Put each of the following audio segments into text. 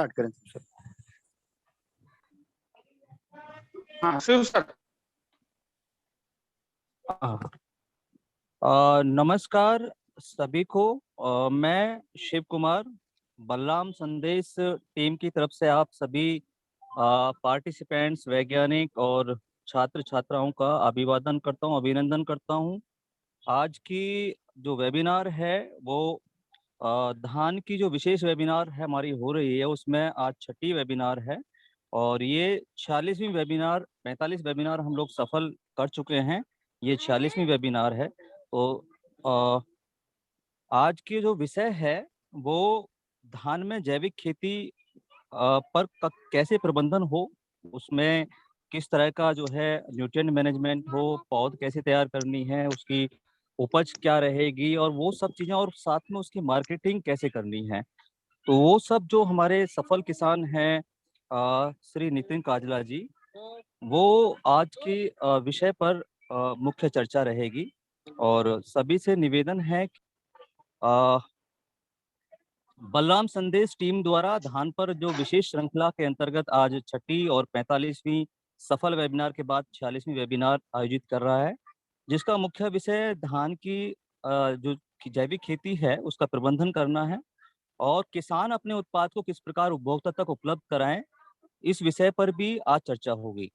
Start करें sir. हाँ Shiv sir. नमस्कार सभी को। मैं शिव कुमार बलराम संदेश टीम की तरफ से आप सभी पार्टिसिपेंट्स, वैज्ञानिक और छात्र छात्राओं का अभिवादन करता हूं, अभिनंदन करता हूं। आज की जो वेबिनार है वो धान की जो विशेष वेबिनार है हमारी हो रही है, उसमें आज छठी वेबिनार है और ये 46वीं वेबिनार, 45 वेबिनार हम लोग सफल कर चुके हैं। ये 46वीं वेबिनार है। तो आज की जो विषय है वो धान में जैविक खेती पर कैसे प्रबंधन हो, उसमें किस तरह का जो है न्यूट्रिएंट मैनेजमेंट हो, पौध कैसे तैयार करनी है, उसकी उपज क्या रहेगी और वो सब चीज़ें, और साथ में उसकी मार्केटिंग कैसे करनी है। तो वो सब जो हमारे सफल किसान हैं श्री नितिन काजला जी, वो आज की विषय पर मुख्य चर्चा रहेगी। और सभी से निवेदन है कि बलराम संदेश टीम द्वारा धान पर जो विशेष श्रृंखला के अंतर्गत आज छठी और 45वीं सफल वेबिनार के बाद 46वीं वेबिनार आयोजित कर रहा है, जिसका मुख्य विषय धान की जो जैविक खेती है उसका प्रबंधन करना है और किसान अपने उत्पाद को किस प्रकार उपभोक्ता तक उपलब्ध कराएं, इस विषय पर भी आज चर्चा होगी।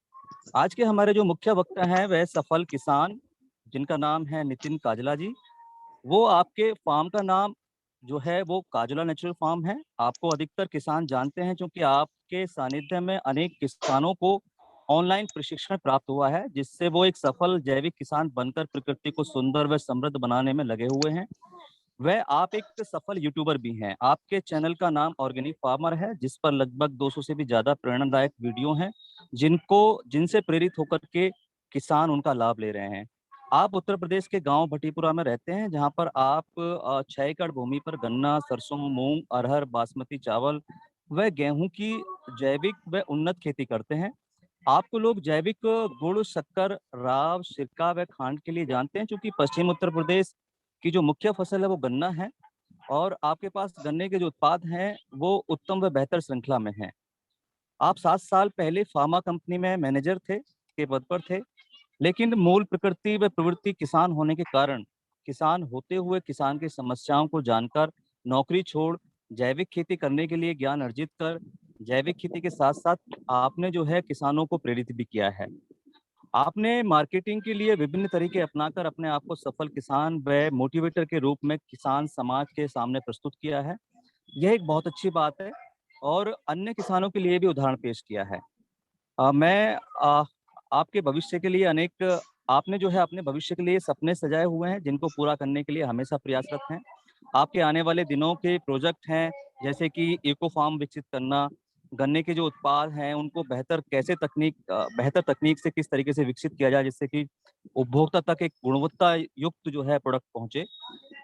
आज के हमारे जो मुख्य वक्ता हैं वह सफल किसान जिनका नाम है नितिन काजला जी। वो आपके फार्म का नाम जो है वो काजला नेचुरल फार्म है। आपको अधिकतर किसान जानते हैं क्योंकि आपके सानिध्य में अनेक किसानों को ऑनलाइन प्रशिक्षण प्राप्त हुआ है, जिससे वो एक सफल जैविक किसान बनकर प्रकृति को सुंदर व समृद्ध बनाने में लगे हुए हैं। वह आप एक सफल यूट्यूबर भी हैं। आपके चैनल का नाम ऑर्गेनिक फार्मर है, जिस पर लगभग 200 से भी ज्यादा प्रेरणादायक वीडियो हैं जिनसे प्रेरित होकर के किसान उनका लाभ ले रहे हैं। आप उत्तर प्रदेश के गांव भटीपुरा में रहते हैं, जहां पर आप 6 एकड़ भूमि पर गन्ना, सरसों, मूंग, अरहर, बासमती चावल व गेहूं की जैविक व उन्नत खेती करते हैं। आपको लोग जैविक गुड़, शक्कर, राव, सिरका व खांड के लिए जानते हैं, क्योंकि पश्चिम उत्तर प्रदेश की जो मुख्य फसल है वो गन्ना है और आपके पास गन्ने के जो उत्पाद हैं वो उत्तम व बेहतर श्रृंखला में हैं। आप 7 साल पहले फार्मा कंपनी में मैनेजर थे के पद पर थे, लेकिन मूल प्रकृति व प्रवृत्ति किसान होने के कारण किसान होते हुए किसान की समस्याओं को जानकर नौकरी छोड़ जैविक खेती करने के लिए ज्ञान अर्जित कर जैविक खेती के साथ साथ आपने जो है किसानों को प्रेरित भी किया है। आपने मार्केटिंग के लिए विभिन्न तरीके अपनाकर अपने आप को सफल किसान व मोटिवेटर के रूप में किसान समाज के सामने प्रस्तुत किया है। यह एक बहुत अच्छी बात है और अन्य किसानों के लिए भी उदाहरण पेश किया है। मैं आपके भविष्य के लिए आपने जो है अपने भविष्य के लिए सपने सजाए हुए हैं, जिनको पूरा करने के लिए हमेशा प्रयासरत हैं। आपके आने वाले दिनों के प्रोजेक्ट हैं जैसे कि इको फार्म विकसित करना, गन्ने के जो उत्पाद हैं उनको बेहतर तकनीक से किस तरीके से विकसित किया जाए जिससे कि उपभोक्ता तक एक गुणवत्ता युक्त जो है प्रोडक्ट पहुंचे,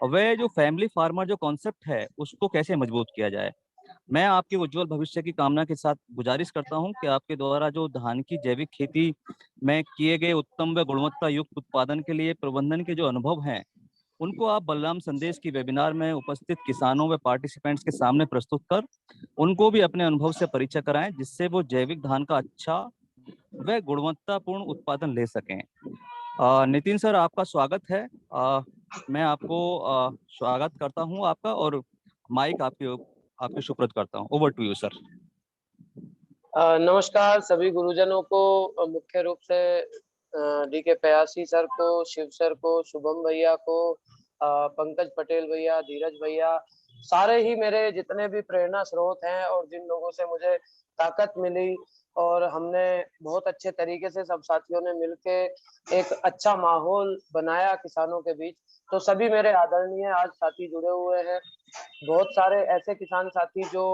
और वह जो फैमिली फार्मर जो कॉन्सेप्ट है उसको कैसे मजबूत किया जाए। मैं आपके उज्जवल भविष्य की कामना के साथ गुजारिश करता हूं कि आपके द्वारा जो धान की जैविक खेती में किए गए उत्तम व गुणवत्ता युक्त उत्पादन के लिए प्रबंधन के जो अनुभव हैं उनको आप बलराम संदेश की वेबिनार में उपस्थित किसानों व पार्टिसिपेंट्स के सामने प्रस्तुत कर उनको भी अपने अनुभव से परिचय कराएं, जिससे वो जैविक धान का अच्छा व गुणवत्तापूर्ण उत्पादन ले सकें। नितिन सर, आपका स्वागत है। मैं आपको स्वागत करता हूं आपका, और माइक आपके सुपुर्द करता हूं। Over to you sir. नमस्कार सभी गुरुजनों को, मुख्य रूप से डीके पयासी सर को, शिव सर को, शुभम भैया को, पंकज पटेल भैया, धीरज भैया, सारे ही मेरे जितने भी प्रेरणा स्रोत हैं और जिन लोगों से मुझे ताकत मिली और हमने बहुत अच्छे तरीके से सब साथियों ने मिलके एक अच्छा माहौल बनाया किसानों के बीच, तो सभी मेरे आदरणीय आज साथी जुड़े हुए हैं। बहुत सारे ऐसे किसान साथी जो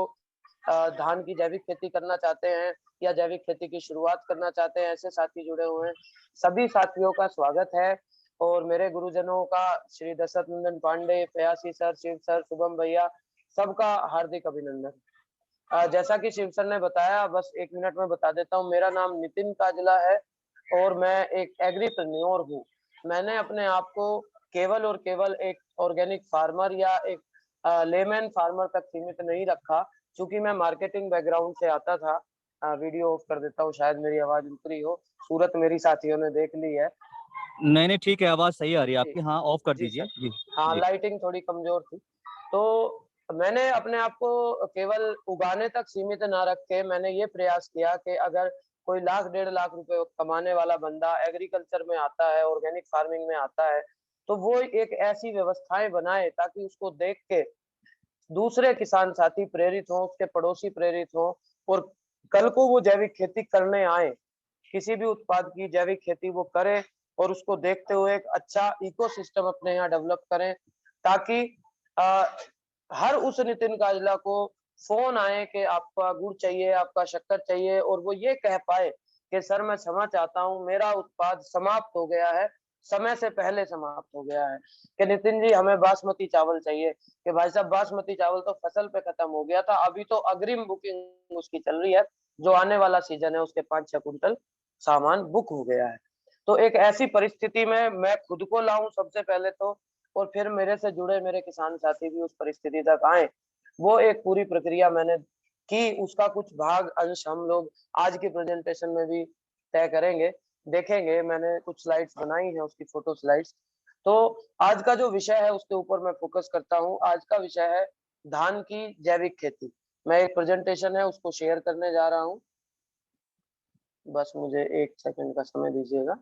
धान की जैविक खेती करना चाहते हैं या जैविक खेती की शुरुआत करना चाहते हैं, ऐसे साथी जुड़े हुए हैं। सभी साथियों का स्वागत है और मेरे गुरुजनों का, श्री दशरथ नंदन पांडे, पयासी सर, शिव सर, शुभम भैया, सबका हार्दिक अभिनंदन। जैसा कि शिव सर ने बताया, बस 1 मिनट में बता देता हूँ। मेरा नाम नितिन काजला है और मैं एक एग्रीप्रेन्योर हूँ। मैंने अपने आप को केवल और केवल एक ऑर्गेनिक फार्मर या एक लेमैन फार्मर तक सीमित नहीं रखा, चूंकि मैं मार्केटिंग बैकग्राउंड से आता था, वीडियो ऑफ कर देता हूँ, शायद मेरी आवाज उतरी हो, सूरत मेरी साथियों ने देख ली है। नहीं नहीं ठीक है, आवाज सही आ रही है जी आपकी। हाँ ऑफ कर जी दीजिए सर। जी। हाँ, जी लाइटिंग थोड़ी कमजोर थी। तो मैंने अपने आप को केवल उगाने तक सीमित ना रख के मैंने ये प्रयास किया कि अगर कोई 1,00,000 1,50,000 रुपए कमाने वाला बंदा एग्रीकल्चर में आता है, ऑर्गेनिक फार्मिंग में आता है, तो वो एक ऐसी व्यवस्थाएं बनाए ताकि उसको देख के दूसरे किसान साथी प्रेरित हों, उसके पड़ोसी प्रेरित हों, और कल को वो जैविक खेती करने आए, किसी भी उत्पाद की जैविक खेती वो करें और उसको देखते हुए एक अच्छा इकोसिस्टम अपने यहाँ डेवलप करें, ताकि अ, हर उस नितिन काजला को फोन आए कि आपका गुड़ चाहिए, आपका शक्कर चाहिए, और वो ये कह पाए कि सर मैं क्षमा चाहता हूँ, मेरा उत्पाद समाप्त हो गया है, समय से पहले समाप्त हो गया है, कि नितिन जी हमें बासमती चावल चाहिए, कि भाई साहब बासमती चावल तो फसल पे खत्म हो गया था, अभी तो अग्रिम बुकिंग उसकी चल रही है, जो आने वाला सीजन है उसके 5-6 कुंटल सामान बुक हो गया है। तो एक ऐसी परिस्थिति में मैं खुद को लाऊं सबसे पहले तो, और फिर मेरे से जुड़े मेरे किसान साथी भी उस परिस्थिति तक आए, वो एक पूरी प्रक्रिया मैंने की। उसका कुछ भाग अंश हम लोग आज की प्रेजेंटेशन में भी तय करेंगे, देखेंगे। मैंने कुछ स्लाइड्स बनाई हैं, उसकी फोटो स्लाइड्स। तो आज का जो विषय है उसके ऊपर मैं फोकस करता हूँ। आज का विषय है धान की जैविक खेती। मैं एक प्रेजेंटेशन है उसको शेयर करने जा रहा हूँ, बस मुझे 1 सेकंड का समय दीजिएगा।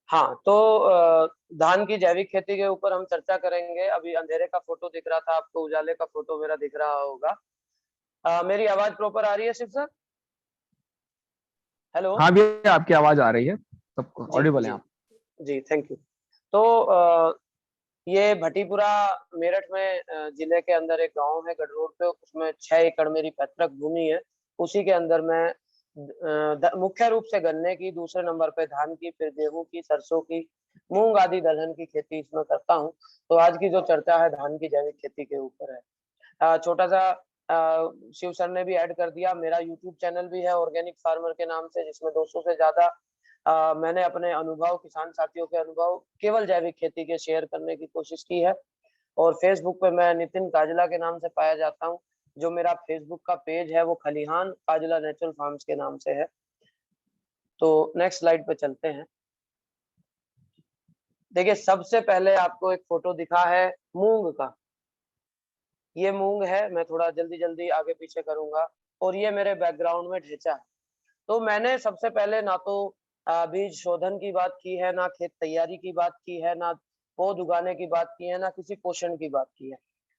हाँ, तो धान की जैविक खेती के ऊपर हम चर्चा करेंगे। अभी अंधेरे का फोटो दिख रहा था आपको, उजाले का फोटो मेरा दिख रहा होगा। मेरी आवाज प्रॉपर आ रही है शिव सर? हेलो? हाँ भैया, आपकी आवाज आ रही है, सबको जी ऑडिबल है जी आप। जी, थैंक यू। तो ये भटीपुरा मेरठ में जिले के अंदर एक गांव है, गढ़ रोड पे, उसमें 6 एकड़ मेरी पैतृक भूमि है। उसी के अंदर मैं मुख्य रूप से गन्ने की, दूसरे नंबर पे धान की, फिर गेहूं की, सरसों की, मूंग आदि दलहन की खेती इसमें करता हूँ। तो आज की जो चर्चा है धान की जैविक खेती के ऊपर है। छोटा सा शिव सर ने भी ऐड कर दिया, मेरा यूट्यूब चैनल भी है ऑर्गेनिक फार्मर के नाम से, जिसमें 200 से ज्यादा मैंने अपने अनुभव, किसान साथियों के अनुभव केवल जैविक खेती के शेयर करने की कोशिश की है। और फेसबुक पे मैं नितिन काजला के नाम से पाया जाता हूँ। जो मेरा फेसबुक का पेज है वो खलिहान काजला नेचुरल फार्म्स के नाम से है। तो नेक्स्ट स्लाइड पे चलते हैं। देखिए, सबसे पहले आपको एक फोटो दिखा है मूंग का, ये मूंग है। मैं थोड़ा जल्दी जल्दी आगे पीछे करूंगा। और ये मेरे बैकग्राउंड में ढेंचा है। तो मैंने सबसे पहले ना तो बीज शोधन की बात की है, ना खेत तैयारी की बात की है, ना पौध उगाने की बात की है, ना किसी पोषण की बात की है।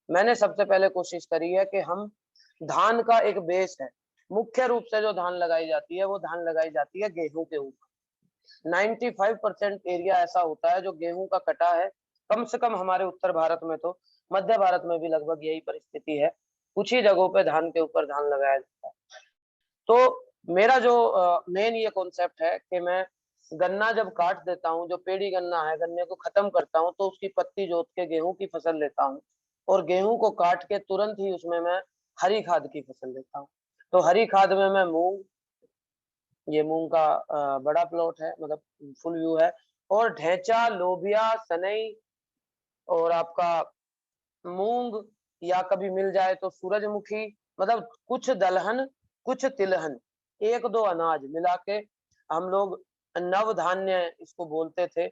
मैंने सबसे पहले कोशिश करी है कि हम धान का एक बेस है, मुख्य रूप से जो धान लगाई जाती है वो धान लगाई जाती है गेहूं के ऊपर। 95% एरिया ऐसा होता है जो गेहूं का कटा है। कम से कम हमारे उत्तर भारत में, तो मध्य भारत में भी लगभग यही परिस्थिति है। कुछ ही जगहों पे धान के ऊपर धान लगाया जाता है। तो मेरा जो मेन ये कॉन्सेप्ट है कि मैं गन्ना जब काट देता हूँ, जो पेड़ी गन्ना है, गन्ने को खत्म करता हूँ, तो उसकी पत्ती जोत के गेहूं की फसल लेता हूँ। और गेहूं को काट के तुरंत ही उसमें मैं हरी खाद की फसल लेता हूँ। तो हरी खाद में मैं मूंग, ये मूंग का बड़ा प्लॉट है, मतलब फुल व्यू है। और ढेंचा, लोबिया, सनई, और आपका मूंग, या कभी मिल जाए तो सूरजमुखी, मतलब कुछ दलहन, कुछ तिलहन, 1-2 अनाज मिला के हम लोग नव धान्य इसको बोलते थे।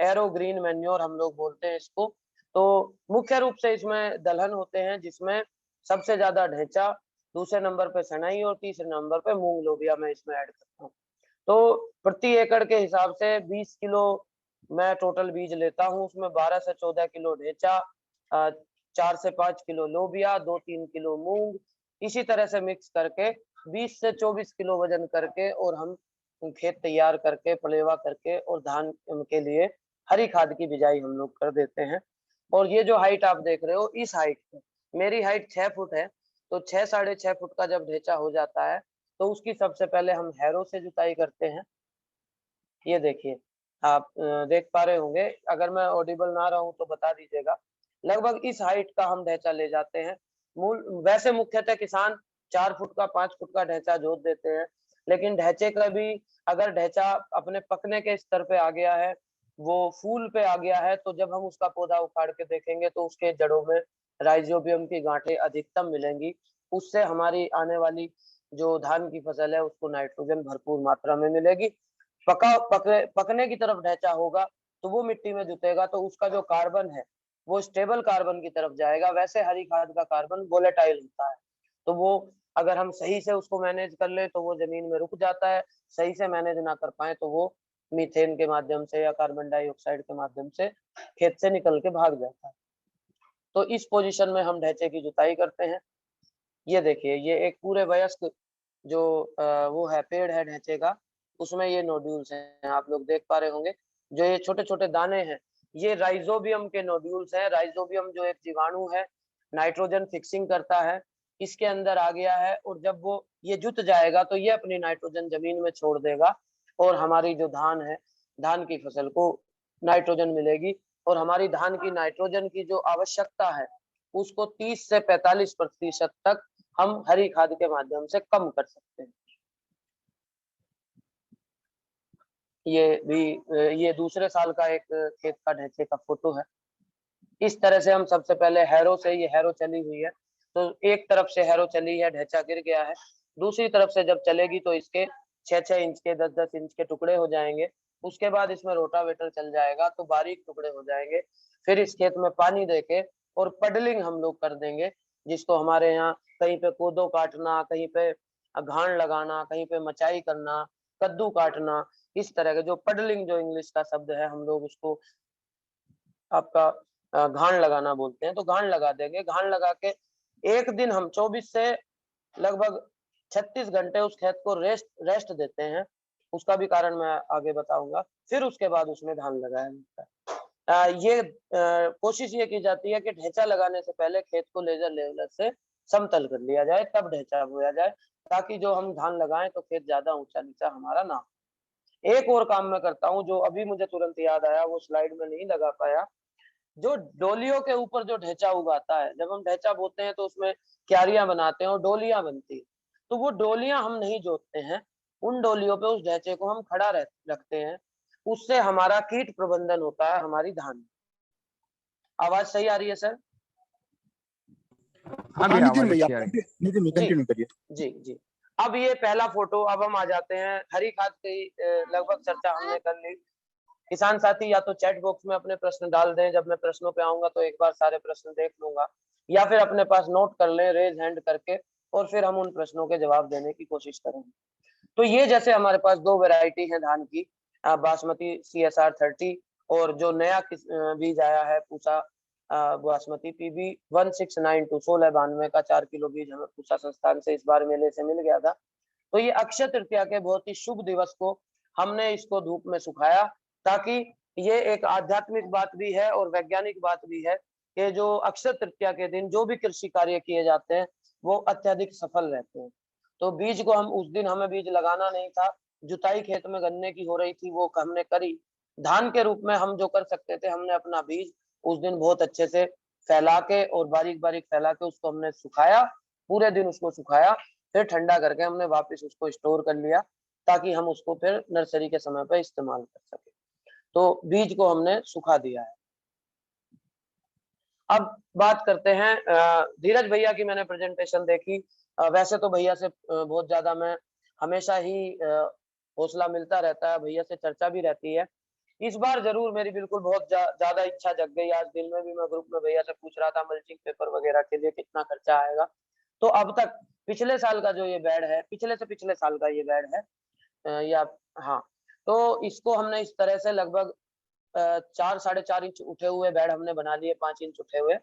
एरो ग्रीन मैन्योर हम लोग बोलते हैं इसको। तो मुख्य रूप से इसमें दलहन होते हैं, जिसमें सबसे ज्यादा ढेंचा, दूसरे नंबर पे सनई, और तीसरे नंबर पे मूंग लोबिया मैं इसमें ऐड करता हूँ। तो प्रति एकड़ के हिसाब से 20 किलो मैं टोटल बीज लेता हूँ। उसमें 12 से 14 किलो ढेंचा, 4 से 5 किलो लोबिया, 2-3 किलो मूंग, इसी तरह से मिक्स करके 20 से 24 किलो वजन करके, और हम खेत तैयार करके, पलेवा करके, और धान के लिए हरी खाद की बिजाई हम लोग कर देते हैं। और ये जो हाइट आप देख रहे हो, इस हाइट पे मेरी हाइट 6 फुट है। तो 6-6.5 फुट का जब ढेंचा हो जाता है, तो उसकी सबसे पहले हम हैरो से जुताई करते हैं। ये देखिए, आप देख पा रहे होंगे, अगर मैं ऑडिबल ना रहूं तो बता दीजिएगा। लगभग इस हाइट का हम ढैंचा ले जाते हैं। वैसे मुख्यतः किसान 4 फुट का 5 फुट का ढैंचा जोत देते हैं, लेकिन ढैंचे का भी अगर ढैंचा अपने पकने के स्तर पे आ गया है, वो फूल पे आ गया है, तो जब हम उसका पौधा उखाड़ के देखेंगे तो उसके जड़ों में राइजोबियम की गांठें अधिकतम मिलेंगी। उससे हमारी आने वाली जो धान की फसल है उसको नाइट्रोजन भरपूर मात्रा में मिलेगी। पकने की तरफ ढैंचा होगा तो वो मिट्टी में जुतेगा, तो उसका जो कार्बन है वो स्टेबल कार्बन की तरफ जाएगा। वैसे हरी खाद का कार्बन वोलेटाइल होता है, तो वो अगर हम सही से उसको मैनेज कर ले तो वो जमीन में रुक जाता है, सही से मैनेज ना कर पाए तो वो मीथेन के माध्यम से या कार्बन डाइऑक्साइड के माध्यम से खेत से निकल के भाग जाता है। तो इस पोजीशन में हम ढैंचे की जुताई करते हैं। ये देखिए, ये एक पूरे वयस्क जो वो है पेड़ है ढैंचे का, उसमें ये नोड्यूल्स हैं, आप लोग देख पा रहे होंगे। जो ये छोटे-छोटे दाने हैं, ये राइजोबियम के नोड्यूल्स हैं। राइजोबियम जो एक जीवाणु है, नाइट्रोजन फिक्सिंग करता है, इसके अंदर आ गया है, और जब वो ये जुत जाएगा तो ये अपनी नाइट्रोजन जमीन में छोड़ देगा, और हमारी जो धान है, धान की फसल को नाइट्रोजन मिलेगी, और हमारी धान की नाइट्रोजन की जो आवश्यकता है, उसको 30 से 45% तक हम हरी खाद के माध्यम से कम कर सकते हैं। ये भी ये दूसरे साल का एक खेत का ढैंचे का फोटो है। इस तरह से हम सबसे पहले हैरो से, ये हैरो चली हुई है, तो एक तरफ से हैरो चली है, ढैंचा गिर गया है। दूसरी तरफ से जब चलेगी तो इसके 6-6 इंच के 10-10 इंच के टुकड़े हो जाएंगे। उसके बाद इसमें रोटावेटर चल जाएगा तो बारीक टुकड़े हो जाएंगे। फिर इस खेत में पानी देके और पडलिंग हम लोग कर देंगे, जिसको हमारे यहाँ कहीं पे कोदो काटना, कहीं पे घान लगाना, कहीं पे मचाई करना, कद्दू काटना, इस तरह के जो पडलिंग जो इंग्लिश का शब्द है, हम लोग उसको आपका घान लगाना बोलते हैं। तो घान लगा देंगे। घान लगा के एक दिन हम 24 से लगभग 36 घंटे उस खेत को रेस्ट रेस्ट देते हैं। उसका भी कारण मैं आगे बताऊंगा। फिर उसके बाद उसमें धान लगाया जाता है। ये कोशिश ये की जाती है कि ढैंचा लगाने से पहले खेत को लेजर लेवलर से समतल कर लिया जाए, तब ढैंचा बोया जाए, ताकि जो हम धान लगाएं तो खेत ज्यादा ऊंचा नीचा हमारा ना हो। एक और काम मैं करता हूँ जो अभी मुझे तुरंत याद आया, वो स्लाइड में नहीं लगा पाया। जो डोलियों के ऊपर जो ढैंचा उगाता है, जब हम ढैंचा बोते हैं तो उसमें क्यारियां बनाते हैं और डोलियां बनती है, तो वो डोलियां हम नहीं जोतते हैं। उन डोलियों पे उस ढैंचे को हम खड़ा रखते हैं। उससे हमारा कीट प्रबंधन होता है हमारी धान। आवाज सही आ रही है सर? हाँ हाँ भैया, नितिन आवाज भैया, अच्छी आ रही है। नितिन जी कंटिन्यू करिए। जी जी। अब ये पहला फोटो, अब हम आ जाते हैं हरी खाद की। लगभग चर्चा हमने कर ली। किसान साथी या तो चैट बॉक्स में अपने प्रश्न डाल दें, जब मैं प्रश्नों पे आऊंगा तो एक बार सारे प्रश्न देख लूंगा, या फिर अपने पास नोट कर लें रेज हैंड करके, और फिर हम उन प्रश्नों के जवाब देने की कोशिश करेंगे। तो ये जैसे हमारे पास दो वैरायटी है धान की, बासमती CSR 30, और जो नया बीज आया है पूसा बासमती PB 1692, 1692 का 4 किलो बीज हमें पूसा संस्थान से इस बार मेले से मिल गया था। तो ये अक्षय तृतीया के बहुत ही शुभ दिवस को हमने इसको धूप में सुखाया, ताकि ये एक आध्यात्मिक बात भी है और वैज्ञानिक बात भी है कि जो अक्षय तृतीया के दिन जो भी कृषि कार्य किए जाते हैं वो अत्यधिक सफल रहते हैं। तो बीज को हम उस दिन, हमें बीज लगाना नहीं था, जुताई खेत में गन्ने की हो रही थी, वो हमने करी। धान के रूप में हम जो कर सकते थे, हमने अपना बीज उस दिन बहुत अच्छे से फैला के और बारीक बारीक फैला के उसको हमने सुखाया, पूरे दिन उसको सुखाया, फिर ठंडा करके हमने वापस उसको स्टोर कर लिया, ताकि हम उसको फिर नर्सरी के समय पर इस्तेमाल कर सके। तो बीज को हमने सुखा दिया है। अब बात करते हैं धीरज भैया की। मैंने प्रेजेंटेशन देखी। वैसे तो भैया से बहुत ज्यादा मैं हमेशा ही हौसला मिलता रहता है, भैया से चर्चा भी रहती है। इस बार जरूर मेरी बिल्कुल बहुत ज्यादा इच्छा जग गई। आज दिन में भी मैं ग्रुप में भैया से पूछ रहा था मल्चिंग पेपर वगैरह के लिए कितना खर्चा आएगा। तो अब तक पिछले साल का जो ये बेड है, पिछले से पिछले साल का ये बेड है, या हाँ, तो इसको हमने इस तरह से लगभग 4 साढ़े 4 इंच उठे हुए बेड हमने बना लिए, 5 इंच उठे हुए,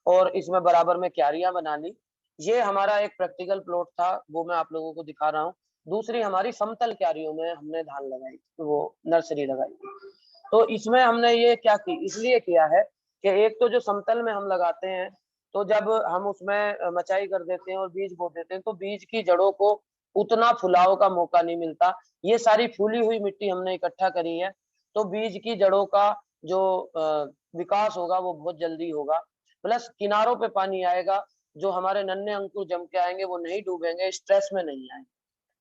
और इसमें बराबर में क्यारियां बना ली। ये हमारा एक प्रैक्टिकल प्लॉट था, वो मैं आप लोगों को दिखा रहा हूँ। दूसरी हमारी समतल क्यारियों में हमने धान लगाई, वो नर्सरी लगाई थी। तो इसमें हमने ये क्या की, इसलिए किया है कि एक तो जो समतल में हम लगाते हैं, तो जब हम उसमें मचाई कर देते हैं और बीज बो देते हैं, तो बीज की जड़ों को उतना फुलाव का मौका नहीं मिलता। ये सारी फूली हुई मिट्टी हमने इकट्ठा करी है, तो बीज की जड़ों का जो विकास होगा वो बहुत जल्दी होगा। प्लस किनारों पे पानी आएगा, जो हमारे नन्हे अंकुर जम के आएंगे वो नहीं डूबेंगे, स्ट्रेस में नहीं आएंगे।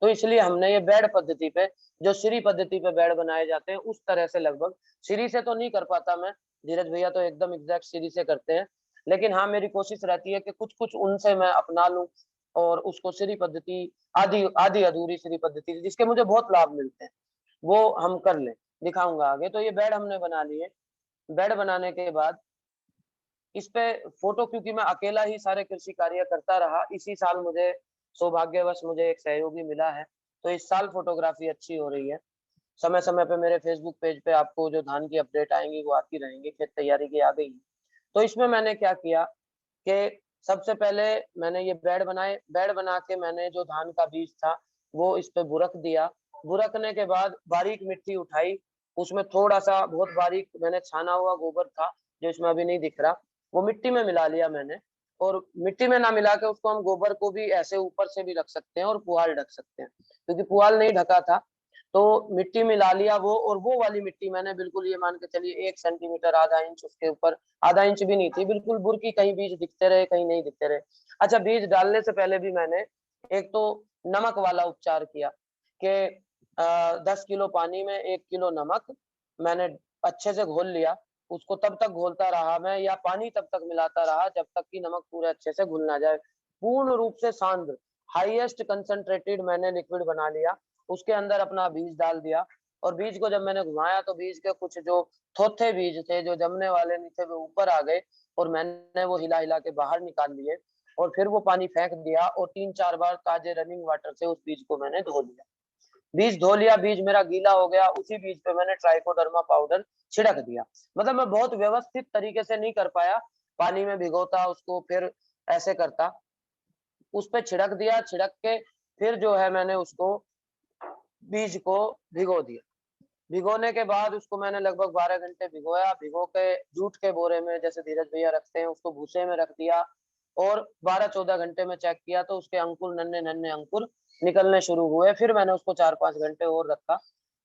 तो इसलिए हमने ये बेड पद्धति पे, जो सीरी पद्धति पे बेड बनाए जाते हैं, उस तरह से लगभग, सीरी से तो नहीं कर पाता मैं, धीरज भैया तो एकदम एग्जैक्ट सीरी से करते हैं, लेकिन हाँ मेरी कोशिश रहती है कि कुछ कुछ उनसे मैं अपना लूं और उसको सीरी पद्धति, आधी आधी अधूरी सीरी पद्धति जिसके मुझे बहुत लाभ मिलते हैं वो हम कर लें, दिखाऊंगा आगे। तो ये बेड हमने बना लिए। बेड बनाने के बाद इस पे फोटो, क्योंकि मैं अकेला ही सारे कृषि कार्य करता रहा, इसी साल मुझे सौभाग्यवश मुझे एक सहयोगी मिला है, तो इस साल फोटोग्राफी अच्छी हो रही है। समय समय पे मेरे फेसबुक पेज पे आपको जो धान की अपडेट आएंगी वो आती रहेंगी, खेत तैयारी की आ गई। तो इसमें मैंने क्या किया कि सबसे पहले मैंने ये बेड बनाए। बेड बना के मैंने जो धान का बीज था वो इस पे बुरक दिया। बुरकने के बाद बारीक मिट्टी उठाई, उसमें थोड़ा सा बहुत बारीक मैंने छाना हुआ गोबर था जो इसमें अभी नहीं दिख रहा, वो मिट्टी में मिला लिया मैंने। और मिट्टी में ना मिला के उसको हम गोबर को भी ऐसे ऊपर से भी रख सकते हैं और पुआल ढक सकते हैं, क्योंकि पुआल नहीं ढका था तो मिट्टी मिला लिया वो। और वो वाली मिट्टी मैंने बिल्कुल ये मान के चलिए 1 सेंटीमीटर आधा इंच उसके ऊपर, आधा इंच भी नहीं थी, बिल्कुल बुरकी, कहीं बीज दिखते रहे कहीं नहीं दिखते रहे। अच्छा, बीज डालने से पहले भी मैंने एक तो नमक वाला उपचार किया कि 10 किलो पानी में 1 किलो नमक मैंने अच्छे से घोल लिया। उसको तब तक घोलता रहा मैं, या पानी तब तक मिलाता रहा जब तक कि नमक पूरे अच्छे से घुल ना जाए। पूर्ण रूप से सांद्र, हाईएस्ट कंसंट्रेटेड मैंने लिक्विड बना लिया। उसके अंदर अपना बीज डाल दिया और बीज को जब मैंने घुमाया तो बीज के कुछ जो थोथे बीज थे जो जमने वाले नहीं थे वो ऊपर आ गए, और मैंने वो हिला हिला के बाहर निकाल लिए और फिर वो पानी फेंक दिया और 3-4 बार ताजे रनिंग वाटर से उस बीज को मैंने धो लिया। बीज धो लिया, बीज मेरा गीला हो गया, उसी बीज पे मैंने ट्राइकोडर्मा पाउडर छिड़क दिया। मतलब मैं बहुत व्यवस्थित तरीके से नहीं कर पाया, पानी में भिगोता उसको फिर ऐसे करता, उस पे छिड़क दिया। छिड़क के फिर जो है मैंने उसको बीज को भिगो दिया। भिगोने के बाद उसको मैंने लगभग 12 घंटे भिगोया। भिगो के जूट के बोरे में, जैसे धीरज भैया रखते हैं, उसको भूसे में रख दिया और 12-14 घंटे में चेक किया तो उसके अंकुर, नन्हे नन्हे अंकुर निकलने शुरू हुए। फिर मैंने उसको 4-5 घंटे और रखा।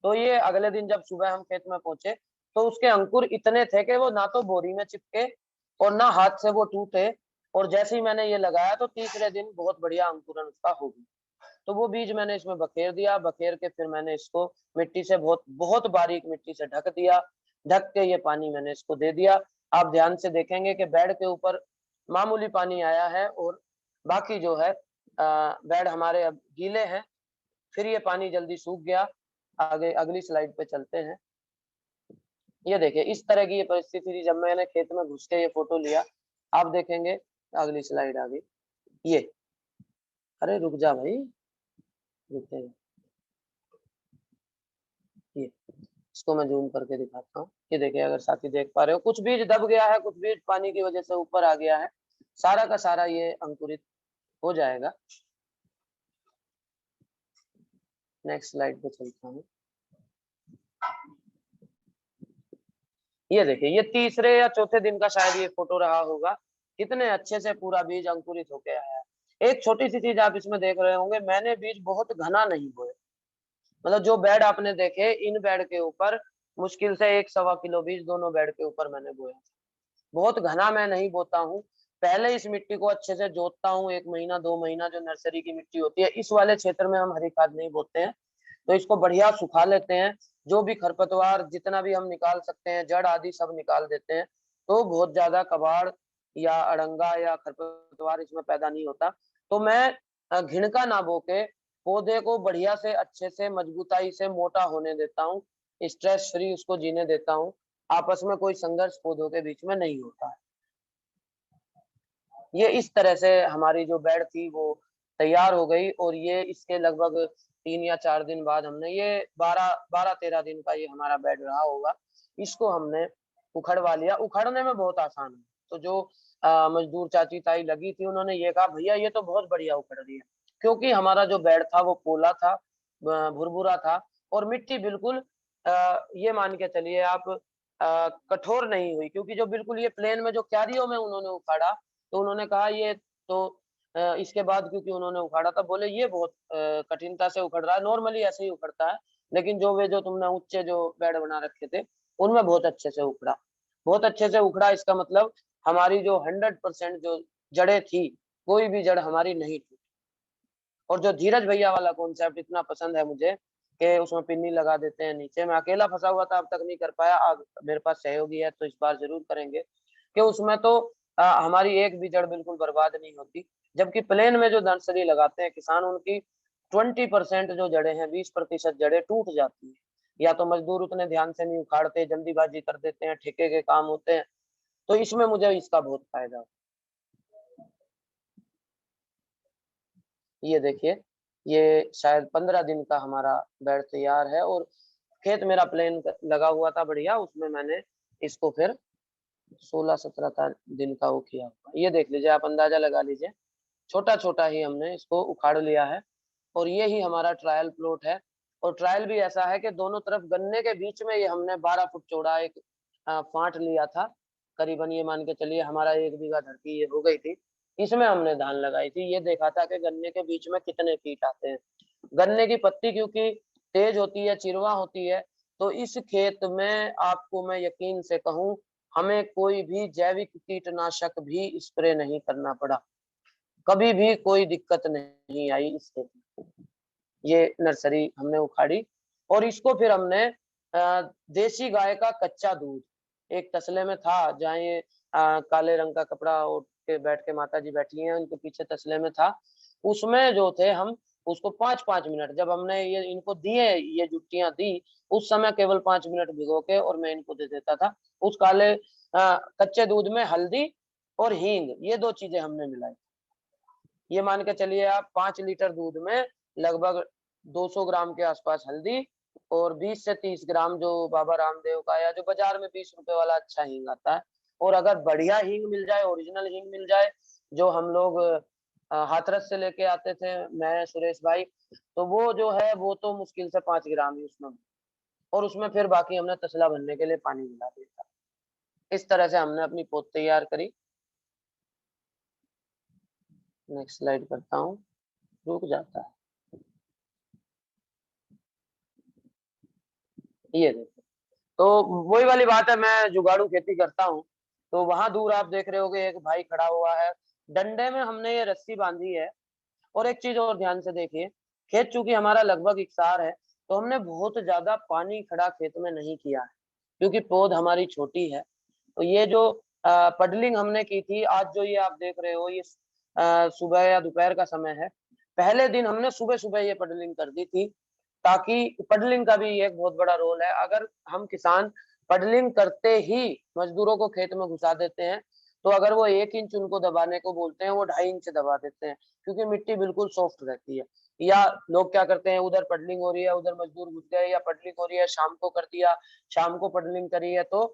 तो ये अगले दिन जब सुबह हम खेत में पहुंचे तो उसके अंकुर इतने थे कि वो ना तो बोरी में चिपके और ना हाथ से वो टूटे। और जैसे ही मैंने ये लगाया तो तीसरे दिन बहुत बढ़िया अंकुरन उसका हो गया। तो वो बीज मैंने इसमें बखेर दिया। बखेर के फिर मैंने इसको मिट्टी से, बहुत बहुत बारीक मिट्टी से ढक दिया। ढक के ये पानी मैंने इसको दे दिया। आप ध्यान से देखेंगे कि बेड के ऊपर मामूली पानी आया है और बाकी जो है बेड हमारे अब गीले हैं। फिर ये पानी जल्दी सूख गया। आगे अगली स्लाइड पे चलते हैं। ये देखिए इस तरह की ये परिस्थिति थी जब मैंने खेत में घुस के ये फोटो लिया। आप देखेंगे, अगली स्लाइड आ गई ये। अरे रुक जा भाई, रुकते हैं। ये इसको मैं जूम करके दिखाता हूँ। ये देखिए, अगर साथी देख पा रहे हो, कुछ बीज दब गया है, कुछ बीज पानी की वजह से ऊपर आ गया है। सारा का सारा ये अंकुरित हो जाएगा। नेक्स्ट स्लाइड पे चलता हूँ। ये देखिए, ये तीसरे या चौथे दिन का शायद ये फोटो रहा होगा। कितने अच्छे से पूरा बीज अंकुरित होके आया है। एक छोटी सी चीज आप इसमें देख रहे होंगे, मैंने बीज बहुत घना नहीं बोया। मतलब जो बेड आपने देखे, इन बेड के ऊपर मुश्किल से 1-1.25 किलो बीज दोनों बेड के ऊपर मैंने बोया। बहुत घना मैं नहीं बोता हूँ। पहले इस मिट्टी को अच्छे से जोतता हूँ, 1 महीना 2 महीना, जो नर्सरी की मिट्टी होती है। इस वाले क्षेत्र में हम हरी खाद नहीं बोते हैं, तो इसको बढ़िया सुखा लेते हैं। जो भी खरपतवार जितना भी हम निकाल सकते हैं, जड़ आदि सब निकाल देते हैं, तो बहुत ज्यादा कबाड़ या अड़ंगा या खरपतवार इसमें पैदा नहीं होता। तो मैं घिणका ना बो के पौधे को बढ़िया से, अच्छे से, मजबूताई से मोटा होने देता हूँ। स्ट्रेस फ्री उसको जीने देता हूँ। आपस में कोई संघर्ष पौधों के बीच में नहीं होता है। ये इस तरह से हमारी जो बेड थी वो तैयार हो गई। और ये इसके लगभग 3 या 4 दिन बाद हमने ये 12-13 दिन का ये हमारा बेड रहा होगा, इसको हमने उखड़वा लिया। उखड़ने में बहुत आसान है। तो जो मजदूर चाची ताई लगी थी, उन्होंने ये कहा, भैया ये तो बहुत बढ़िया उखड़ रही है, क्योंकि हमारा जो बेड था वो पोला था, भुरभुरा था, और मिट्टी बिल्कुल ये मान के चलिए आप कठोर नहीं हुई। क्योंकि जो बिल्कुल ये प्लेन में जो क्यारियों में उन्होंने उखाड़ा, तो उन्होंने कहा ये तो इसके बाद क्योंकि उन्होंने उखाड़ा था, बोले ये बहुत कठिनता से उखड़ रहा है, नॉर्मली ऐसे ही उखड़ता है, लेकिन जो तुमने ऊंचे जो बेड बना रखे थे उनमें बहुत अच्छे से उखड़ा, बहुत अच्छे से उखड़ा। इसका मतलब हमारी जो 100% जो जड़ें थी, कोई भी जड़ हमारी नहीं थी। और जो धीरज भैया वाला कॉन्सेप्ट इतना पसंद है मुझे कि उसमें पिन्नी लगा देते हैं नीचे। मैं अकेला फंसा हुआ था, अब तक नहीं कर पाया, अब मेरे पास सहयोगी है तो इस बार जरूर करेंगे। कि उसमें तो हमारी एक भी जड़ बिल्कुल बर्बाद नहीं होती। जबकि प्लेन में जो नर्सरी लगाते हैं किसान, उनकी 20% जो जड़ें हैं, 20% जड़ें टूट जाती है। या तो मजदूर उतने ध्यान से नहीं उखाड़ते, जल्दीबाजी कर देते हैं, ठेके के काम होते हैं। तो इसमें मुझे इसका बहुत फायदा। ये देखिए, ये शायद 15 दिन का हमारा बेड तैयार है। और खेत मेरा प्लेन लगा हुआ था बढ़िया, उसमें मैंने इसको फिर 16-17 दिन का वो किया हुआ। ये देख लीजिए, आप अंदाजा लगा लीजिए, छोटा छोटा ही हमने इसको उखाड़ लिया है। और ये ही हमारा ट्रायल प्लॉट है। और ट्रायल भी ऐसा है कि दोनों तरफ गन्ने के बीच में ये हमने 12 फुट चौड़ा एक फांट लिया था। करीबन ये मान के चलिए हमारा 1 बीघा धरती ये हो गई थी। इसमें हमने धान लगाई थी। ये देखा था कि गन्ने के बीच में कितने कीट आते हैं। गन्ने की पत्ती क्योंकि तेज होती है, चिरवा होती है, तो इस खेत में आपको मैं यकीन से कहूं, हमें कोई भी जैविक कीटनाशक भी स्प्रे नहीं करना पड़ा। कभी भी कोई दिक्कत नहीं आई इस खेत में। ये नर्सरी हमने उखाड़ी और इसको फिर हमने देसी गाय का कच्चा दूध एक तसले में था, जहाँ ये काले रंग का कपड़ा ओढ़ के बैठ के माता जी बैठी हैं, उनके पीछे तसले में था। उसमें जो थे हम उसको 5-5 मिनट, जब हमने ये इनको दिए, ये जुटियां दी, उस समय केवल 5 मिनट भिगो के और मैं इनको दे देता था। उस काले कच्चे दूध में हल्दी और हींग, ये 2 चीजें हमने मिलाई। ये मान के चलिए आप 5 लीटर दूध में लगभग 200 ग्राम के आसपास हल्दी और 20 से 30 ग्राम जो बाबा रामदेव का या जो बाजार में 20 रुपए वाला अच्छा हींग आता है। और अगर बढ़िया हींग मिल जाए, ओरिजिनल हींग मिल जाए, जो हम लोग हाथरस से लेके आते थे, मैं सुरेश भाई, तो वो जो है वो तो मुश्किल से 5 ग्राम ही उसमें। और उसमें फिर बाकी हमने तसला भरने के लिए पानी मिला दिया था। इस तरह से हमने अपनी पोत तैयार करी। नेक्स्ट स्लाइड करता हूँ, रुक जाता है। ये देखो, तो वही वाली बात है, मैं जुगाड़ू खेती करता हूँ। तो वहां दूर आप देख रहे होगे एक भाई खड़ा हुआ है, डंडे में हमने ये रस्सी बांधी है। और एक चीज और ध्यान से देखिए, खेत चूंकि हमारा लगभग इकसार है, तो हमने बहुत ज्यादा पानी खड़ा खेत में नहीं किया है, क्योंकि पौध हमारी छोटी है। तो ये जो पडलिंग हमने की थी, आज जो ये आप देख रहे हो, ये सुबह या दोपहर का समय है। पहले दिन हमने सुबह सुबह ये पडलिंग कर दी थी, ताकि पडलिंग का भी एक बहुत बड़ा रोल है। अगर हम किसान पडलिंग करते ही मजदूरों को खेत में घुसा देते हैं, तो अगर वो 1 इंच उनको दबाने को बोलते हैं, वो 2.5 इंच दबा देते हैं, क्योंकि मिट्टी बिल्कुल सॉफ्ट रहती है। या लोग क्या करते हैं, उधर पडलिंग हो रही है, उधर मजदूर घुस गए, या पडलिंग हो रही है शाम को कर दिया, शाम को पडलिंग करी है तो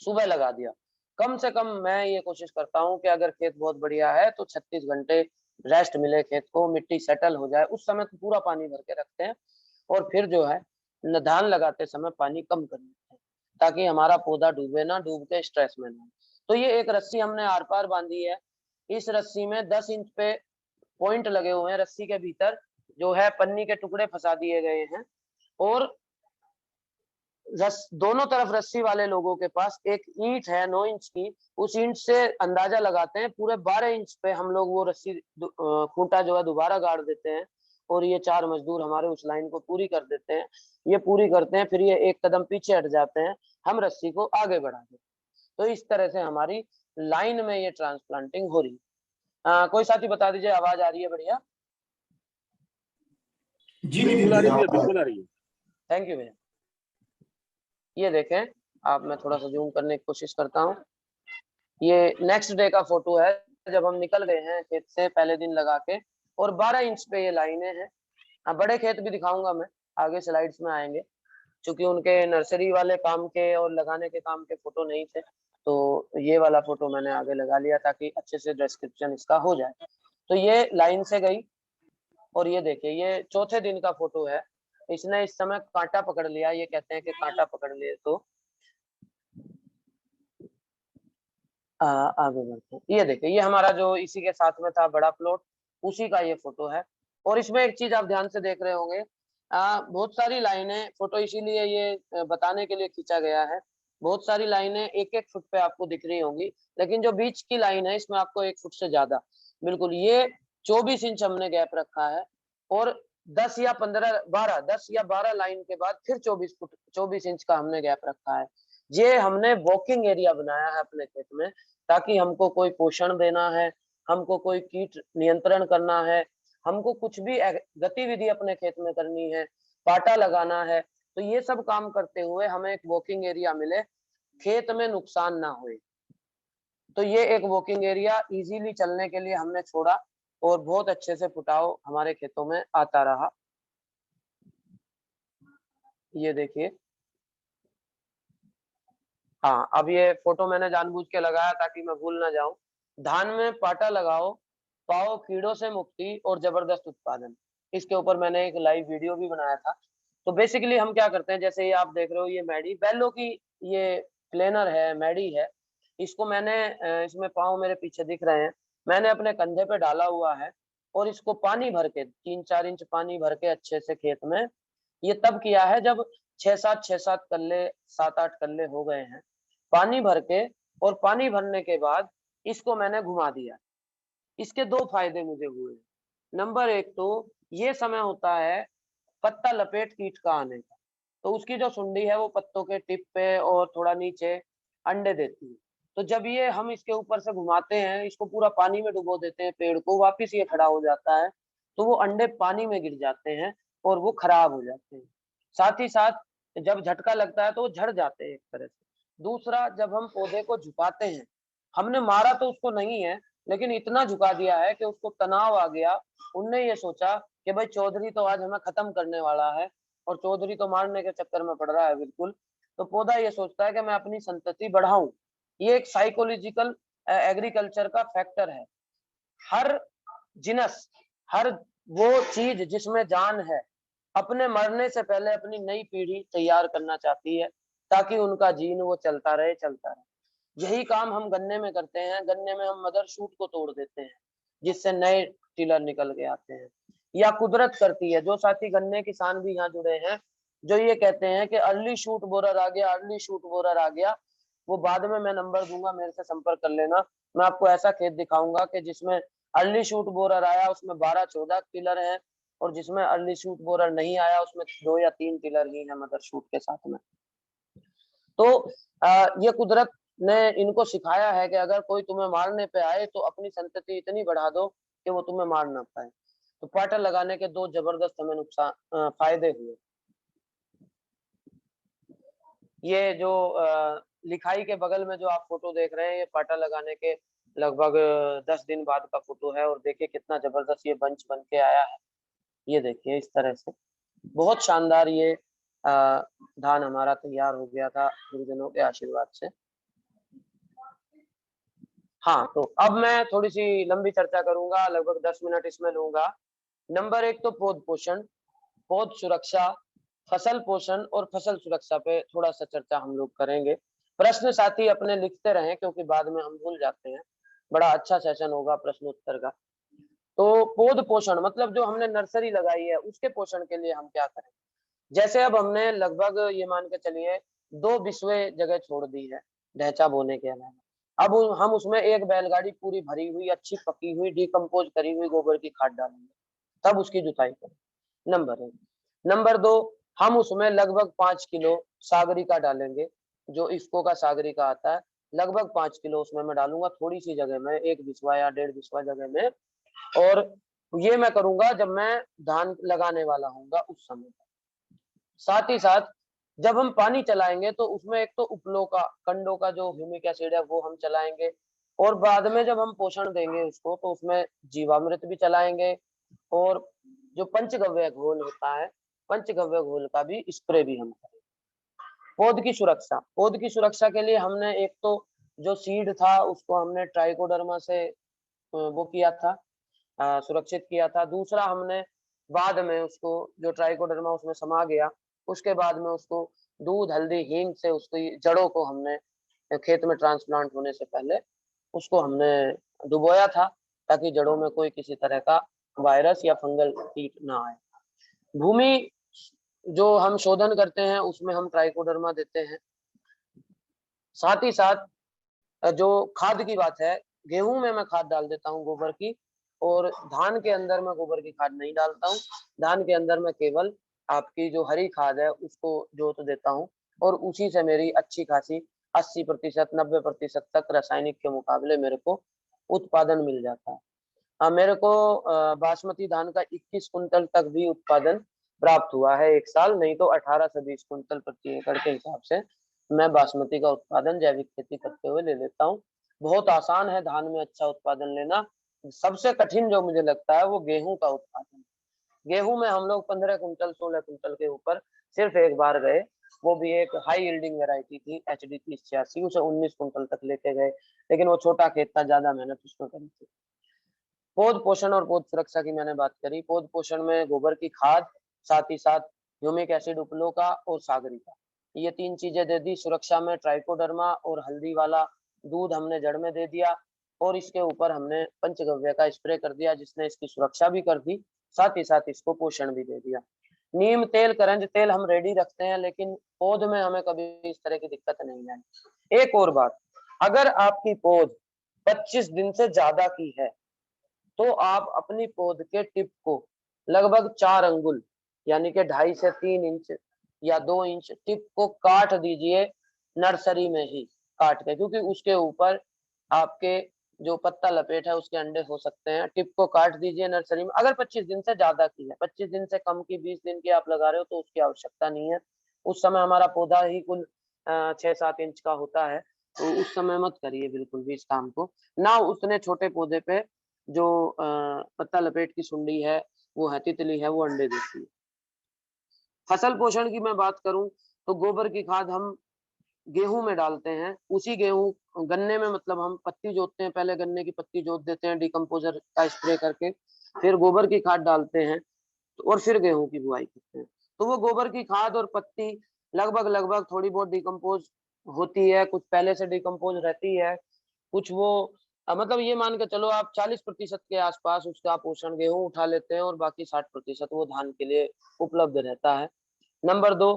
सुबह लगा दिया। कम से कम मैं ये कोशिश करता हूँ कि अगर खेत बहुत बढ़िया है तो 36 घंटे रेस्ट मिले खेत को, मिट्टी सेटल हो जाए, उस समय तो पूरा पानी भर के रखते हैं। और फिर जो है धान लगाते समय पानी कम कर लेते हैं, ताकि हमारा पौधा डूबे ना, डूब के स्ट्रेस में ना। तो ये एक रस्सी हमने आर पार बांधी है। इस रस्सी में 10 इंच पे पॉइंट लगे हुए हैं। रस्सी के भीतर जो है पन्नी के टुकड़े फंसा दिए गए हैं। और दोनों तरफ रस्सी वाले लोगों के पास एक ईंट है 9 इंच की। उस ईंट से अंदाजा लगाते हैं, पूरे 12 इंच पे हम लोग वो रस्सी खूंटा जो है दोबारा गाड़ देते हैं। और ये 4 मजदूर हमारे उस लाइन को पूरी कर देते हैं। ये पूरी करते हैं, फिर ये एक कदम पीछे हट जाते हैं, हम रस्सी को आगे बढ़ा देते हैं। तो इस तरह से हमारी लाइन में ये ट्रांसप्लांटिंग हो रही है। कोई साथी बता दीजिए, आवाज आ रही है? बढ़िया, जी बिल्कुल आ रही है, बिल्कुल आ रही है। थैंक यू भैया। ये देखें आप, मैं थोड़ा सा जूम करने की कोशिश करता हूँ। ये नेक्स्ट डे का फोटो है, जब हम निकल गए हैं खेत से पहले दिन लगा के। और 12 इंच पे ये लाइनें हैं। बड़े खेत भी दिखाऊंगा मैं, आगे स्लाइड्स में आएंगे, क्योंकि उनके नर्सरी वाले काम के और लगाने के काम के फोटो नहीं थे, तो ये वाला फोटो मैंने आगे लगा लिया ताकि अच्छे से डिस्क्रिप्शन इसका हो जाए। तो ये लाइन से गई। और ये देखिए, ये चौथे दिन का फोटो है। इसने इस समय कांटा पकड़ लिया, ये कहते हैं कि कांटा पकड़ लिए तो आगे बढ़ते हैं। ये देखिए, ये हमारा जो इसी के साथ में था बड़ा प्लॉट, उसी का ये फोटो है। और इसमें एक चीज आप ध्यान से देख रहे होंगे, बहुत सारी लाइनें, फोटो इसीलिए ये बताने के लिए खींचा गया है। बहुत सारी लाइनें 1-1 फुट पे आपको दिख रही होंगी, लेकिन जो बीच की लाइन है इसमें आपको 1 फुट से ज्यादा, बिल्कुल ये 24 इंच हमने गैप रखा है। और 10 या 12 लाइन के बाद फिर 24 इंच का हमने गैप रखा है। ये हमने वॉकिंग एरिया बनाया है अपने खेत में, ताकि हमको कोई पोषण देना है, हमको कोई कीट नियंत्रण करना है, हमको कुछ भी गतिविधि अपने खेत में करनी है, पाटा लगाना है, तो ये सब काम करते हुए हमें एक वॉकिंग एरिया मिले, खेत में नुकसान ना होए। तो ये एक वॉकिंग एरिया इजीली चलने के लिए हमने छोड़ा और बहुत अच्छे से फुटाव हमारे खेतों में आता रहा। ये देखिए, हाँ, अब ये फोटो मैंने जानबूझ के लगाया ताकि मैं भूल ना जाऊं। धान में पाटा लगाओ, पाओ कीड़ों से मुक्ति और जबरदस्त उत्पादन। इसके ऊपर मैंने एक लाइव वीडियो भी बनाया था। तो बेसिकली हम क्या करते हैं, जैसे ये आप देख रहे हो, ये मैडी बैलों की ये प्लेनर है, मैडी है। इसको मैंने इसमें पाँव मेरे पीछे दिख रहे हैं, मैंने अपने कंधे पे डाला हुआ है और इसको पानी भर के 3-4 इंच पानी भर के अच्छे से खेत में, ये तब किया है जब 6-7 कल्ले, 7-8 कल्ले हो गए हैं। पानी भर के, और पानी भरने के बाद इसको मैंने घुमा दिया। इसके 2 फायदे मुझे हुए। नंबर 1 तो ये समय होता है पत्ता लपेट कीट का आने का, तो उसकी जो सुंडी है वो पत्तों के टिप पे और थोड़ा नीचे अंडे देती है। तो जब ये हम इसके ऊपर से घुमाते हैं, इसको पूरा पानी में डुबो देते हैं पेड़ को, वापिस ये खड़ा हो जाता है, तो वो अंडे पानी में गिर जाते हैं और वो खराब हो जाते हैं। साथ ही साथ जब झटका लगता है तो वो झड़ जाते हैं एक तरह से। दूसरा, जब हम पौधे को झुकाते हैं, हमने मारा तो उसको नहीं है, लेकिन इतना झुका दिया है कि उसको तनाव आ गया। उनने ये सोचा कि भाई चौधरी तो आज हमें खत्म करने वाला है, और चौधरी तो मारने के चक्कर में पड़ रहा है बिल्कुल। तो पौधा ये सोचता है कि मैं अपनी संतति बढ़ाऊं। ये एक साइकोलॉजिकल एग्रीकल्चर का फैक्टर है। हर जिनस, हर वो चीज जिसमें जान है, अपने मरने से पहले अपनी नई पीढ़ी तैयार करना चाहती है, ताकि उनका जीन वो चलता रहे, चलता रहे। यही काम हम गन्ने में करते हैं। गन्ने में हम मदर शूट को तोड़ देते हैं, जिससे नए टिलर निकल के आते हैं। या कुदरत करती है, जो साथी गन्ने किसान भी यहाँ जुड़े हैं, जो ये कहते हैं कि अर्ली शूट बोरर आ गया, अर्ली शूट बोरर आ गया, वो बाद में मैं नंबर दूंगा, मेरे से संपर्क कर लेना। मैं आपको ऐसा खेत दिखाऊंगा कि जिसमें अर्ली शूट बोरर आया उसमें 12-14 टिलर हैं, और जिसमें अर्ली शूट बोरर नहीं आया उसमें 2 या 3 टिलर ही है मदर शूट के साथ में। तो ये कुदरत ने इनको सिखाया है कि अगर कोई तुम्हें मारने पे आए तो अपनी संतति इतनी बढ़ा दो कि वो तुम्हें मार ना पाए। तो पाटा लगाने के 2 जबरदस्त हमें फायदे हुए। ये जो लिखाई के बगल में जो आप फोटो देख रहे हैं, ये पाटा लगाने के लगभग 10 दिन बाद का फोटो है, और देखिए कितना जबरदस्त ये बंच बन के आया है। ये देखिए इस तरह से बहुत शानदार ये धान हमारा तैयार हो गया था गुरुजनों के आशीर्वाद से। हाँ, तो अब मैं थोड़ी सी लंबी चर्चा करूंगा, लगभग 10 मिनट इसमें लूंगा। नंबर 1 तो पौध पोषण, पौध सुरक्षा, फसल पोषण और फसल सुरक्षा पे थोड़ा सा चर्चा हम लोग करेंगे। प्रश्न साथी अपने लिखते रहें, क्योंकि बाद में हम भूल जाते हैं। बड़ा अच्छा सेशन होगा प्रश्न उत्तर का। तो पौध पोषण मतलब जो हमने नर्सरी लगाई है उसके पोषण के लिए हम क्या करें। जैसे अब हमने लगभग ये मान के चलिए 2 बिस्वे जगह छोड़ दी है ढैंचा बोने के अलावा। अब हम उसमें एक बैलगाड़ी पूरी भरी हुई, अच्छी पकी हुई, डिकम्पोज करी हुई गोबर की खाद डालेंगे, तब उसकी जुताई करें। नंबर 1। नंबर 2, हम उसमें लगभग 5 किलो सागरिका डालेंगे, जो इफ्को का सागरिका आता है। लगभग 5 किलो उसमें मैं डालूंगा, थोड़ी सी जगह में, 1 बिस्वा या 1.5 बिस्वा जगह में। और ये मैं करूंगा जब मैं धान लगाने वाला हूँ उस समय। साथ ही साथ जब हम पानी चलाएंगे तो उसमें एक तो उपलों का, कंडों का जो ह्यूमिक एसिड है वो हम चलाएंगे, और बाद में जब हम पोषण देंगे उसको तो उसमें जीवामृत भी चलाएंगे, और जो पंचगव्य घोल होता है, पंचगव्य घोल का भी स्प्रे भी हम करेंगे। पौध की सुरक्षा, पौध की सुरक्षा के लिए हमने एक तो जो सीड था उसको हमने ट्राइकोडर्मा से वो किया था, सुरक्षित किया था। दूसरा, हमने बाद में उसको जो ट्राइकोडर्मा उसमें समा गया, उसके बाद में उसको दूध, हल्दी, हींग से उसकी जड़ों को हमने खेत में ट्रांसप्लांट होने से पहले उसको हमने डुबोया था, ताकि जड़ों में कोई किसी तरह का वायरस या फंगल कीट ना आए। भूमि जो हम शोधन करते हैं उसमें हम ट्राइकोडर्मा देते हैं। साथ ही साथ जो खाद की बात है, गेहूं में मैं खाद डाल देता हूँ गोबर की, और धान के अंदर मैं गोबर की खाद नहीं डालता हूँ। धान के अंदर मैं केवल आपकी जो हरी खाद है उसको जोत देता हूँ, और उसी से मेरी अच्छी खासी 80% 90% तक रासायनिक के मुकाबले मेरे को उत्पादन मिल जाता है। मेरे को बासमती धान का 21 कुंटल तक भी उत्पादन प्राप्त हुआ है एक साल, नहीं तो 18 से 20 कुंटल प्रति एकड़ के हिसाब से मैं बासमती का उत्पादन जैविक खेती करते हुए ले लेता हूँ। बहुत आसान है धान में अच्छा उत्पादन लेना। सबसे कठिन जो मुझे लगता है वो गेहूं का उत्पादन। गेहूं में हम लोग 15 कुंटल 16 कुंटल के ऊपर सिर्फ एक बार गए, वो भी एक हाई यील्डिंग वैरायटी थी HD 3086, उसे 19 कुंटल तक लेके गए, लेकिन वो छोटा खेत था, ज्यादा मेहनत उसमें करी थी। पौध पोषण और पौध सुरक्षा की मैंने बात करी। पौध पोषण में गोबर की खाद, साथ ही साथ ह्यूमिक एसिड उपलो का और सागरिका, ये 3 चीजें दे दी। सुरक्षा में ट्राइकोडर्मा और हल्दी वाला दूध हमने जड़ में दे दिया, और इसके ऊपर हमने पंचगव्य का स्प्रे कर दिया, जिसने इसकी सुरक्षा भी कर दी, साथ ही साथ इसको पोषण भी दे दिया। नीम तेल, करंज तेल हम रेडी रखते हैं, लेकिन पौध में हमें कभी इस तरह की दिक्कत नहीं आई। एक और बात, अगर आपकी पौध 25 दिन से ज्यादा की है तो आप अपनी पौध के टिप को लगभग 4 अंगुल यानी कि 2.5 से 3 इंच या 2 इंच टिप को काट दीजिए, नर्सरी में ही काट के, क्योंकि उसके ऊपर आपके जो पत्ता लपेट है उसके अंडे हो सकते हैं। टिप को काट दीजिए नर्सरी में। अगर 25 दिन से ज्यादा की है, 25 दिन से कम की 20 दिन की आप लगा रहे हो तो उसकी आवश्यकता नहीं है। उस समय हमारा पौधा ही कुल 6-7 इंच का होता है, तो उस समय मत करिए बिल्कुल भी इस काम को। ना उतने छोटे पौधे पे जो पत्ता लपेट की सुंडी है, वो है तितली है, वो अंडे देती है। फसल पोषण की मैं बात करूं तो गोबर की खाद हम गेहूं में डालते हैं। उसी गेहूं गन्ने में मतलब हम पत्ती जोतते हैं, पहले गन्ने की पत्ती जोत देते हैं डिकम्पोजर का स्प्रे करके, फिर गोबर की खाद डालते हैं, और फिर गेहूं की बुआई करते हैं। तो वो गोबर की खाद और पत्ती लगभग लगभग थोड़ी बहुत डिकम्पोज होती है, कुछ पहले से डिकम्पोज रहती है, कुछ वो मतलब ये मान के चलो आप 40% के आसपास उसका पोषण गेहूं उठा लेते हैं, और बाकी 60% वो धान के लिए उपलब्ध रहता है। नंबर 2,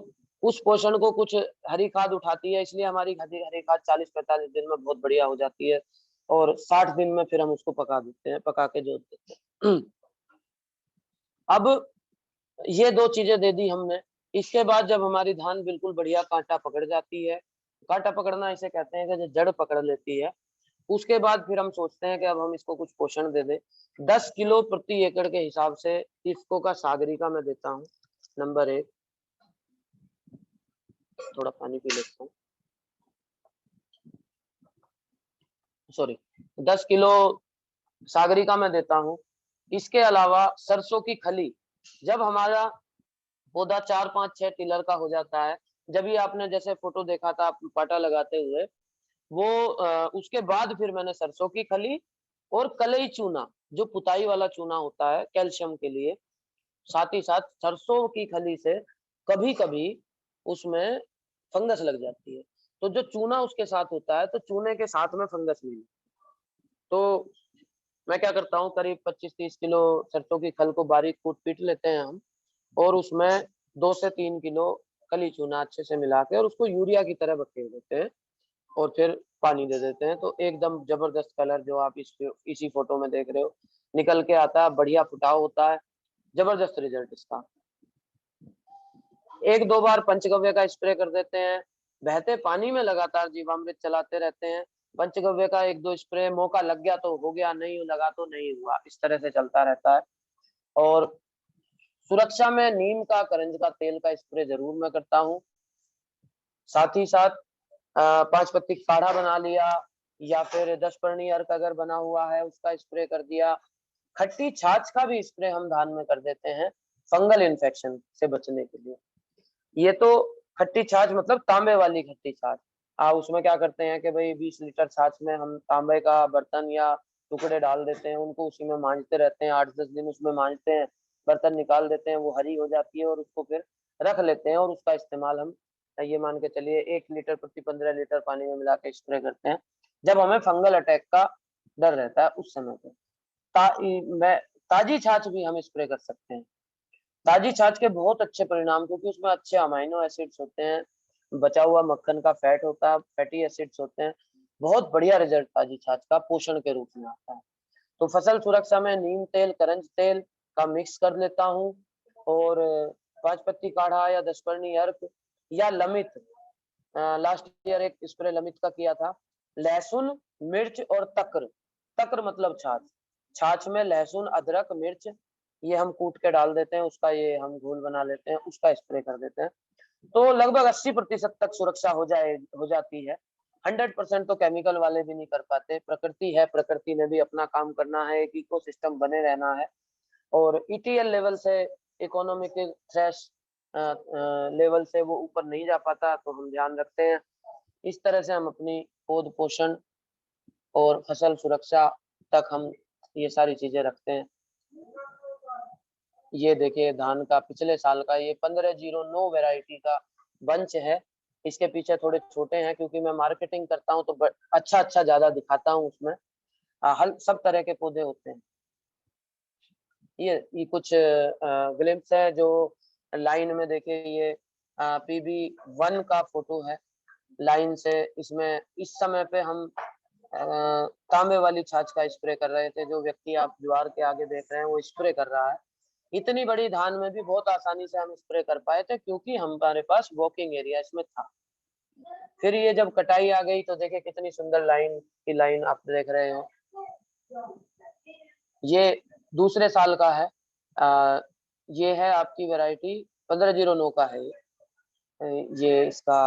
उस पोषण को कुछ हरी खाद उठाती है, इसलिए हमारी हरी हरी खाद 40-45 दिन में बहुत बढ़िया हो जाती है, और 60 दिन में फिर हम उसको पका देते हैं, पका के जोत देते हैं। अब ये 2 चीजें दे दी हमने। इसके बाद जब हमारी धान बिल्कुल बढ़िया कांटा पकड़ जाती है, कांटा पकड़ना इसे कहते हैं कि जो जड़ पकड़ लेती है, उसके बाद फिर हम सोचते हैं कि अब हम इसको कुछ पोषण दे दें। 10 किलो प्रति एकड़ के हिसाब से इफ्को का सागरिका मैं देता हूँ। नंबर 1, थोड़ा पानी पी लेता हूँ, सॉरी, 10 किलो सागरिका मैं देता हूँ। इसके अलावा सरसों की खली, जब हमारा पौधा 4-5-6 टिलर का हो जाता है, जब ये आपने जैसे फोटो देखा था आप पाटा लगाते हुए, वो उसके बाद फिर मैंने सरसों की खली और कलई चूना, जो पुताई वाला चूना होता है कैल्शियम के लिए, साथ ही साथ सरसों की खली से कभी कभी उसमें फंगस लग जाती है, तो जो चूना उसके साथ होता है, तो चूने के साथ में फंगस नहीं, तो मैं क्या करता हूँ, करीब 25-30 किलो सरसों की खल को बारीक कूट पीट लेते हैं हम, और उसमें 2 से 3 किलो कली चूना अच्छे से मिला के और उसको यूरिया की तरह बखेर देते हैं, और फिर पानी दे देते हैं, तो एकदम जबरदस्त कलर जो आप इसी फोटो में देख रहे हो निकल के आता है, बढ़िया फुटाव होता है, जबरदस्त रिजल्ट इसका। 1-2 बार पंचगव्य का स्प्रे कर देते हैं, बहते पानी में लगातार जीवामृत चलाते रहते हैं। पंचगव्य का 1-2 स्प्रे, मौका लग गया तो हो गया, नहीं लगा तो नहीं हुआ, इस तरह से चलता रहता है। और सुरक्षा में नीम का, करंज का तेल का स्प्रे जरूर मैं करता हूँ। साथ ही साथ 5 पत्ती काढ़ा बना लिया, या फिर 10 पर्णी अर्क अगर बना हुआ है उसका स्प्रे कर दिया। खट्टी छाछ का भी स्प्रे हम धान में कर देते हैं फंगल इन्फेक्शन से बचने के लिए। ये तो खट्टी छाछ मतलब तांबे वाली खट्टी छाछ। उसमें क्या करते हैं कि भाई 20 लीटर छाछ में हम तांबे का बर्तन या टुकड़े डाल देते हैं, उनको उसी में मांजते रहते हैं, 8-10 दिन उसमें मांजते हैं, बर्तन निकाल देते हैं, वो हरी हो जाती है, और उसको फिर रख लेते हैं, और उसका इस्तेमाल हम ये मान के चलिए 1 लीटर प्रति 15 लीटर पानी में मिला के स्प्रे करते हैं, जब हमें फंगल अटैक का डर रहता है उस समय पे। मैं ताजी छाछ भी हम स्प्रे कर सकते हैं। ताजी छाछ के बहुत अच्छे परिणाम, क्योंकि उसमें अच्छे अमाइनो एसिड्स होते हैं, बचा हुआ मक्खन का फैट होता है, फैटी एसिड्स होते हैं। बहुत बढ़िया रिजल्ट ताजी छाछ का पोषण के रूप में आता है। तो फसल सुरक्षा में नीम तेल, करंज तेल का मिक्स कर लेता हूँ, और 5 पत्ती काढ़ा या 10 पर्णी अर्क या लमित, लास्ट ईयर एक स्प्रे लमित का किया था। लहसुन, मिर्च और तक्र, तक्र मतलब छाछ, छाछ में लहसुन, अदरक, मिर्च ये हम कूट के डाल देते हैं, उसका ये हम घोल बना लेते हैं, उसका स्प्रे कर देते हैं। तो लगभग 80% तक सुरक्षा हो जाती है। 100% तो केमिकल वाले भी नहीं कर पाते। प्रकृति है, प्रकृति ने भी अपना काम करना है, एक इकोसिस्टम बने रहना है, और ईटीएल लेवल से, इकोनॉमिक थ्रेश लेवल से वो ऊपर नहीं जा पाता, तो हम ध्यान रखते हैं। इस तरह से हम अपनी पौध पोषण और फसल सुरक्षा तक हम ये सारी चीजें रखते हैं। ये देखिए धान का पिछले साल का ये 1509 वैरायटी का बंच है। इसके पीछे थोड़े छोटे हैं, क्योंकि मैं मार्केटिंग करता हूँ तो अच्छा ज्यादा दिखाता हूँ उसमें। हल सब तरह के पौधे होते हैं। ये कुछ ग्लिम्प्स है जो लाइन में देखिए, ये PB1 का फोटो है लाइन से। इसमें इस समय पे हम तांबे वाली छाछ का स्प्रे कर रहे थे। जो व्यक्ति आप ज्वार के आगे देख रहे हैं वो स्प्रे कर रहा है। इतनी बड़ी धान में भी बहुत आसानी से हम स्प्रे कर पाए थे, क्योंकि हमारे पास वॉकिंग एरिया इसमें था। फिर ये जब कटाई आ गई तो देखिए कितनी सुंदर लाइन की लाइन आप देख रहे हो। ये दूसरे साल का है। ये है आपकी वैरायटी 1509 का है। ये इसका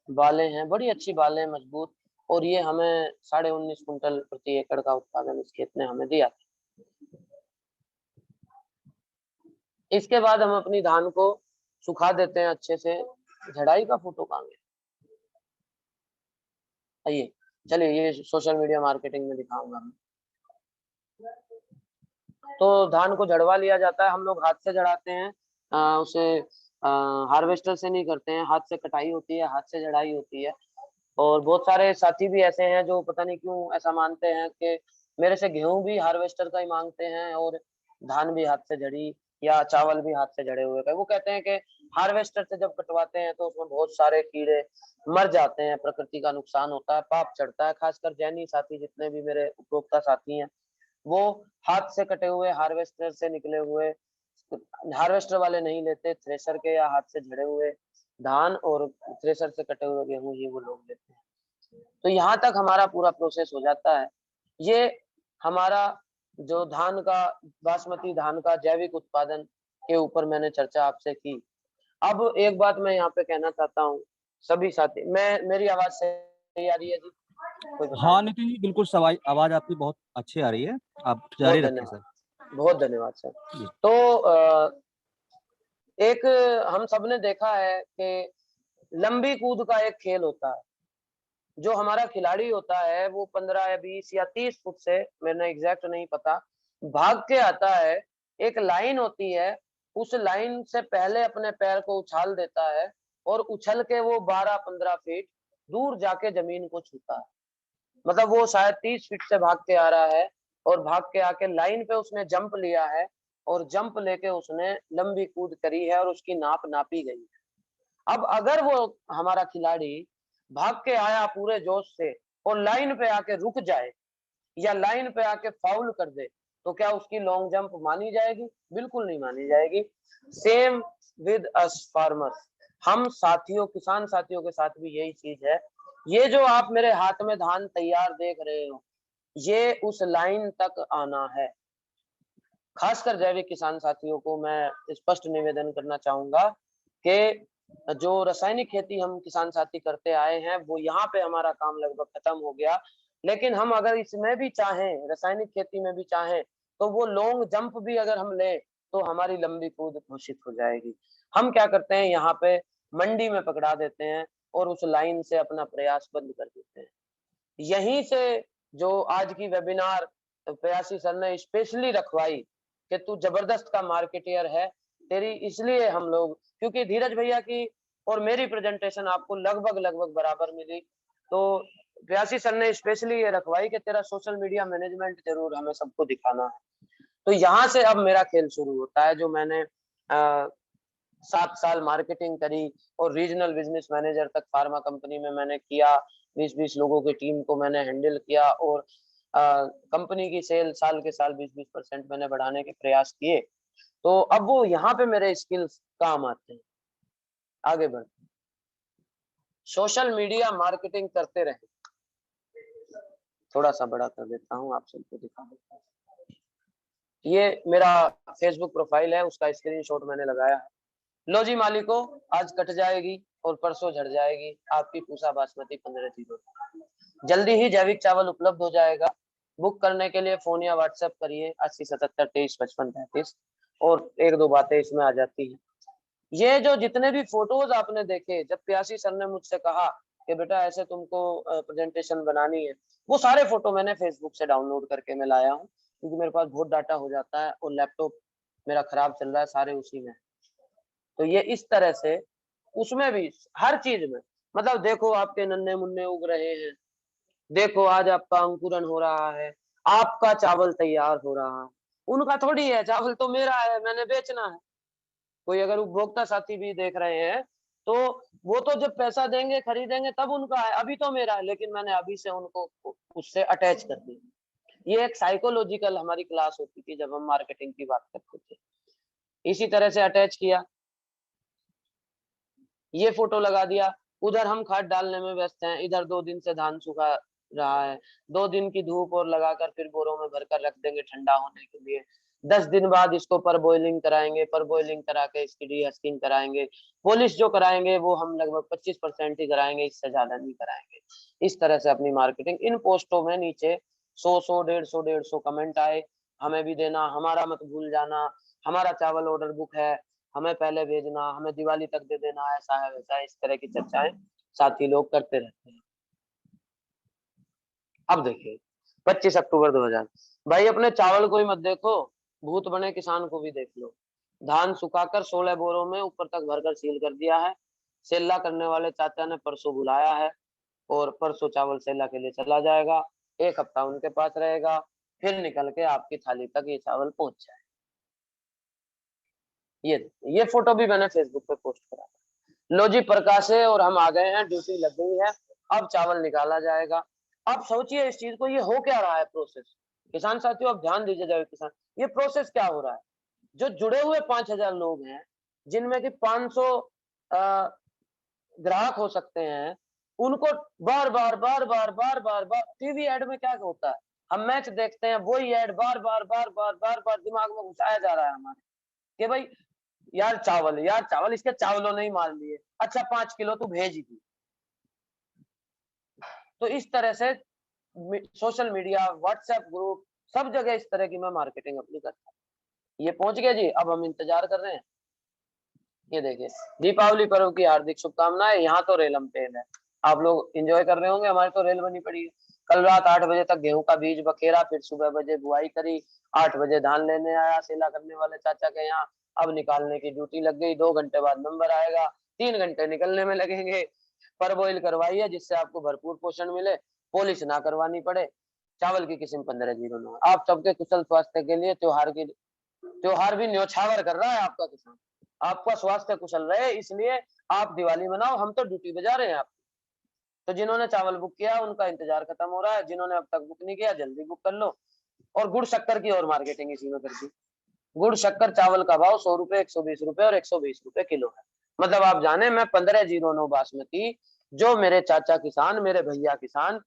बालें हैं, बड़ी अच्छी बालें हैं, मजबूत, और ये हमें 19.5 कुंटल प्रति एकड़ का उत्पादन इस खेत ने हमें दिया था। इसके बाद हम अपनी धान को सुखा देते हैं अच्छे से। झड़ाई का फोटो कहाँ गया? आइए चलिए, ये सोशल मीडिया मार्केटिंग में दिखाऊंगा मैं। तो धान को झड़वा लिया जाता है, हम लोग हाथ से झड़ाते हैं, उसे हार्वेस्टर से नहीं करते हैं। हाथ से कटाई होती है, हाथ से झड़ाई होती है। और बहुत सारे साथी भी ऐसे हैं जो पता नहीं क्यों ऐसा मानते हैं कि मेरे से गेहूं भी हार्वेस्टर का ही मांगते हैं और धान भी हाथ से झड़ी या चावल भी हाथ से झड़े हुए का। वो कहते हैं कि हार्वेस्टर से जब कटवाते हैं तो उसमें बहुत सारे कीड़े मर जाते हैं, प्रकृति का नुकसान होता है, पाप चढ़ता है। खासकर जैनी साथी जितने भी मेरे उपभोक्ता साथी हैं, वो हाथ से कटे हुए, हार्वेस्टर से निकले हुए, हार्वेस्टर वाले नहीं लेते, थ्रेशर के या हाथ से झड़े हुए धान और थ्रेशर से कटे हुए गेहूं ही वो लोग लेते हैं। तो यहाँ तक हमारा पूरा प्रोसेस हो जाता है। ये हमारा जो धान का, बासमती धान का जैविक उत्पादन के ऊपर मैंने चर्चा आपसे की। अब एक बात मैं यहाँ पे कहना चाहता हूँ सभी साथी, मेरी आवाज सही आ रही है जी? कोई बताएं। हाँ नितिन जी, बिल्कुल सवाई आवाज आपकी बहुत अच्छी आ रही है, आप जारी बहुत रखें सर। धन्यवाद, बहुत धन्यवाद सर। जी। तो एक हम सबने देखा है कि लंबी कूद का एक खेल होता है। जो हमारा खिलाड़ी होता है वो 15 या 20 या 30 फुट से, मैंने एग्जैक्ट नहीं पता, भाग के आता है। एक लाइन होती है, उस लाइन से पहले अपने पैर को उछाल देता है और उछल के वो 12-15 फीट दूर जाके जमीन को छूता है। मतलब वो शायद 30 फीट से भाग के आ रहा है और भाग के आके लाइन पे उसने जंप लिया है और जंप लेके उसने लंबी कूद करी है और उसकी नाप नापी गई है। अब अगर वो हमारा खिलाड़ी भाग के आया पूरे जोश से और लाइन पे आके रुक जाए या लाइन पे आके फाउल कर दे, तो क्या उसकी लॉन्ग जंप मानी जाएगी? बिल्कुल नहीं मानी जाएगी। सेम विद अस फार्मर्स, हम साथियों, किसान साथियों के साथ भी यही चीज है। ये जो आप मेरे हाथ में धान तैयार देख रहे हो, ये उस लाइन तक आना है। खासकर जैविक किसान साथियों को मैं स्पष्ट निवेदन करना चाहूंगा कि जो रासायनिक खेती हम किसान साथी करते आए हैं, वो यहाँ पे हमारा काम लगभग खत्म हो गया। लेकिन हम अगर इसमें भी चाहें, रासायनिक खेती में भी चाहें, तो वो लॉन्ग जंप भी अगर हम लें तो हमारी लंबी कूद घोषित हो जाएगी। हम क्या करते हैं, यहाँ पे मंडी में पकड़ा देते हैं और उस लाइन से अपना प्रयास बंद कर देते हैं। यहीं से जो आज की वेबिनार प्रयासी सर ने स्पेशली रखवाई कि तू जबरदस्त का मार्केटियर है, तेरी इसलिए हम लोग, क्योंकि धीरज भैया की और मेरी प्रेजेंटेशन आपको लगभग बराबर मिली, तो प्रयासी सर ने स्पेशली ये रखवाई कि तेरा सोशल मीडिया मैनेजमेंट जरूर हमें सबको दिखाना है। तो यहाँ से अब मेरा खेल शुरू होता है, जो मैंने 7 साल मार्केटिंग करी और रीजनल बिजनेस मैनेजर तक फार्मा कंपनी में मैंने किया। 20-20 लोगों की टीम को मैंने हैंडल किया और कंपनी की सेल साल के साल 20-20% मैंने बढ़ाने के प्रयास किए। तो अब वो यहाँ पे मेरे स्किल्स काम आते हैं। आगे बढ़, सोशल मीडिया मार्केटिंग करते रहे। थोड़ा सा बड़ा कर देता हूँ, आप सबको दिखा देता हूँ। ये मेरा फेसबुक प्रोफाइल है, उसका स्क्रीनशॉट मैंने लगाया है। लो जी मालिको, आज कट जाएगी और परसों झड़ जाएगी आपकी पूसा बासमती 15 जल्दी ही जैविक चावल उपलब्ध हो जाएगा। बुक करने के लिए फोन या व्हाट्सएप करिए 8077235535 और 1-2 बातें इसमें आ जाती हैं। ये जो जितने भी फोटोज आपने देखे, जब प्यासी सर ने मुझसे कहा कि बेटा ऐसे तुमको प्रेजेंटेशन बनानी है, वो सारे फोटो मैंने फेसबुक से डाउनलोड करके मैं लाया हूँ, क्योंकि मेरे पास बहुत डाटा हो जाता है और लैपटॉप मेरा खराब चल रहा है, सारे उसी में। तो ये इस तरह से उसमें भी हर चीज में, मतलब देखो आपके नन्हे मुन्ने उग रहे हैं, देखो आज आपका अंकुरन हो रहा है, आपका चावल तैयार हो रहा है। उनका थोड़ी है, चावल तो मेरा है, मैंने बेचना है। कोई अगर उपभोक्ता साथी भी देख रहे हैं तो वो तो जब पैसा देंगे खरीदेंगे तब उनका है, अभी तो मेरा है, लेकिन मैंने अभी से उनको उससे अटैच कर दिया। ये एक साइकोलॉजिकल हमारी क्लास होती थी जब हम मार्केटिंग की बात करते थे, इसी तरह से अटैच किया। ये फोटो लगा दिया, उधर हम खाद डालने में व्यस्त हैं, इधर 2 दिन से धान सूखा रहा है, 2 दिन की धूप और लगाकर फिर बोरों में भरकर रख देंगे ठंडा होने के लिए। 10 दिन बाद इसको पर बॉइलिंग कराएंगे, पर बॉइलिंग करा के इसकी डी-हस्किंग कराएंगे। पॉलिश जो कराएंगे वो हम लगभग 25% ही कराएंगे, इससे ज्यादा नहीं कराएंगे। इस तरह से अपनी मार्केटिंग, इन पोस्टों में नीचे 100 150 कमेंट आए, हमें भी देना, हमारा मत भूल जाना, हमारा चावल ऑर्डर बुक है, हमें पहले भेजना, हमें दिवाली तक दे देना, ऐसा है वैसा है, इस तरह की चर्चाएं साथी लोग करते रहते हैं। अब देखिए 25 अक्टूबर 2000, भाई अपने चावल को ही मत देखो, भूत बने किसान को भी देख लो। धान सुखाकर 16 बोरों में ऊपर तक भरकर सील कर दिया है। सेल्ला करने वाले चाचा ने परसों बुलाया है और परसों चावल सेल्ला के लिए चला जाएगा। 1 हफ्ता उनके पास रहेगा, फिर निकल के आपकी थाली तक ये चावल पहुंच जाए। ये फोटो भी मैंने फेसबुक पे पोस्ट करा। लो जी प्रकाश है और हम आ गए हैं, ड्यूटी लग गई है, अब चावल निकाला जाएगा। अब सोचिए इस चीज को, ये हो क्या रहा है प्रोसेस। किसान साथियों अब ध्यान दीजिए, जय किसान, ये प्रोसेस क्या हो रहा है। जो जुड़े हुए 5000 लोग हैं, जिनमें कि 500 ग्राहक हो सकते हैं, उनको बार बार बार बार बार बार बार टीवी एड में क्या होता है, हम मैच देखते हैं, वही एड बार बार बार बार बार बार दिमाग में घुसाया जा रहा है हमारे, कि भाई यार चावल, इसके चावलों ने ही मार लिए, अच्छा 5 किलो तू भेज दी। तो इस तरह से सोशल मीडिया, व्हाट्सएप ग्रुप, सब जगह इस तरह की मैं मार्केटिंग अपनी करता हूँ। ये पहुंच गया जी, अब हम इंतजार कर रहे हैं। ये देखिए, दीपावली पर्व की हार्दिक शुभकामनाएं। यहाँ तो रेलम पेल है, आप लोग एंजॉय कर रहे होंगे, हमारी तो रेल बनी पड़ी है। कल रात 8 बजे तक गेहूं का बीज बखेरा, फिर सुबह बजे बुआई करी, 8 बजे धान लेने आया सेला करने वाले चाचा के यहाँ। अब निकालने की ड्यूटी लग गई, 2 घंटे बाद नंबर आएगा, 3 घंटे निकलने में लगेंगे। पर बॉइल करवाई है जिससे आपको भरपूर पोषण मिले, पॉलिश ना करवानी पड़े। चावल की किस्म 1509। आप सबके कुशल स्वास्थ्य के लिए त्योहार भी न्योछावर कर रहा है आपका किसान। आपका स्वास्थ्य कुशल रहे इसलिए आप दिवाली मनाओ, हम तो ड्यूटी बजा रहे हैं आप। तो जिन्होंने चावल बुक किया उनका इंतजार खत्म हो रहा है, जिन्होंने अब तक बुक नहीं किया जल्दी बुक कर लो। और गुड़ शक्कर की और मार्केटिंग इसी में कर दी। गुड़ शक्कर चावल का भाव 100 रुपए, 120 रुपए और 120 रुपए किलो है। मतलब आप जाने, मैं 1509 बासमती जो मेरे चाचा किसान, मेरे भैया किसान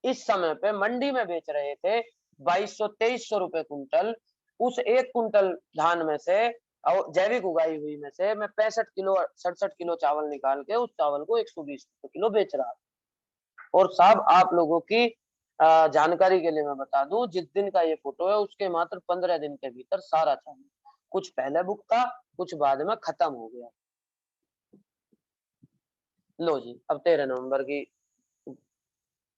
इस समय पे मंडी में बेच रहे थे 2200-2300 रुपए कुंटल, उस 1 कुंटल धान में से और जैविक उगाई हुई में से मैं 65 किलो 67 किलो चावल निकाल के उस चावल को 120 रुपए किलो बेच रहा था। और साहब आप लोगों की जानकारी के लिए मैं बता दूं, जिस दिन का ये फोटो है उसके मात्र 15 दिन के भीतर सारा चावल, कुछ पहले बुक था, कुछ बाद में खत्म हो गया। लो जी, अब 13 नवंबर की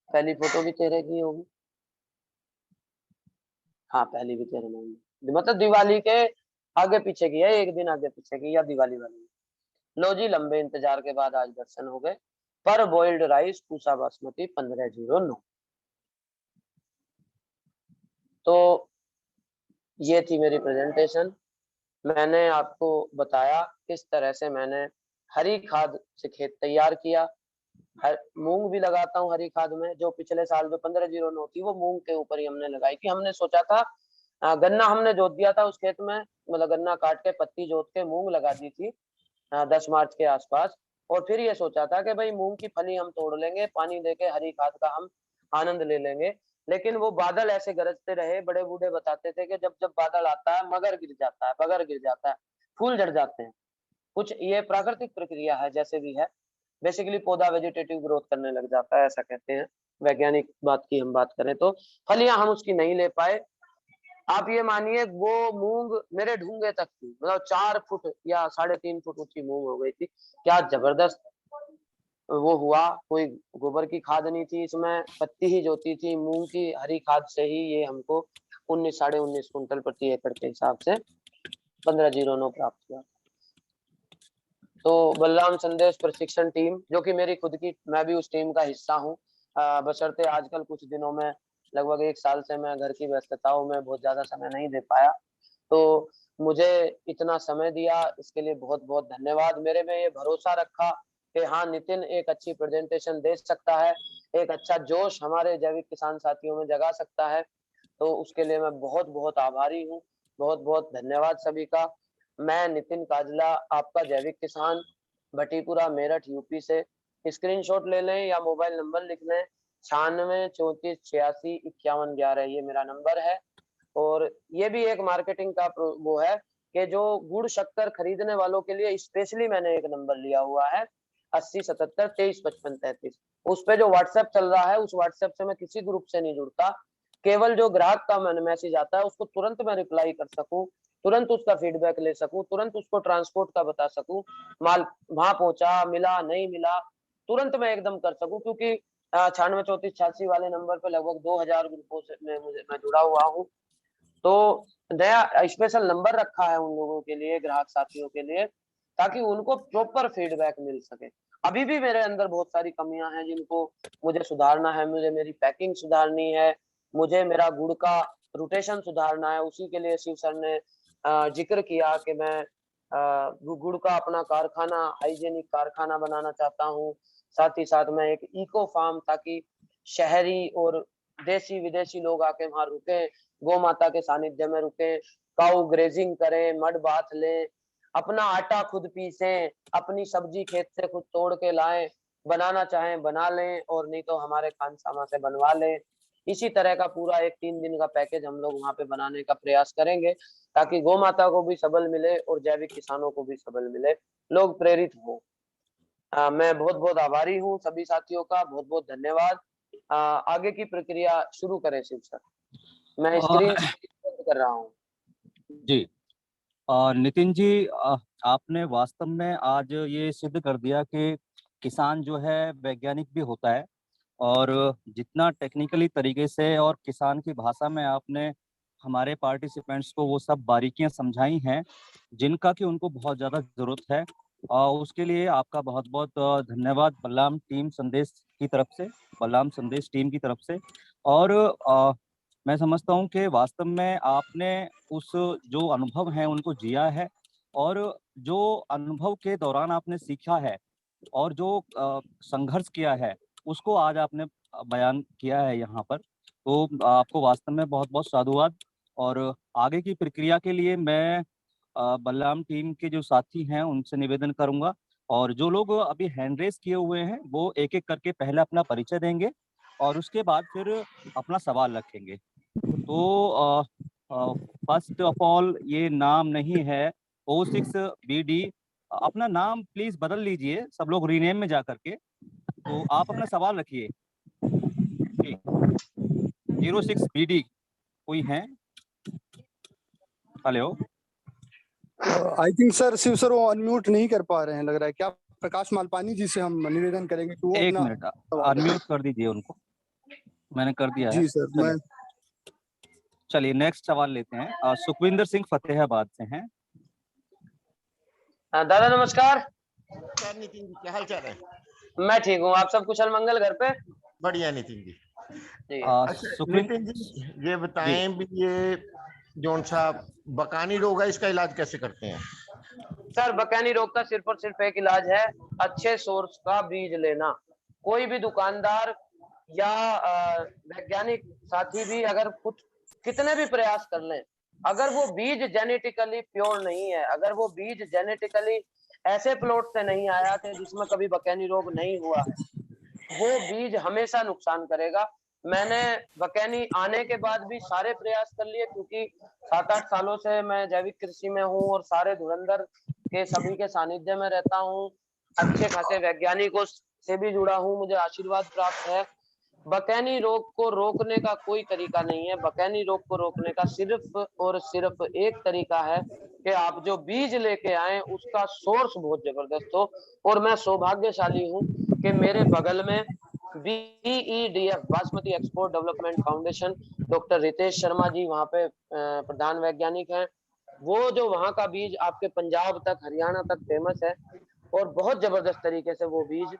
पहली फोटो भी 13 की होगी। हाँ, पहली भी 13 नवंबर, मतलब दिवाली के आगे पीछे की है, एक दिन आगे पीछे की, या दिवाली वाली। लो जी, लंबे इंतजार के बाद आज दर्शन हो गए। पर बॉइल्ड राइस पूसा बासमती 1509। तो ये थी मेरी प्रेजेंटेशन। मैंने आपको बताया किस तरह से मैंने हरी खाद से खेत तैयार किया। मूंग भी लगाता हूँ हरी खाद में, जो पिछले साल में 1509 थी वो मूंग के ऊपर ही हमने लगाई थी। हमने सोचा था गन्ना हमने जोत दिया था उस खेत में, मतलब गन्ना काट के पत्ती जोत के मूंग लगा दी थी 10 मार्च के आसपास। और फिर ये सोचा था कि भाई मूंग की फली हम तोड़ लेंगे, पानी देके हरी खाद का हम आनंद ले लेंगे। लेकिन वो बादल ऐसे गरजते रहे, बड़े बूढ़े बताते थे कि जब जब बादल आता है मगर गिर जाता है, बगर गिर जाता है, फूल झड़ जाते हैं। कुछ ये प्राकृतिक प्रक्रिया है जैसे भी है, बेसिकली पौधा वेजिटेटिव ग्रोथ करने लग जाता है, ऐसा कहते हैं। वैज्ञानिक बात की हम बात करें तो फलियां हम उसकी नहीं ले पाए। आप ये मानिए वो मूंग मेरे ढूंगे तक थी, मतलब 4 फुट या 3.5 फुट ऊंची मूंग हो गई थी। क्या जबरदस्त वो हुआ। कोई गोबर की खाद नहीं थी इसमें, पत्ती ही जोती थी मूंग की हरी खाद से ही। ये हमको 19-19.5 कुंटल प्रति एकड़ के हिसाब से 1509 प्राप्त हुआ। तो बलराम संदेश प्रशिक्षण टीम, जो कि मेरी खुद की, मैं भी उस टीम का हिस्सा हूँ, बशर्ते आजकल कुछ दिनों में लगभग 1 साल से मैं घर की व्यस्तताओं में बहुत ज्यादा समय नहीं दे पाया। तो मुझे इतना समय दिया, इसके लिए बहुत बहुत धन्यवाद। मेरे में ये भरोसा रखा कि हाँ नितिन एक अच्छी प्रेजेंटेशन दे सकता है, एक अच्छा जोश हमारे जैविक किसान साथियों में जगा सकता है। तो उसके लिए मैं बहुत बहुत आभारी हूँ। बहुत बहुत धन्यवाद सभी का। मैं नितिन काजला, आपका जैविक किसान, भटीपुरा मेरठ यूपी से। स्क्रीनशॉट ले लें या मोबाइल नंबर लिख लें, 96 34 86 51 11, ये मेरा नंबर है। और ये भी एक मार्केटिंग का वो है कि जो गुड़ शक्कर खरीदने वालों के लिए स्पेशली मैंने एक नंबर लिया हुआ है, 80 77 23 55 33। उस पे जो व्हाट्सएप चल रहा है, उस व्हाट्सएप से मैं किसी ग्रुप से नहीं जुड़ता। केवल जो ग्राहक का मैसेज आता है उसको तुरंत मैं रिप्लाई कर सकूं, तुरंत उसका फीडबैक ले सकूं, तुरंत उसको ट्रांसपोर्ट का बता सकूं, माल वहां पहुंचा, मिला नहीं मिला, तुरंत मैं एकदम कर सकूं। क्योंकि 96 34 86 वाले नंबर पे लगभग 2000 ग्रुपों से मैं जुड़ा हुआ हूँ। तो नया स्पेशल नंबर रखा है उन लोगों के लिए, ग्राहक साथियों के लिए, ताकि उनको प्रॉपर फीडबैक मिल सके। अभी भी मेरे अंदर बहुत सारी कमियां हैं जिनको मुझे सुधारना है। मुझे मेरी पैकिंग सुधारनी है, मुझे मेरा गुड़ का रोटेशन सुधारना है। उसी के लिए शिव सर ने जिक्र किया कि मैं गुड़ का अपना कारखाना, हाइजेनिक कारखाना बनाना चाहता हूँ। साथ ही साथ मैं एक इको फार्म, ताकि शहरी और देशी विदेशी लोग आके वहां रुके, गौ माता के सानिध्य में रुके, काऊ ग्रेजिंग करें, मड बाथ लें, अपना आटा खुद पीसें, अपनी सब्जी खेत से खुद तोड़ के लाएं, बनाना चाहें बना लें, और नहीं तो हमारे खानसामा से बनवा लें। इसी तरह का पूरा एक 3 दिन का पैकेज हम लोग वहां पे बनाने का प्रयास करेंगे, ताकि गौ माता को भी सबल मिले और जैविक किसानों को भी सबल मिले, लोग प्रेरित हो। मैं बहुत बहुत आभारी हूँ सभी साथियों का, बहुत बहुत धन्यवाद। आगे की प्रक्रिया शुरू करें शिव सर। मैं स्क्रीन कर रहा हूँ। जी नितिन जी, आपने वास्तव में आज ये सिद्ध कर दिया कि किसान जो है वैज्ञानिक भी होता है। और जितना टेक्निकली तरीके से और किसान की भाषा में आपने हमारे पार्टिसिपेंट्स को वो सब बारीकियां समझाई हैं जिनका कि उनको बहुत ज़्यादा ज़रूरत है, उसके लिए आपका बहुत बहुत धन्यवाद बलराम संदेश टीम की तरफ से। और मैं समझता हूँ कि वास्तव में आपने उस जो अनुभव हैं उनको जिया है, और जो अनुभव के दौरान आपने सीखा है और जो संघर्ष किया है उसको आज आपने बयान किया है यहाँ पर। तो आपको वास्तव में बहुत बहुत साधुवाद। और आगे की प्रक्रिया के लिए मैं बलराम टीम के जो साथी हैं उनसे निवेदन करूंगा, और जो लोग अभी हैंड रेस किए हुए हैं वो एक एक करके पहले अपना परिचय देंगे और उसके बाद फिर अपना सवाल रखेंगे। तो फर्स्ट ऑफ ऑल ये नाम नहीं है O6BD, अपना नाम प्लीज बदल लीजिए सब लोग रीनेम में जा करके। तो आप अपना सवाल रखिए। 06BD कोई है? Hello, I think sir Shiv sir वो अनम्यूट नहीं कर पा रहे हैं, लग रहा है। क्या प्रकाश मालपानी जी से हम निवेदन करेंगे कि वो एक अपना मिनट, अनम्यूट कर दीजिए उनको। मैंने कर दिया है। जी सर। मैं चलिए नेक्स्ट सवाल लेते हैं। सुखविंदर सिंह फतेहाबाद से हैं। दादा नमस्कार। नितिन जी क्या हाल चाल है? मैं ठीक हूँ, आप सब कुशल मंगल घर पे? बढ़िया नितिन जी। जी। अच्छा नितिन जी ये बताएं भी, ये जोन सा बकानी रोग है, इसका इलाज कैसे करते हैं? सर बकानी रोग का सिर्फ और सिर्फ एक इलाज है, अच्छे सोर्स का बीज लेना। कोई भी दुकानदार या वैज्ञानिक साथी भी अगर कुछ कितने भी प्रयास कर लें, अगर वो बीज जेनेटिकली प्योर नहीं है, अगर वो बीज जेनेटिकली ऐसे प्लॉट से नहीं आया कि जिसमें कभी बकानी रोग नहीं हुआ है, वो बीज हमेशा नुकसान करेगा। मैंने बकानी आने के बाद भी सारे प्रयास कर लिए, क्योंकि 7-8 सालों से मैं जैविक कृषि में हूँ और सारे धुरंधर के सभी के सानिध्य में रहता हूँ, अच्छे खासे वैज्ञानिकों से भी जुड़ा हूँ, मुझे आशीर्वाद प्राप्त है। बकानी रोग को रोकने का कोई तरीका नहीं है। बकानी रोग को रोकने का सिर्फ और सिर्फ एक तरीका है कि आप जो बीज लेके आए उसका सोर्स बहुत जबरदस्त हो। और मैं सौभाग्यशाली हूँ कि मेरे बगल में BEDF Basmati export development foundation, doctor Ritesh Sharma ji वहाँ पे प्रधान वैज्ञानिक हैं। वो जो वहाँ का बीज आपके पंजाब तक, हरियाणा तक फेमस है, और बहुत जबरदस्त तरीके से वो बीज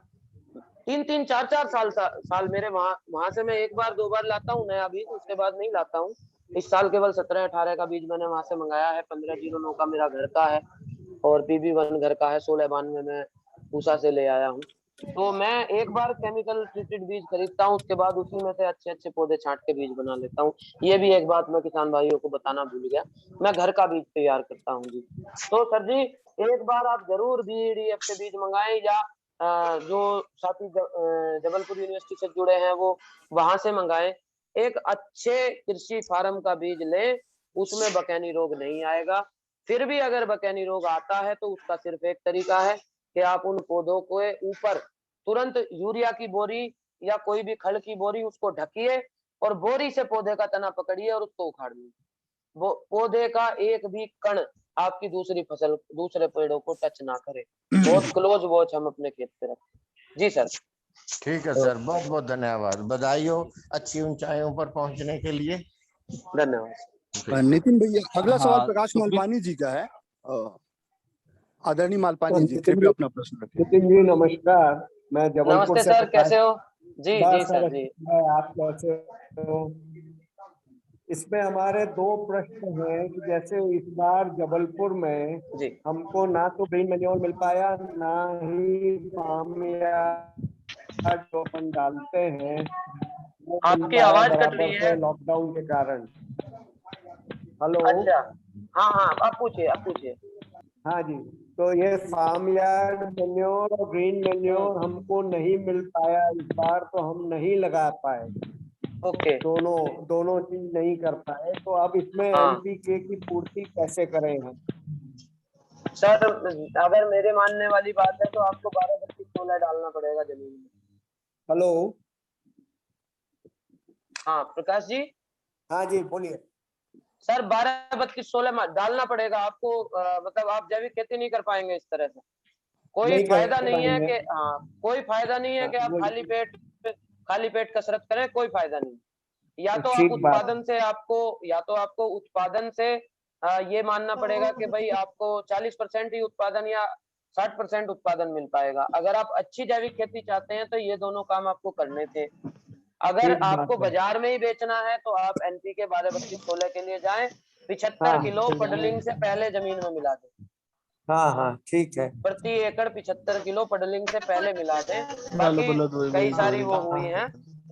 3-3, 4-4 साल मेरे वहां से मैं एक बार 2 बार लाता हूँ नया बीज, उसके बाद नहीं लाता हूँ। इस साल केवल 17-18 का बीज मैंने वहां से मंगाया है। 1509 का मेरा घर का है और PB1 घर का है। 1692 में पूसा से ले आया हूँ। तो मैं एक बार केमिकल ट्रीटेड बीज खरीदता हूँ, उसके बाद उसी में से अच्छे अच्छे पौधे छांट के बीज बना लेता हूँ। ये भी एक बात मैं किसान भाइयों को बताना भूल गया, मैं घर का बीज तैयार करता हूँ जी। तो सर जी, एक बार आप जरूर BEDF से बीज मंगाएं, या जो साथी जबलपुर यूनिवर्सिटी से जुड़े हैं वो वहां से मंगाएं। एक अच्छे कृषि फार्म का बीज लें, उसमें बकानी रोग नहीं आएगा। फिर भी अगर बकानी रोग आता है तो उसका सिर्फ एक तरीका है कि आप उन पौधों के ऊपर तुरंत यूरिया की बोरी या कोई भी खल की बोरी उसको ढकिए, और बोरी से पौधे का तना पकड़िए और उसको उखाड़ लीजिए। वो पौधे का एक भी कण आपकी दूसरी फसल, दूसरे पेड़ों को टच ना करे। बहुत क्लोज वॉच हम अपने खेत पे रखें जी सर। ठीक है सर, बहुत बहुत धन्यवाद, बधाई हो अच्छी ऊंचाइयों पर पहुंचने के लिए। धन्यवाद। नितिन भैया, अगला सवाल हाँ, प्रकाश सुखबीर मालपानी जी का है। आदरणीय मालपानी जी, कृपया अपना प्रश्न रखें। नितिन जी नमस्कार, मैं जबलपुर नमस्ते से सर, प्रकाश। कैसे हो? जी जी बस सर जी। मैं आप कैसे हो? इसमें हमारे 2 प्रश्न हैं कि जैसे इस बार जबलपुर में जी हमको ना तो ग्रीन मैन्योर मिल पाया, ना ही फार्म या जो अपन डालते हैं वो मिल आपकी पाया आवाज कट बराबर रही है। से लॉकडाउन के कारण। हेलो। अच्छा, हाँ हाँ, आप पूछिए, आप पूछिए। हाँ जी, तो ये फार्म यार्ड मैन्योर और ग्रीन मैन्योर हमको नहीं मिल पाया इस बार, तो हम नहीं लगा पाए, ओके। दोनों चीज नहीं कर पाए। तो अब इसमें हाँ NPK की पूर्ति कैसे करें हम? सर, अगर मेरे मानने वाली बात है तो आपको 12-32-16 डालना पड़ेगा जमीन में। हेलो। हाँ प्रकाश जी। हाँ जी बोलिए। सर 12-32-16 डालना पड़ेगा आपको। मतलब आप जैविक खेती नहीं कर पाएंगे इस तरह से। कोई नहीं कर फायदा नहीं है पाएंगे। कि हाँ, कोई फायदा नहीं है हाँ, कि आप वो खाली पेट कसरत करें, कोई फायदा नहीं। या तो आप ठीक बात। उत्पादन से आपको या तो आपको उत्पादन से ये मानना पड़ेगा कि भाई आपको 40% ही उत्पादन या 60% उत्पादन मिल पाएगा। अगर आप अच्छी जैविक खेती चाहते हैं तो ये दोनों काम आपको करने थे। अगर ठीक आपको बात है। बाजार में ही बेचना है तो आप NPK 12-32-16 के लिए जाएं। 75 हाँ किलो पडलिंग से पहले जमीन में मिला दें। हाँ हाँ ठीक है। प्रति एकड़ 75 किलो पडलिंग से पहले मिला दें। बाकी कई सारी वो हुई हैं,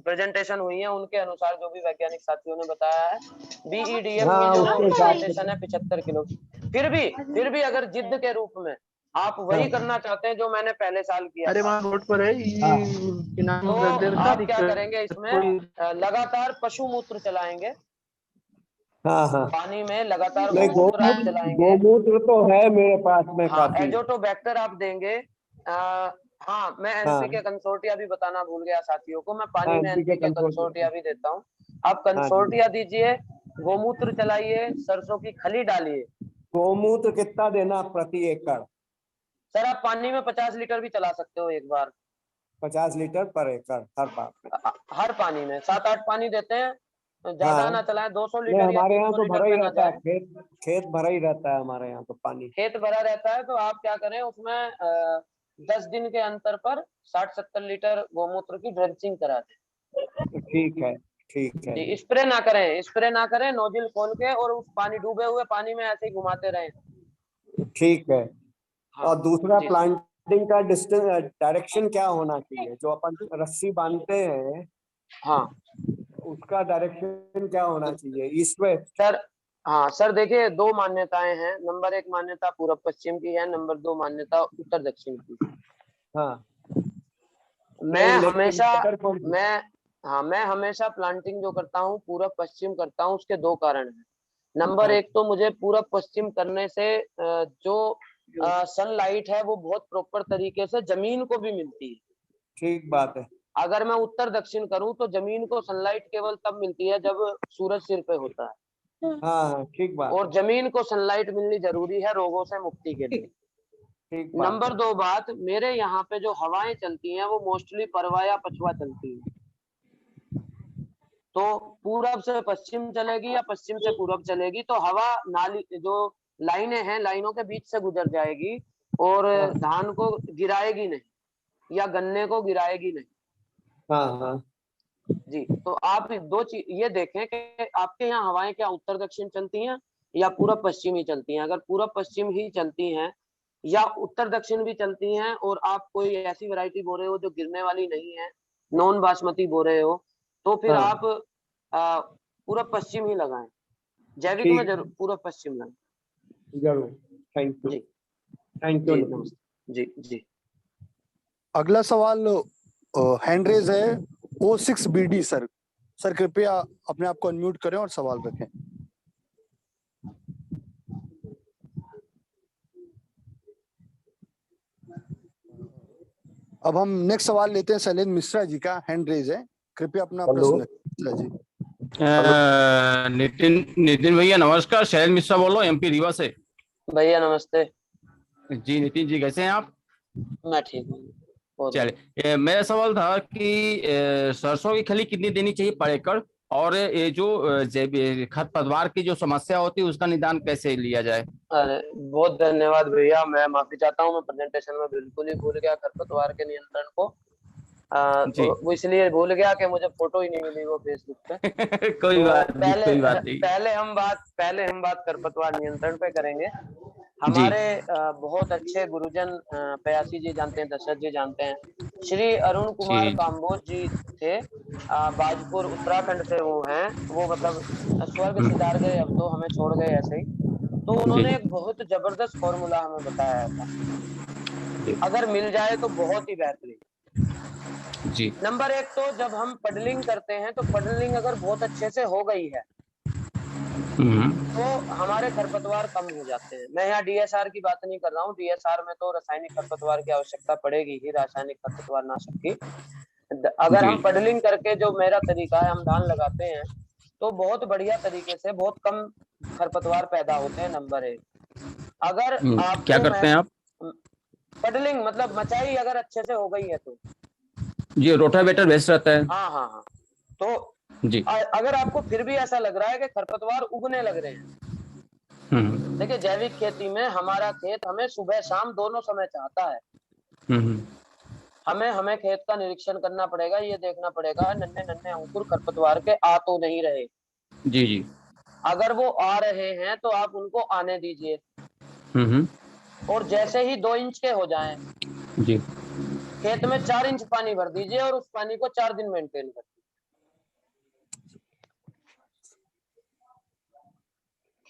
प्रेजेंटेशन हुई है, उनके अनुसार जो भी वैज्ञानिक साथियों ने बताया है, BEDF की हाँ जो उसके हिसाब से। रिकमेंडेशन है 75 किलो। फिर भी अगर जिद्द के रूप में आप वही करना चाहते हैं जो मैंने पहले साल किया अरे था, वहाँ रोड पर है हाँ ये नाम तो रख दे रखा आप क्या दिक्कत करेंगे, इसमें कोई। लगातार पशु मूत्र चलाएंगे। हाँ हाँ। पानी में लगातार नहीं, गोमूत्र आप चलाएंगे। गोमूत्र तो है मेरे पास में हाँ, काफी। एजोटोबैक्टर आप देंगे। हाँ, मैं हाँ NPK कंसोर्टिया भी बताना भूल गया साथियों को, मैं हाँ पानी में NPK NPK कंसोर्टियम। कंसोर्टिया भी देता हूँ। आप हाँ जी। कंसोर्टिया दीजिए, गोमूत्र चलाइए, सरसों की खली डालिए। गोमूत्र कितना देना प्रति एकड़? सर आप पानी में 50 लीटर भी चला सकते हो एक बार। 50 लीटर पर एकड़ हर बार में। हर पानी में 7-8 पानी देते हैं, ज्यादा हाँ ना चलाएं। 200 नहीं, लीटर या हमारे यहाँ 300 तो लीटर भरा ही पे ना रहता है, जाए। खेत भरा ही रहता है हमारे यहाँ तो पानी। खेत भरा रहता है तो आप क्या करें, उसमें 10 दिन के अंतर पर 60-70 लीटर गोमूत्र की ड्रेंचिंग करा दें। ठीक है। ठीक है। स्प्रे ना करें, स्प्रे ना करें, नोजल खोल के और उस पानी, डूबे हुए पानी में ऐसे ही घुमाते रहें। ठीक है। हाँ और दूसरा जी। प्लांटिंग का डिस्टेंस डायरेक्शन क्या होना चाहिए, जो अपन रस्सी बांधते हैं हाँ उसका डायरेक्शन क्या होना चाहिए, ईस्ट वेस्ट? सर, हाँ सर देखिए, दो मान्यताएं हैं। नंबर एक मान्यता पूर्व पश्चिम की है, नंबर दो मान्यता उत्तर दक्षिण की। हाँ मैं लेकिन हमेशा better कौन सी? मैं हाँ, मैं हमेशा प्लांटिंग जो करता हूँ पूरब पश्चिम करता हूँ। उसके दो कारण हैं। नंबर हाँ, एक तो मुझे पूरब पश्चिम करने से जो सनलाइट है वो बहुत प्रॉपर तरीके से जमीन को भी मिलती है। ठीक बात है। अगर मैं उत्तर दक्षिण करूँ तो जमीन को सनलाइट केवल तब मिलती है जब सूरज सिर पे होता है, हाँ ठीक बात और है। जमीन को सनलाइट मिलनी जरूरी है रोगों से मुक्ति के लिए। ठीक बात नंबर है। दो बात, मेरे यहाँ पे जो हवाएं चलती हैं वो मोस्टली परवा या पछवा चलती हैं। तो पूरब से पश्चिम चलेगी या पश्चिम से पूरब चलेगी तो हवा नाली, जो लाइनें हैं, लाइनों के बीच से गुजर जाएगी और हाँ धान को गिराएगी नहीं या गन्ने को गिराएगी नहीं। हाँ हाँ। जी, तो आप दो चीज ये देखें कि आपके यहाँ हवाएं क्या उत्तर दक्षिण चलती हैं या पूरब पश्चिम ही चलती हैं। अगर पूरब पश्चिम ही चलती हैं या उत्तर दक्षिण भी चलती हैं और आप कोई ऐसी वैरायटी बो रहे हो जो गिरने वाली नहीं है, नॉन बासमती बो रहे हो, तो फिर हाँ आप पूरब पश्चिम ही लगाएं। जैविक में ठीक, जरूर पूरब पश्चिम लगाएं। जरूर। Thank you. जी थैंक यू। जी, नमस्ते जी जी। अगला सवाल हैंड रेज है O6BD सर। सर कृपया अपने आप को अनम्यूट करें और सवाल रखें। अब हम नेक्स्ट सवाल लेते हैं शैलेंद्र मिश्रा जी का, हैंड रेज है, कृपया अपना प्रश्न रखें मिश्रा जी। नितिन नितिन भैया नमस्कार, शैलेंद्र मिश्रा बोल रहा हूँ MP रीवा से। भैया नमस्ते। जी नितिन जी कैसे हैं आप? मैं ठीक हूँ, बहुत बढ़िया। चलिए, मेरा सवाल था कि सरसों की खली कितनी देनी चाहिए पर एकड़, और ये जो खरपतवार की जो समस्या होती है उसका निदान कैसे लिया जाए? अरे बहुत धन्यवाद भैया, मैं माफी चाहता हूँ, मैं प्रेजेंटेशन में बिल्कुल ही भूल गया खरपतवार के नियंत्रण को। जी वो इसलिए भूल गया कि मुझे फोटो ही नहीं मिली वो फेसबुक पे। कोई तो बात नहीं, कोई बात नहीं। पहले हम बात खरपतवार नियंत्रण पे करेंगे। जी हमारे बहुत अच्छे गुरुजन पयासी जी जानते हैं, दशरथ जी जानते हैं, श्री अरुण कुमार जी काम्बोज जी थे, बाजपुर उत्तराखंड से वो हैं। वो मतलब स्वर्ग सिधार गए, अब तो हमें छोड़ गए ऐसे ही। तो जी उन्होंने जी एक बहुत जबरदस्त फॉर्मूला हमें बताया था, जी अगर मिल जाए तो बहुत ही बेहतरीन। जी नंबर एक तो जब हम पडलिंग करते हैं तो पडलिंग अगर बहुत अच्छे से हो गई है तो हमारे खरपतवार कम हो जाते हैं। मैं यहाँ DSR की बात नहीं कर रहा हूँ, DSR में तो रासायनिक खरपतवार की आवश्यकता पड़ेगी ही, रासायनिक खरपतवार नाशक की। अगर जी हम पडलिंग करके, जो मेरा तरीका है, हम धान लगाते हैं तो बहुत बढ़िया तरीके से बहुत कम खरपतवार पैदा होते हैं। नंबर एक, अगर क्या आपको मैं करते हैं आप? पडलिंग मतलब मचाई अगर अच्छे से हो गई है तो, जी रोटावेटर बेस्ट रहता है। हाँ हाँ हाँ, तो जी अगर आपको फिर भी ऐसा लग रहा है कि खरपतवार उगने लग रहे हैं, देखिए जैविक खेती में हमारा खेत हमें सुबह शाम दोनों समय चाहता है। हम्म हमें खेत का निरीक्षण करना पड़ेगा, ये देखना पड़ेगा नन्हे नन्हे अंकुर खरपतवार के आ तो नहीं रहे। जी जी अगर वो आ रहे हैं तो आप उनको आने दीजिए, हम्म और जैसे ही 2 इंच के हो जाएं, जी खेत में 4 इंच पानी भर दीजिए और उस पानी को 4 दिन मेंटेन कर दीजिए।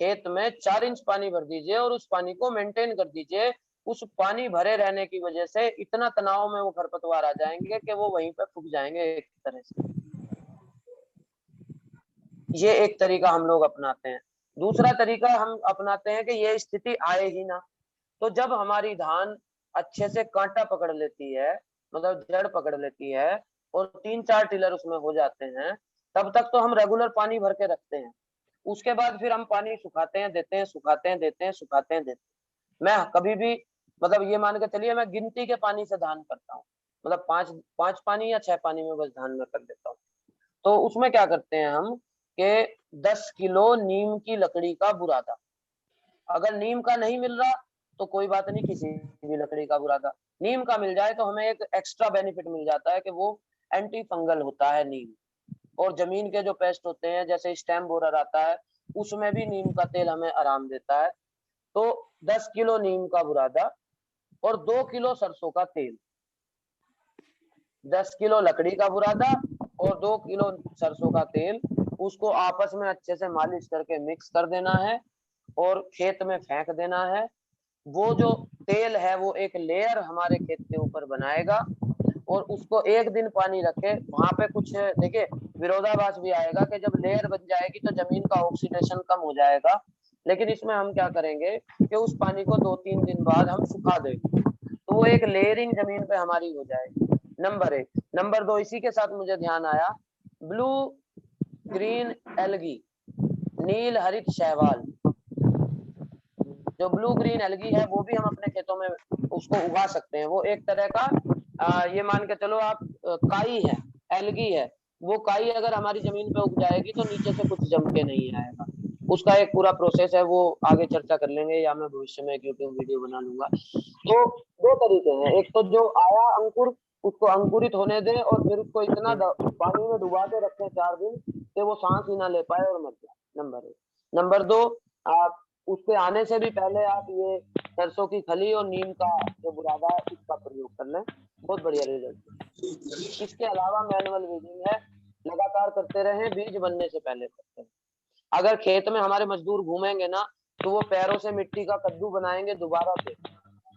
खेत में 4 इंच पानी भर दीजिए और उस पानी को मेंटेन कर दीजिए। उस पानी भरे रहने की वजह से इतना तनाव में वो खरपतवार आ जाएंगे कि वो वहीं पे फूक जाएंगे एक तरह से। ये एक तरीका हम लोग अपनाते हैं। दूसरा तरीका हम अपनाते हैं कि ये स्थिति आए ही ना। तो जब हमारी धान अच्छे से कांटा पकड़ लेती है, मतलब जड़ पकड़ लेती है, और 3-4 टिलर उसमें हो जाते हैं, तब तक तो हम रेगुलर पानी भर के रखते हैं। उसके बाद फिर हम पानी सुखाते हैं, देते हैं, सुखाते हैं, देते हैं, सुखाते हैं, देते हैं। मैं कभी भी, मतलब ये मान के चलिए, मैं गिनती के पानी से धान करता हूँ, मतलब 5 पानी या 6 पानी में बस धान में कर देता हूँ। तो उसमें क्या करते हैं हम कि 10 किलो नीम की लकड़ी का बुरादा, अगर नीम का नहीं मिल रहा तो कोई बात नहीं, किसी भी लकड़ी का बुरादा। नीम का मिल जाए तो हमें एक एक्स्ट्रा बेनिफिट मिल जाता है कि वो एंटी फंगल होता है नीम। और जमीन के जो पेस्ट होते हैं जैसे स्टेम बोरर आता है उसमें भी नीम का तेल हमें आराम देता है। तो 10 किलो नीम का बुरादा और 2 किलो सरसों का तेल, 10 किलो लकड़ी का बुरादा और 2 किलो सरसों का तेल, उसको आपस में अच्छे से मालिश करके मिक्स कर देना है और खेत में फेंक देना है। वो जो तेल है वो एक लेयर हमारे खेत के ऊपर बनाएगा और उसको एक दिन पानी रखे। वहां पे कुछ देखिए विरोधाभास भी आएगा कि जब लेयर बन जाएगी तो जमीन का ऑक्सीडेशन कम हो जाएगा, लेकिन इसमें हम क्या करेंगे कि उस पानी को 2-3 दिन बाद हम सुखा देंगे तो वो एक लेयरिंग जमीन पे हमारी हो जाएगी। नंबर 1। नंबर 2, इसी के साथ मुझे ध्यान आया, ब्लू ग्रीन एल्गी, नील हरित शैवाल, जो ब्लू ग्रीन एल्गी है वो भी हम अपने खेतों में उसको उगा सकते हैं। वो एक तरह का ये मान के चलो आप काई है, एल्गी है, वो काई अगर हमारी जमीन पे उग जाएगी तो नीचे से कुछ जम के नहीं आएगा। उसका एक पूरा प्रोसेस है, वो आगे चर्चा कर लेंगे या मैं भविष्य में एक यूट्यूब वीडियो बना लूंगा। तो 2 तरीके हैं, एक तो जो आया अंकुर उसको अंकुरित होने दें और फिर उसको इतना पानी में डुबा के रखें 4 दिन कि वो सांस ही ना ले पाए और मर जाए, नंबर 1। नंबर 2, आप उसके आने से भी पहले आप ये सरसों की खली और नीम का जो बुरादा है इसका प्रयोग कर लें, बहुत बढ़िया रिजल्ट। इसके अलावा मैनुअल वीडिंग है, लगातार करते रहें, बीज बनने से पहले करते हैं। अगर खेत में हमारे मजदूर घूमेंगे ना तो वो पैरों से मिट्टी का कद्दू बनाएंगे दोबारा से।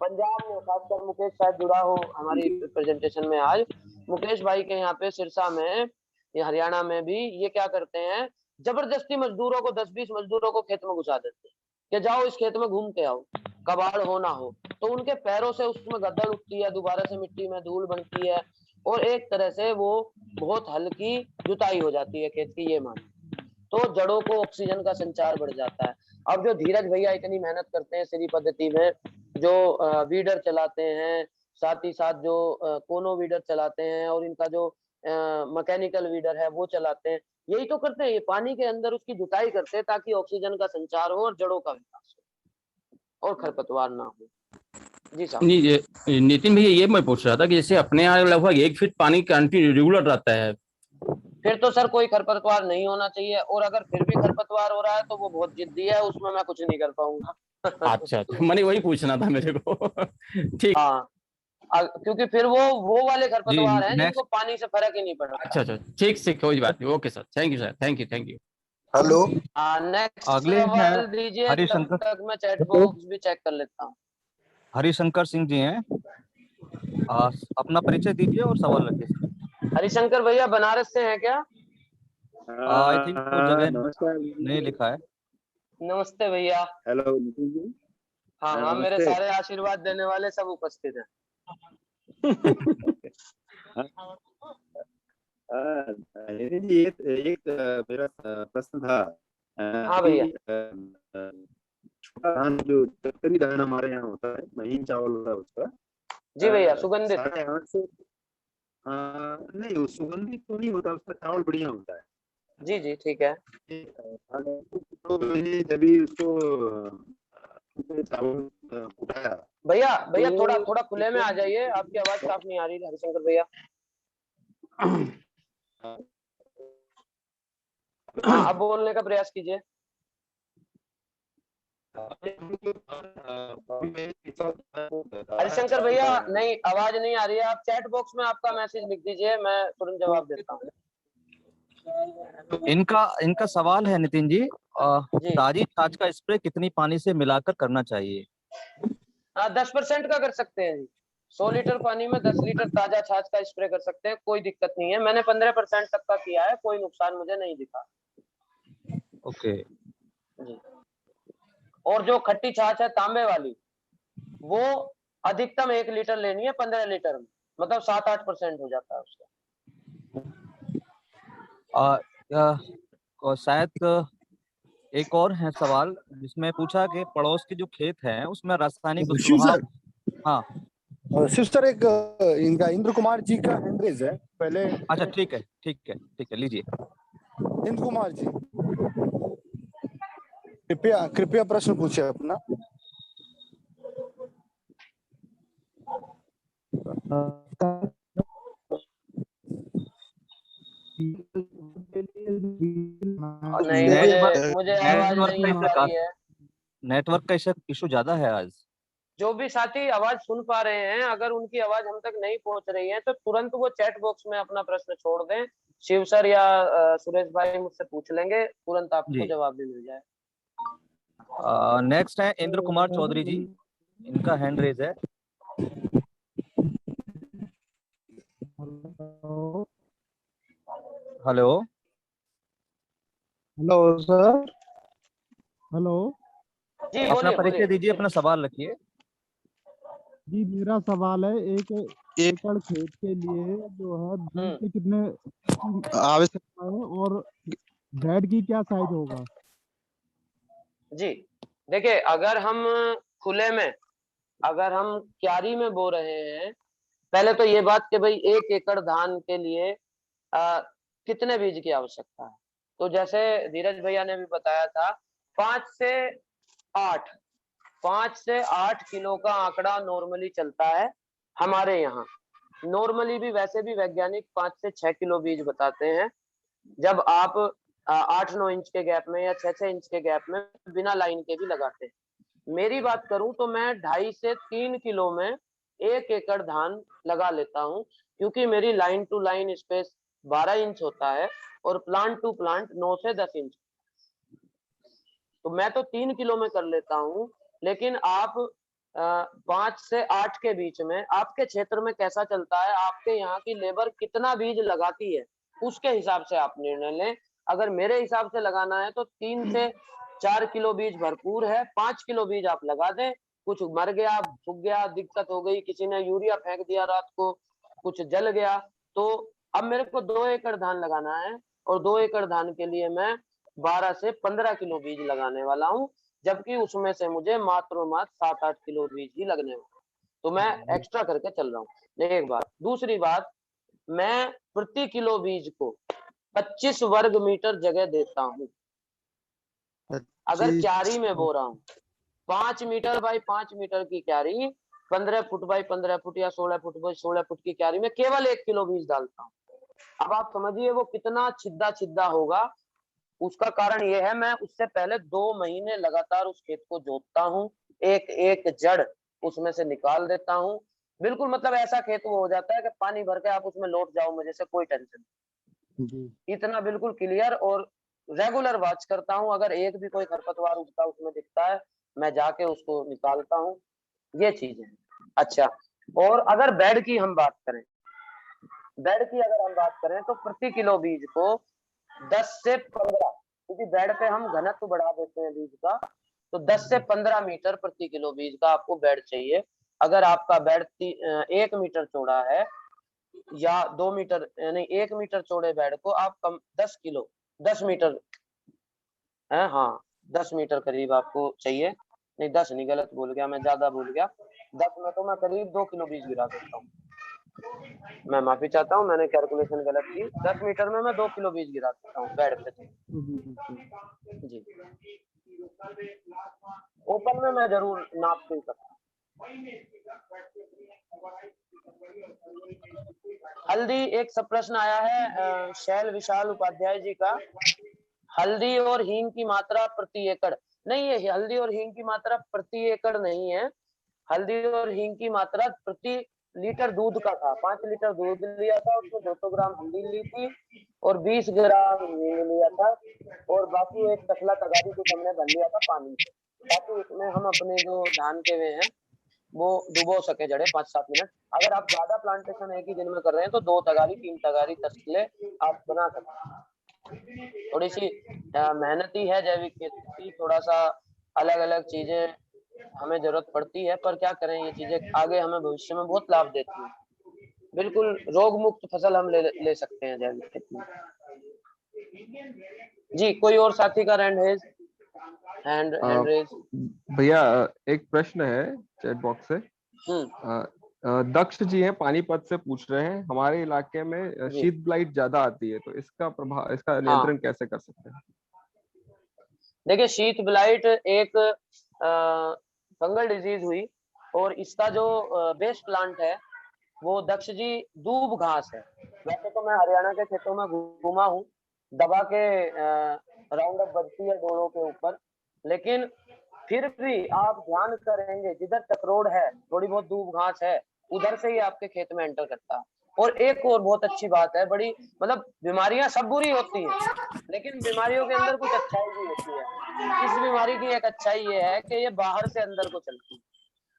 पंजाब में खासकर मुकेश शायद जुड़ा हो हमारी प्रेजेंटेशन में आज, मुकेश भाई के यहाँ पे सिरसा में या हरियाणा में भी ये क्या करते हैं, जबरदस्ती मजदूरों को 10-20 मजदूरों को खेत में घुसा देते हैं कि जाओ इस खेत में घूम के आओ, कबाड़ हो ना हो, तो उनके पैरों से उसमें गदड़ उठती है, दोबारा से मिट्टी में धूल बनती है और एक तरह से वो बहुत हल्की जुताई हो जाती है खेत की, ये मान तो जड़ों को ऑक्सीजन का संचार बढ़ जाता है। अब जो धीरज भैया इतनी मेहनत करते हैं श्री पद्धति में, जो वीडर चलाते हैं, साथ ही साथ जो कोनो वीडर चलाते हैं और इनका जो मैकेनिकल वीडर है वो चलाते हैं, यही तो करते हैं, ये पानी के अंदर उसकी जुताई करते हैं ताकि ऑक्सीजन का संचार हो और जड़ों का विकास हो और खरपतवार ना हो। जी साहब। नहीं नितिन भैया, ये मैं पूछ रहा था कि जैसे अपने यहाँ लगभग 1 फीट पानी कंटिन्यू रेगुलर रहता है, फिर तो सर कोई खरपतवार नहीं होना चाहिए, और अगर फिर भी खरपतवार हो रहा है तो वो बहुत जिद्दी है, उसमें मैं कुछ नहीं कर पाऊंगा। अच्छा अच्छा, मैंने वही पूछना था मेरे को। ठीक। हाँ, क्योंकि फिर वो वाले जी खरपतवार हैं जिनको नेक्स्ट पानी से फर्क ही नहीं पड़ता। अच्छा अच्छा, ठीक से कोई बात नहीं, okay sir, thank you sir, thank you thank you. Hello. Next अगले हैं सवाल दीजिए, तब हरिशंकर तक मैं चैट बॉक्स भी चेक कर लेता हूँ। हरिशंकर सिंह जी हैं। अपना परिचय दीजिए और सवाल रखिए। हरिशंकर भैया बनारस से हैं क्या? आई थिंक वो जगह नमस्कार नहीं लिखा है। नमस्ते भैया। हेलो नितिन जी। हाँ हाँ, मेरे नमस्ते। सारे आशीर्वाद देने वाले सब उपस्थित हैं। नितिन जी, एक मेरा प्रश्न था। हाँ भैया। छोटा धान जो दफ्तरी धान हमारे यहाँ होता है, महीन चावल होता है उसका। जी भैया, सुगंधित। 850। नहीं, वो सुगंधित तो नहीं होता, उसका चावल बढ़िया होता है। जी जी ठीक है। तो मैंने जब उसको चावल उठाया भैया भैया तो थोड़ा खुले में आ जाइए, आपकी आवाज साफ नहीं आ रही हरिशंकर भैया। हाँ, अब बोलने का प्रयास कीजिए। हरिशंकर भैया नहीं, आवाज नहीं आ रही है, आप चैट बॉक्स में आपका मैसेज लिख दीजिए, मैं तुरंत जवाब देता हूँ। इनका सवाल है नितिन जी, जी ताजी छाछ का स्प्रे कितनी पानी से मिलाकर करना चाहिए? 10% का कर सकते हैं जी। 100 लीटर पानी में 10 लीटर ताजा छाछ का स्प्रे कर सकते हैं, कोई दिक्कत नहीं है। मैंने 15% तक का किया है, कोई नुकसान मुझे नहीं दिखा। ओके जी। और जो खट्टी छाछ है तांबे वाली, वो अधिकतम 1 लीटर लेनी है 15 लीटर में, मतलब 7-8% हो जाता है उसका। और शायद एक और है सवाल जिसमें पूछा कि पड़ोस के जो खेत हैं उसमें रासायनिक शिव सर, हाँ शिव सर, एक इनका इंद्र कुमार जी का हैंडरेज है पहले। अच्छा ठीक है लीजिए। इंद्र कुमार जी, कृपया कृपया प्रश्न पूछे अपना। के लिए नहीं, नेटवर्क मुझे आवाज नेटवर्क नहीं का आ रही है। नेटवर्क का इशू ज्यादा है आज। जो भी साथी आवाज सुन पा रहे हैं, अगर उनकी आवाज हम तक नहीं पहुंच रही है तो तुरंत वो चैट बॉक्स में अपना प्रश्न छोड़ दें। शिव सर या सुरेश भाई मुझसे पूछ लेंगे, तुरंत आपको जी। जवाब भी मिल जाए। नेक्स्ट है इंद्र कुमार चौधरी जी, इनका हैंड रेज है। Hello hello sir. हेलो जी अपना बोलिए परिचय बोलिए। दीजिए, अपना सवाल रखिए। जी, मेरा सवाल है, एक एकड़ खेत के लिए जो है बीज के कितने की आवश्यकता है और बेड की क्या साइज होगा? जी देखिए, अगर हम खुले में, अगर हम क्यारी में बो रहे हैं, पहले तो ये बात कि भाई 1 एकड़ धान के लिए कितने बीज की आवश्यकता है। तो जैसे धीरज भैया ने भी बताया था, 5 से 8 5 से 8 किलो का आंकड़ा नॉर्मली चलता है हमारे यहाँ। नॉर्मली भी, वैसे भी वैज्ञानिक 5 से 6 किलो बीज बताते हैं। जब आप 8-9 इंच के गैप में या 6-6 इंच के गैप में बिना लाइन के भी लगाते हैं। मेरी बात करूं तो मैं 2.5 से 3 किलो में 1 एकड़ धान लगा लेता हूं, क्योंकि मेरी line to line space 12 inch होता है और प्लांट टू प्लांट 9 से 10 इंच। तो मैं तो 3 किलो में कर लेता हूं, लेकिन आप 5 से 8 के बीच में, आपके क्षेत्र में कैसा चलता है, आपके यहाँ की लेबर कितना बीज लगाती है, उसके हिसाब से आप निर्णय लें। अगर मेरे हिसाब से लगाना है तो 3 से 4 किलो बीज भरपूर है। 5 किलो बीज आप लगा दें। कुछ मर गया, सूख गया, दिक्कत हो गई, किसी ने यूरिया फेंक दिया रात को, कुछ जल गया, तो अब मेरे को 2 एकड़ धान लगाना है और 2 एकड़ धान के लिए मैं 12 से 15 किलो बीज लगाने वाला हूँ, जबकि उसमें से मुझे मात्र 7-8 किलो बीज ही लगने वाला। तो मैं एक्स्ट्रा करके चल रहा हूँ। एक बात। दूसरी बात, मैं प्रति किलो बीज को 25 वर्ग मीटर जगह देता हूँ। अगर क्यारी में बो रहा हूँ, 5 मीटर बाई 5 मीटर की क्यारी, 15 फुट बाई 15 फुट या 16 फुट बाई 16 फुट की क्यारी में केवल 1 किलो बीज डालता हूँ। अब आप समझिए वो कितना छिद्दा छिद्दा होगा। उसका कारण ये है, मैं उससे पहले 2 महीने लगातार उस खेत को जोतता हूँ, एक एक जड़ उसमें से निकाल देता हूँ। बिल्कुल मतलब ऐसा खेत वो हो जाता है कि पानी भर के आप उसमें लौट जाओ, मुझे से कोई टेंशन नहीं। इतना बिल्कुल क्लियर और रेगुलर वॉच करता हूँ। अगर एक भी कोई खरपतवार उगता उसमें दिखता है, मैं जाके उसको निकालता हूँ। ये चीज है। अच्छा, और अगर बेड की हम बात करें, बेड की अगर हम बात करें तो प्रति किलो बीज को 10 से 15, क्योंकि बेड पे हम घनत्व बढ़ा देते हैं बीज का, तो 10 से 15 मीटर प्रति किलो बीज का आपको बेड चाहिए। अगर आपका बेड 1 मीटर चौड़ा है या 2 मीटर, यानी 1 मीटर चौड़े बेड को आप कम 10 मीटर है, हाँ 10 मीटर करीब आपको चाहिए। नहीं 10 नहीं, गलत बोल गया मैं, ज्यादा भूल गया। 10 में तो मैं करीब 2 किलो बीज गिरा सकता हूँ। मैं माफी चाहता हूँ, मैंने कैलकुलेशन गलत की। 10 मीटर में मैं 2 किलो बीज गिरा सकता हूँ बेड पे। जी, ओपन में मैं जरूर नाप के सकता हूँ। हल्दी, एक सब प्रश्न आया है शैल विशाल उपाध्याय जी का। हल्दी और हींग की मात्रा प्रति एकड़, नहीं है, हल्दी और हींग की मात्रा प्रति एकड़ नहीं है। हल्दी और हींग की मात्रा प्रति लीटर दूध का था। 5 लीटर दूध लिया था, उसमें 200 ग्राम हल्दी ली थी और 20 ग्राम हींग लिया था, और बाकी एक तसला तगारी कुछ हमने भर लिया था पानी से, ताकि उसमें हम अपने जो धान के वे हैं वो डुबो सके जड़े 5-7 मिनट। अगर आप ज्यादा प्लांटेशन एक ही दिन में कर रहे हैं तो 2 तगारी 3 तगारी तसले आप बना सकते हैं। थोड़ी सी मेहनती है जैविक खेती, थोड़ा सा अलग अलग चीजें हमें जरूरत पड़ती है, पर क्या करें, ये चीजें आगे हमें भविष्य में बहुत लाभ देती हैं। बिल्कुल रोग मुक्त फसल हम ले सकते हैं जैविक खेती में। जी, कोई और साथी का हैंड रेज? भैया एक प्रश्न है चैट बॉक्स से। दक्ष जी हैं पानीपत से, पूछ रहे हैं हमारे इलाके में शीत ब्लाइट ज्यादा आती है, तो इसका प्रभाव, इसका नियंत्रण कैसे कर सकते हैं? देखिए, शीत ब्लाइट एक फंगल डिजीज हुई, और इसका जो बेस्ट प्लांट है वो दक्ष जी दूब घास है। वैसे तो मैं हरियाणा के खेतों में घूमा हूँ, दबा के राउंड अप बजती है डोरों के ऊपर, लेकिन फिर भी आप ध्यान करेंगे जिधर चक्रोड़ है, थोड़ी बहुत दूब घास है, उधर से ही आपके खेत में एंटर करता है। और एक और बहुत अच्छी बात है, बड़ी मतलब बीमारियां सब बुरी होती हैं, लेकिन बीमारियों के अंदर कुछ अच्छाई भी होती है। इस बीमारी की एक अच्छाई ये है कि ये बाहर से अंदर को चलती है।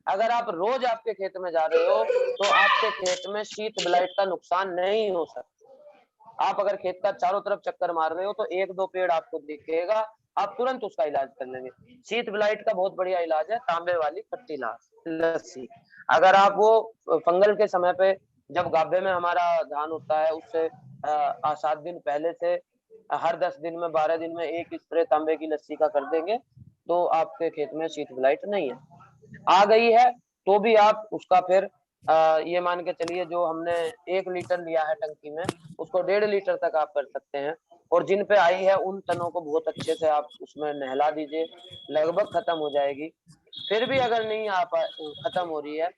अगर आप रोज आपके खेत में जा रहे हो तो आपके खेत में शीत ब्लाइट का नुकसान नहीं हो सकता। आप अगर खेत का चारों तरफ चक्कर मार रहे हो तो एक दो पेड़ आपको दिखेगा, आप तुरंत उसका इलाज कर लेंगे। शीत ब्लाइट का बहुत बढ़िया इलाज है तांबे वाली खट्टी लस्सी। अगर आप वो फंगल के समय पे, जब गाभे में हमारा धान होता है, उससे 7 दिन पहले से हर 10 दिन में 12 दिन में एक स्प्रे तांबे की लस्सी का कर देंगे तो आपके खेत में शीत ब्लाइट नहीं है। आ गई है तो भी आप उसका फिर ये मान के चलिए जो हमने 1 लीटर लिया है टंकी में, उसको 1.5 लीटर तक आप कर सकते हैं। और जिन पे आई है उन तनों को बहुत अच्छे से आप उसमें नहला दीजिए, लगभग खत्म हो जाएगी। फिर भी अगर नहीं खत्म हो रही है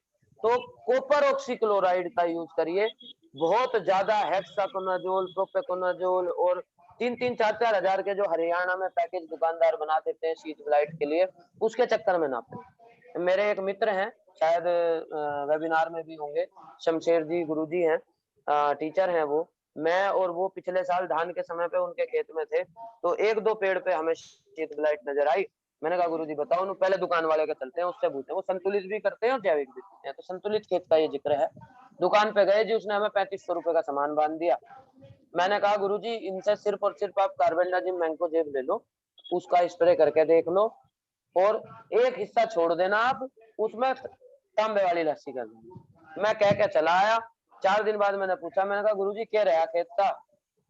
तो कॉपर ऑक्सीक्लोराइड का यूज करिए। बहुत ज्यादा हेक्साकोनाजोल, प्रोपेकोनाजोल और 3-4 हजार के जो हरियाणा में पैकेज दुकानदार बना देते हैं शीत ब्लाइट के लिए, उसके चक्कर में ना पड़े। मेरे एक मित्र हैं, शायद वेबिनार में भी होंगे, शमशेर जी गुरुजी हैं, टीचर हैं वो। मैं और वो पिछले साल धान के समय पे उनके खेत में थे, तो 1-2 पेड़ पे हमें शीत ब्लाइट नजर आई। मैंने कहा गुरुजी बताओ, उन्होंने पहले दुकान वाले के चलते हैं, उससे पूछते हैं, वो संतुलित भी करते हैं और जैविक भी करते हैं। तो संतुलित खेत का ये जिक्र है। दुकान पे गए जी, उसने हमें 3500 रुपए का सामान बांध दिया। मैंने कहा गुरुजी इनसे सिर्फ और सिर्फ आप कार्बेंडाजिम मैंकोजेब ले लो, उसका स्प्रे करके देख लो और एक हिस्सा छोड़ देना, आप उसमें तांबे वाली लस्सी कर देना। मैं कह के चला आया। 4 दिन बाद मैंने पूछा, मैंने कहा गुरुजी क्या रहा खेत का?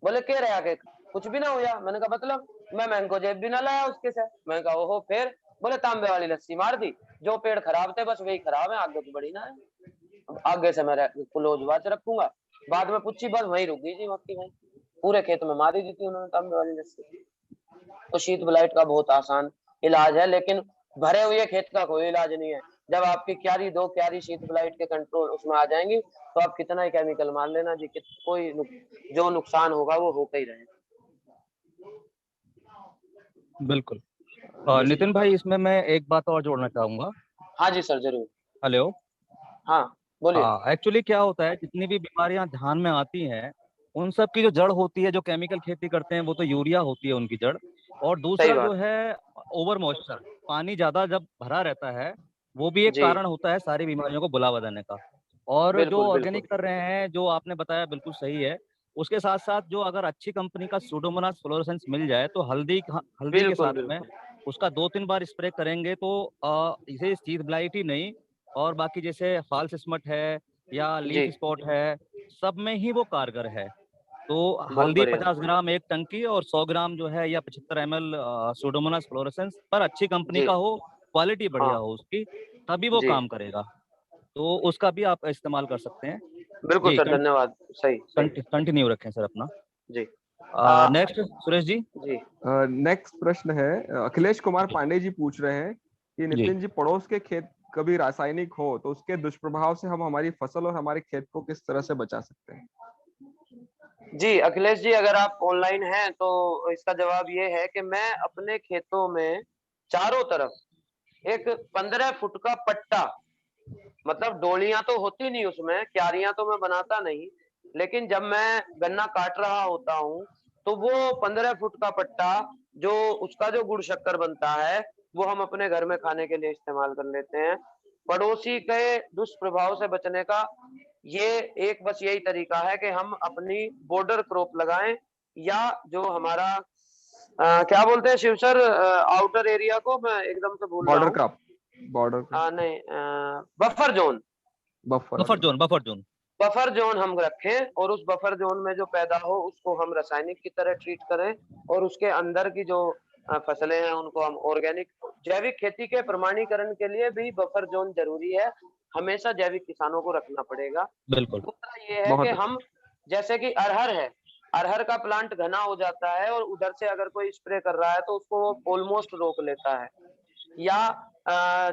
बोले क्या रहा खेत, कुछ भी ना हुआ। मैंने कहा मतलब? मैं मैंकोजेब भी ना लाया उसके से। मैंने कहा ओहो फिर? बोले तांबे वाली लस्सी मार दी, जो पेड़ खराब थे बस वही खराब है, आगे तो बढ़ी ना है। आगे से मैं क्लोज वाच रखूंगा। बाद में पूछी, बस वही रुक गई जी मक्की भाई, पूरे खेत में मार दी थी उन्होंने तांबे वाली लस्सी। तो शीत ब्लाइट का बहुत आसान इलाज है, लेकिन भरे हुए खेत का कोई इलाज नहीं है। जब आपकी क्यारी 2 क्यारी शीत ब्लाइट के कंट्रोल उसमें आ जाएंगी तो आप कितना ही केमिकल मार लेना जी, कोई जो नुकसान होगा वो होकर ही रहेगा। बिल्कुल। नितिन भाई, इसमें मैं एक बात और जोड़ना चाहूंगा। हाँ जी सर, जरूर। हेलो। हाँ बोलिए। हाँ, एक्चुअली क्या होता है, जितनी भी बीमारियां धान में आती हैं उन सब की जो जड़ होती है, जो केमिकल खेती करते हैं वो तो यूरिया होती है उनकी जड़। और सही दूसरा जो बात। है ओवर मॉइस्चर, पानी ज्यादा जब भरा रहता है वो भी एक जी कारण होता है सारी बीमारियों को बुलावा देने का। और जो बिल्कुल बिल्कुल ऑर्गेनिक कर रहे हैं, जो आपने बताया बिल्कुल सही है। उसके साथ साथ जो अगर अच्छी कंपनी का सूडोमोनास फ्लोरोसेंस मिल जाए तो हल्दी के बिल्कुल साथ में बिल्कुल। उसका 2-3 बार स्प्रे करेंगे तो इसे शीत ब्लाइट ही नहीं, और बाकी जैसे फॉल्स स्मट है या लीफ जी स्पॉट है, सब में ही वो कारगर है। तो बहुत हल्दी बढ़िया। 50 ग्राम एक टंकी और 100 ग्राम जो है या 75 ml सूडोमोनास फ्लोरेसेंस पर अच्छी कंपनी जी का हो, क्वालिटी बढ़िया हाँ हो उसकी, तभी वो जी काम करेगा। तो उसका भी आप इस्तेमाल कर सकते हैं। बिल्कुल जी, सर, धन्यवाद। सही सही। कंटिन्यू रखें सर अपना। जी आ, नेक्स्ट सुरेश जी। जी नेक्स्ट प्रश्न है, अखिलेश कुमार पांडे जी पूछ रहे हैं कि जी नितिन जी, पड़ोस के खेत कभी रासायनिक हो तो उसके दुष्प्रभाव से हम हमारी फसल और हमारे खेत को किस तरह से बचा सकते हैं? जी अखिलेश जी, अगर आप ऑनलाइन हैं तो इसका जवाब ये है कि मैं अपने खेतों में चारों तरफ एक 15 फुट का पट्टा, मतलब डोलियां तो होती नहीं उसमें, क्यारियां तो मैं बनाता नहीं, लेकिन जब मैं गन्ना काट रहा होता हूँ तो वो 15 फुट का पट्टा, जो उसका जो गुड़ शक्कर बनता है वो हम अपने घर में खाने के लिए इस्तेमाल कर लेते हैं। पड़ोसी के दुष्प्रभाव से बचने का ये एक बस यही तरीका है कि हम अपनी बॉर्डर क्रॉप लगाएं, या जो हमारा क्या बोलते हैं शिव सर, आउटर एरिया को मैं एकदम से भूल रहा बॉर्डर हूँ। क्रॉप, बॉर्डर नहीं, buffer zone. Buffer buffer zone. Buffer zone हम रखें और उस बफर जोन में जो पैदा हो उसको हम रासायनिक की तरह ट्रीट करें, और उसके अंदर की जो फसलें हैं उनको हम ऑर्गेनिक। जैविक खेती के प्रमाणीकरण के लिए भी बफर जोन जरूरी है, हमेशा जैविक किसानों को रखना पड़ेगा। बिल्कुल। दूसरा ये है कि बहुत हम, जैसे कि अरहर है, अरहर का प्लांट घना हो जाता है और उधर से अगर कोई स्प्रे कर रहा है तो उसको ऑलमोस्ट रोक लेता है। या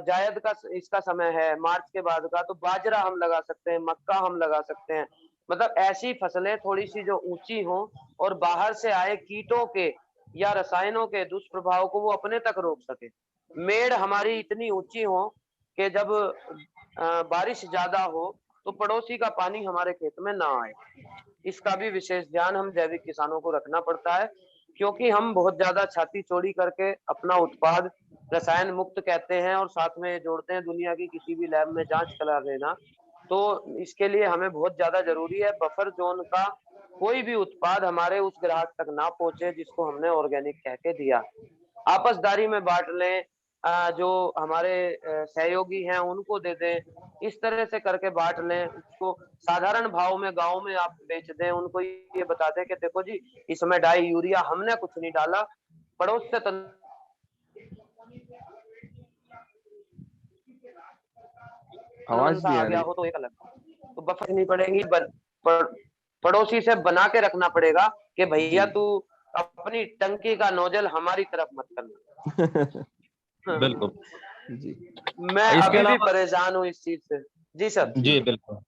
जायद का इसका समय है मार्च के बाद का, तो बाजरा हम लगा सकते हैं, मक्का हम लगा सकते हैं। मतलब ऐसी फसलें थोड़ी सी जो ऊंची हो और बाहर से आए कीटों के या रसायनों के दुष्प्रभाव को वो अपने तक रोक सके। मेड़ हमारी इतनी ऊंची हो कि जब बारिश ज्यादा हो तो पड़ोसी का पानी हमारे खेत में ना आए। इसका भी विशेष ध्यान हम जैविक किसानों को रखना पड़ता है, क्योंकि हम बहुत ज्यादा छाती चौड़ी करके अपना उत्पाद रसायन मुक्त कहते हैं और साथ में जोड़ते हैं दुनिया की किसी भी लैब में जांच करा देना। तो इसके लिए हमें बहुत ज्यादा जरूरी है बफर जोन का कोई भी उत्पाद हमारे उस ग्राहक तक ना पहुंचे जिसको हमने ऑर्गेनिक कह के दिया। आपसदारी में बांट लें, जो हमारे सहयोगी हैं उनको दे दें, इस तरह से करके बांट लें। उसको साधारण भाव में गांव में आप बेच दें, उनको ये बता दें कि देखो जी इसमें डाई यूरिया हमने कुछ नहीं डाला, पड़ोस से आवाज नहीं आ आ गया रही। हो तो एक अलग, तो बफर नहीं पड़ेगी। पड़ोसी से बना के रखना पड़ेगा कि भैया तू अपनी टंकी का नोजल हमारी तरफ मत करना। बिल्कुल जी मैं इसके अभी भी अलावा परेशान हूँ इस चीज से। जी सर। जी बिल्कुल।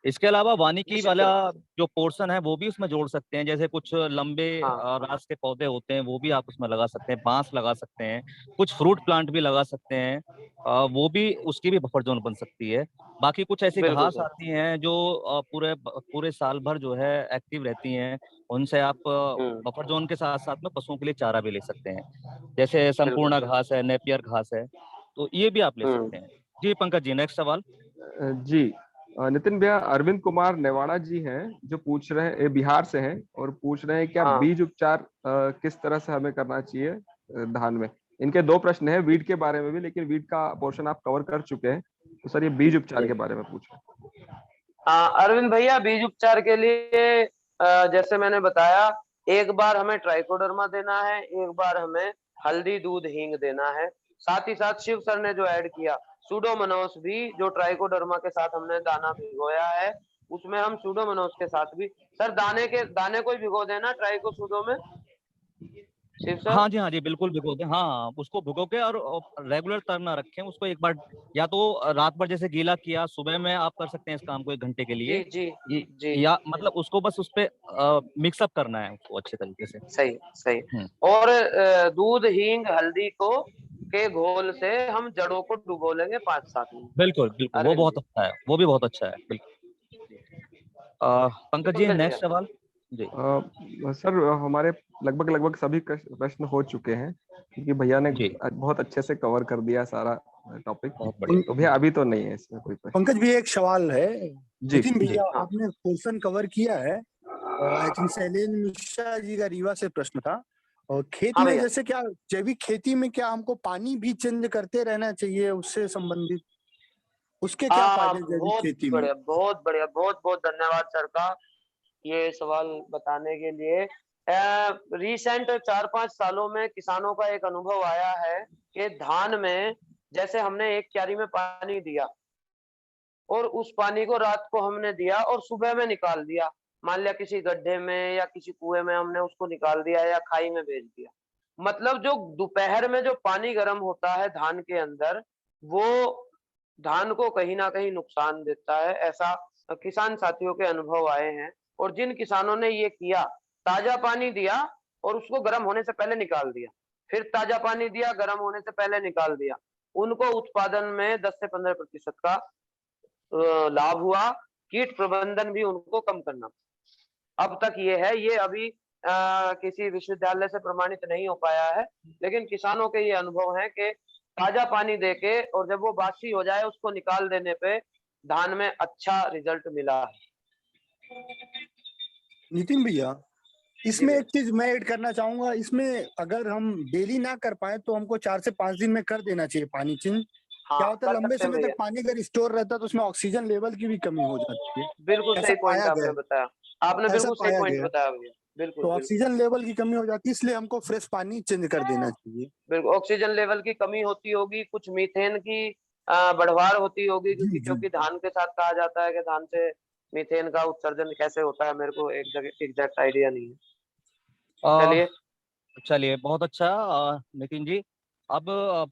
इसके अलावा वानिकी जी वाला सर। जो पोर्शन है वो भी उसमें जोड़ सकते हैं, जैसे कुछ लंबे हाँ। रास के पौधे होते हैं वो भी आप उसमें लगा सकते हैं, बांस लगा सकते हैं, कुछ फ्रूट प्लांट भी लगा सकते हैं, वो भी उसकी भी बफर जोन बन सकती है। बाकी कुछ ऐसी बिल्कुल घास सर। आती हैं जो पूरे पूरे साल भर जो है एक्टिव रहती हैं, उनसे आप बफर जोन के साथ साथ में पशुओं के लिए चारा भी ले सकते हैं, जैसे बिल्कुल संपूर्ण सर। घास है, नेपियर घास है, तो ये भी आप ले सकते हैं। जी पंकज जी, नेक्स्ट सवाल। जी नितिन भैया, अरविंद कुमार नेवाड़ा जी हैं जो पूछ रहे हैं, ये बिहार से हैं और पूछ रहे हैं क्या हाँ। बीज उपचार किस तरह से हमें करना चाहिए धान में। इनके दो प्रश्न हैं, वीड के बारे में भी, लेकिन वीड का पोर्शन आप कवर कर चुके हैं, तो सर ये बीज उपचार के बारे में पूछ रहे हैं। अरविंद भैया, बीज उपचार के लिए जैसे मैंने बताया, एक बार हमें ट्राइकोडर्मा देना है, एक बार हमें हल्दी दूध हींग देना है। साथ ही साथ शिव सर ने जो ऐड किया सूडोमोनास भी, जो ट्राइकोडर्मा के साथ हमने दाना भिगोया है, उसमें हम सूडोमोनास के साथ भी सर दाने को ही भिगो देना ट्राइको सूडो में शिव सर। हाँ जी बिल्कुल भिगो दें, हाँ उसको भिगो के और रेगुलर तरना रखें उसको, एक बार या तो रात भर जैसे गीला किया, सुबह में आप कर सकते हैं इस काम को 1 घंटे के लिए, जी जी जी। या मतलब उसको बस उस पे मिक्सअप करना है उसको अच्छे तरीके से। सही सही। और दूध हींग हल्दी को के घोल से हम जड़ों को डुबो लेंगे 5-7 मिनट। बिल्कुल बिल्कुल, वो बहुत अच्छा है, वो भी बहुत अच्छा है, बिल्कुल। पंकज जी, नेक्स्ट सवाल। जी सर हमारे लगभग सभी प्रश्न हो चुके हैं, क्योंकि भैया ने बहुत अच्छे से कवर कर दिया सारा टॉपिक। तो भैया अभी तो नहीं है इसमें कोई प्रश्न। पंकज भी एक सवाल है। नितिन भैया, हाँ। आपने पोर्शन कवर किया है, आई थिंक शैलेंद्र मिश्रा जी का रीवा से प्रश्न था, और खेत हाँ में भैया। जैसे क्या जैविक खेती में क्या हमको पानी भी चेंज करते रहना चाहिए, उससे संबंधित उसके क्या फायदे जैविक खेती में? बहुत बढ़िया, बहुत बहुत धन्यवाद सर का ये सवाल बताने के लिए। रिसेंट 4-5 सालों में किसानों का एक अनुभव आया है कि धान में जैसे हमने एक क्यारी में पानी दिया और उस पानी को रात को हमने दिया और सुबह में निकाल दिया, मान लिया किसी गड्ढे में या किसी कुएं में हमने उसको निकाल दिया या खाई में भेज दिया, मतलब जो दोपहर में जो पानी गर्म होता है धान के अंदर, वो धान को कहीं ना कहीं नुकसान देता है। ऐसा किसान साथियों के अनुभव आए हैं। और जिन किसानों ने ये किया, ताजा पानी दिया और उसको गर्म होने से पहले निकाल दिया, फिर ताजा पानी दिया, गर्म होने से पहले निकाल दिया, उनको उत्पादन में 10 से 15% का लाभ हुआ। कीट प्रबंधन भी उनको कम करना अब तक ये है, ये अभी किसी विश्वविद्यालय से प्रमाणित नहीं हो पाया है, लेकिन किसानों के ये अनुभव है कि ताजा पानी देके और जब वो बासी हो जाए उसको निकाल देने पे धान में अच्छा रिजल्ट मिला है। नितिन भैया, इसमें एक चीज मैं ऐड करना चाहूंगा, इसमें अगर हम डेली ना कर पाए तो हमको 4 से 5 दिन में कर देना चाहिए पानी चेंज। क्या होता है, लंबे समय तक पानी अगर स्टोर रहता है तो उसमें ऑक्सीजन लेवल की भी कमी हो जाती है। बिल्कुल सही पॉइंट आपने बताया, आपने बिल्कुल सही पॉइंट बताया भैया, बिल्कुल। तो ऑक्सीजन लेवल की कमी हो जाती है, इसलिए हमको फ्रेश पानी चेंज कर देना चाहिए। बिल्कुल, ऑक्सीजन लेवल की कमी होती होगी, कुछ मीथेन की बढ़वार होती होगी, क्योंकि धान के साथ कहा जाता है कि धान से मीथेन का उत्सर्जन कैसे होता है, मेरे को एग्जैक्ट आइडिया नहीं है। चलिए बहुत अच्छा नितिन जी। अब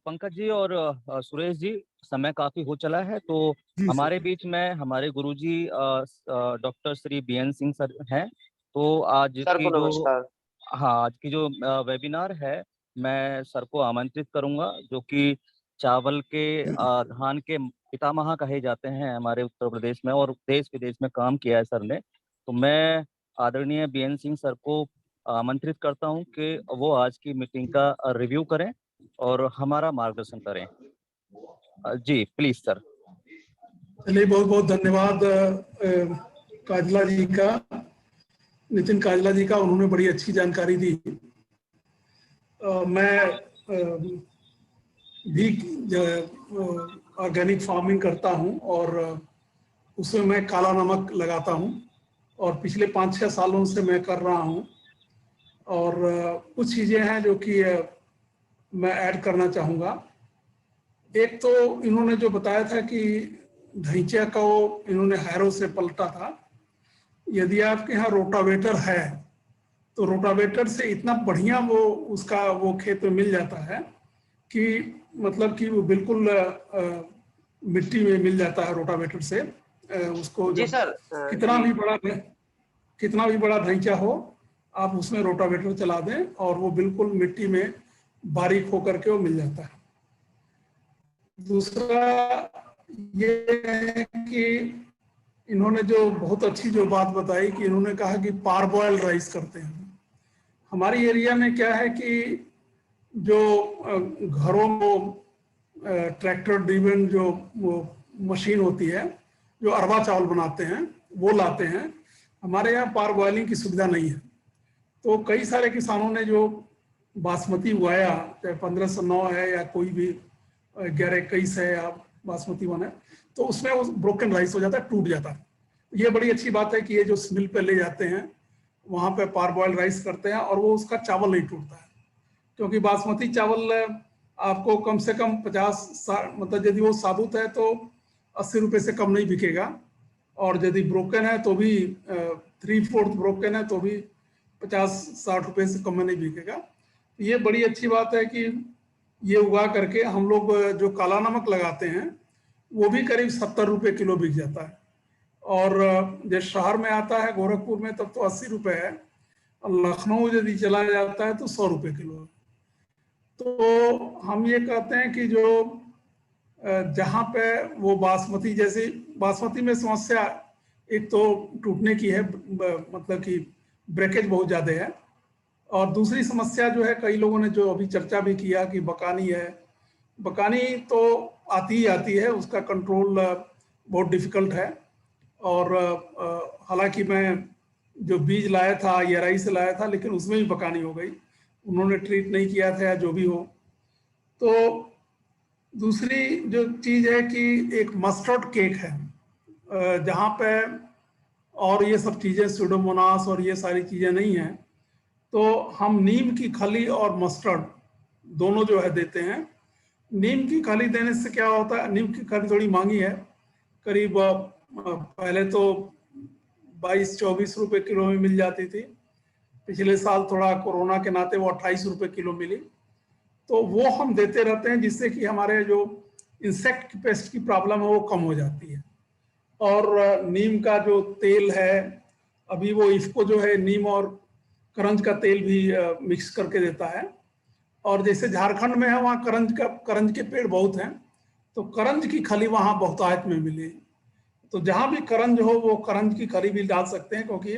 पंकज जी और सुरेश जी, समय काफी हो चला है, तो हमारे बीच में हमारे गुरुजी doctor Shri BN Singh sir हैं। तो आज सर की को जो नमस्कार। आज की जो वेबिनार है, मैं सर को आमंत्रित करूंगा, जो कि चावल के धान के पितामह कहे जाते हैं हमारे उत्तर प्रदेश में, और देश विदेश में काम किया है सर ने। तो मैं आदरणीय BN सिंह सर को आमंत्रित करता हूं कि वो आज की मीटिंग का रिव्यू करें और हमारा मार्गदर्शन करें। जी प्लीज सर। चलिए, बहुत बहुत धन्यवाद काजला जी का, नितिन काजला जी का, उन्होंने बड़ी अच्छी जानकारी दी। मैं भी ऑर्गेनिक फार्मिंग करता हूं और उसमें मैं काला नमक लगाता हूं और पिछले 5-6 सालों से मैं कर रहा हूं। और कुछ चीज़ें हैं जो कि मैं ऐड करना चाहूँगा। एक तो इन्होंने जो बताया था कि ढैंचा को इन्होंने हैरो से पलटा था। यदि आपके यहाँ रोटावेटर है तो रोटावेटर से इतना बढ़िया वो उसका वो खेत में मिल जाता है कि मतलब कि वो बिल्कुल मिट्टी में मिल जाता है रोटावेटर से। उसको जी सर, कितना भी बड़ा ढैंचा हो, आप उसमें रोटावेटर चला दें और वो बिल्कुल मिट्टी में बारीक होकर के वो मिल जाता है। दूसरा ये है कि इन्होंने जो बहुत अच्छी जो बात बताई कि इन्होंने कहा कि पारबॉयल राइस करते हैं। हमारी एरिया में क्या है कि जो घरों में ट्रैक्टर ड्रिवन जो वो मशीन होती है जो अरवा चावल बनाते हैं वो लाते हैं। हमारे यहाँ पारबॉयलिंग की सुविधा नहीं है, तो कई सारे किसानों ने जो बासमती उगाया, चाहे 1509 है या कोई भी 1121 है या बासमती वन है, तो उसमें वो ब्रोकन राइस हो जाता है, टूट जाता है। ये बड़ी अच्छी बात है कि ये जो मिल पे ले जाते हैं वहाँ पे पारबॉयल राइस करते हैं और वो उसका चावल नहीं टूटता है, क्योंकि बासमती चावल आपको कम से कम 50 मतलब यदि वो साबुत है तो 80 रुपये से कम नहीं बिकेगा, और यदि ब्रोकन है तो भी 3/4 ब्रोकन है तो भी 50-60 रुपये से कम में नहीं बिकेगा। ये बड़ी अच्छी बात है कि ये उगा करके हम लोग जो काला नमक लगाते हैं वो भी करीब 70 रुपये किलो बिक जाता है, और जब शहर में आता है गोरखपुर में तब तो 80 रुपये है, और लखनऊ यदि चला जाता है तो 100 रुपये किलो है। तो हम ये कहते हैं कि जो जहाँ पे वो बासमती, जैसे बासमती में समस्या एक तो टूटने की है, मतलब कि ब्रेकेज बहुत ज़्यादा है, और दूसरी समस्या जो है कई लोगों ने जो अभी चर्चा भी किया कि बकानी है। बकानी तो आती ही आती है, उसका कंट्रोल बहुत डिफ़िकल्ट है। और हालांकि मैं जो बीज लाया था ERI से लाया था, लेकिन उसमें भी बकानी हो गई, उन्होंने ट्रीट नहीं किया था या जो भी हो। तो दूसरी जो चीज़ है कि एक मस्टर्ड केक है जहाँ पे और ये सब चीज़ें सूडोमोनास और ये सारी चीज़ें नहीं हैं, तो हम नीम की खली और मस्टर्ड दोनों जो है देते हैं। नीम की खली देने से क्या होता है, नीम की खली थोड़ी महंगी है, करीब पहले तो 22-24 रुपये किलो में मिल जाती थी, पिछले साल थोड़ा कोरोना के नाते वो 28 रुपये किलो मिली। तो वो हम देते रहते हैं जिससे कि हमारे जो इंसेक्ट पेस्ट की प्रॉब्लम है वो कम हो जाती है। और नीम का जो तेल है, अभी वो इफको जो है नीम और करंज का तेल भी मिक्स करके देता है। और जैसे झारखंड में है वहाँ करंज के पेड़ बहुत हैं, तो करंज की खली वहाँ बहुतायत में मिली। तो जहाँ भी करंज हो वो करंज की खली भी डाल सकते हैं, क्योंकि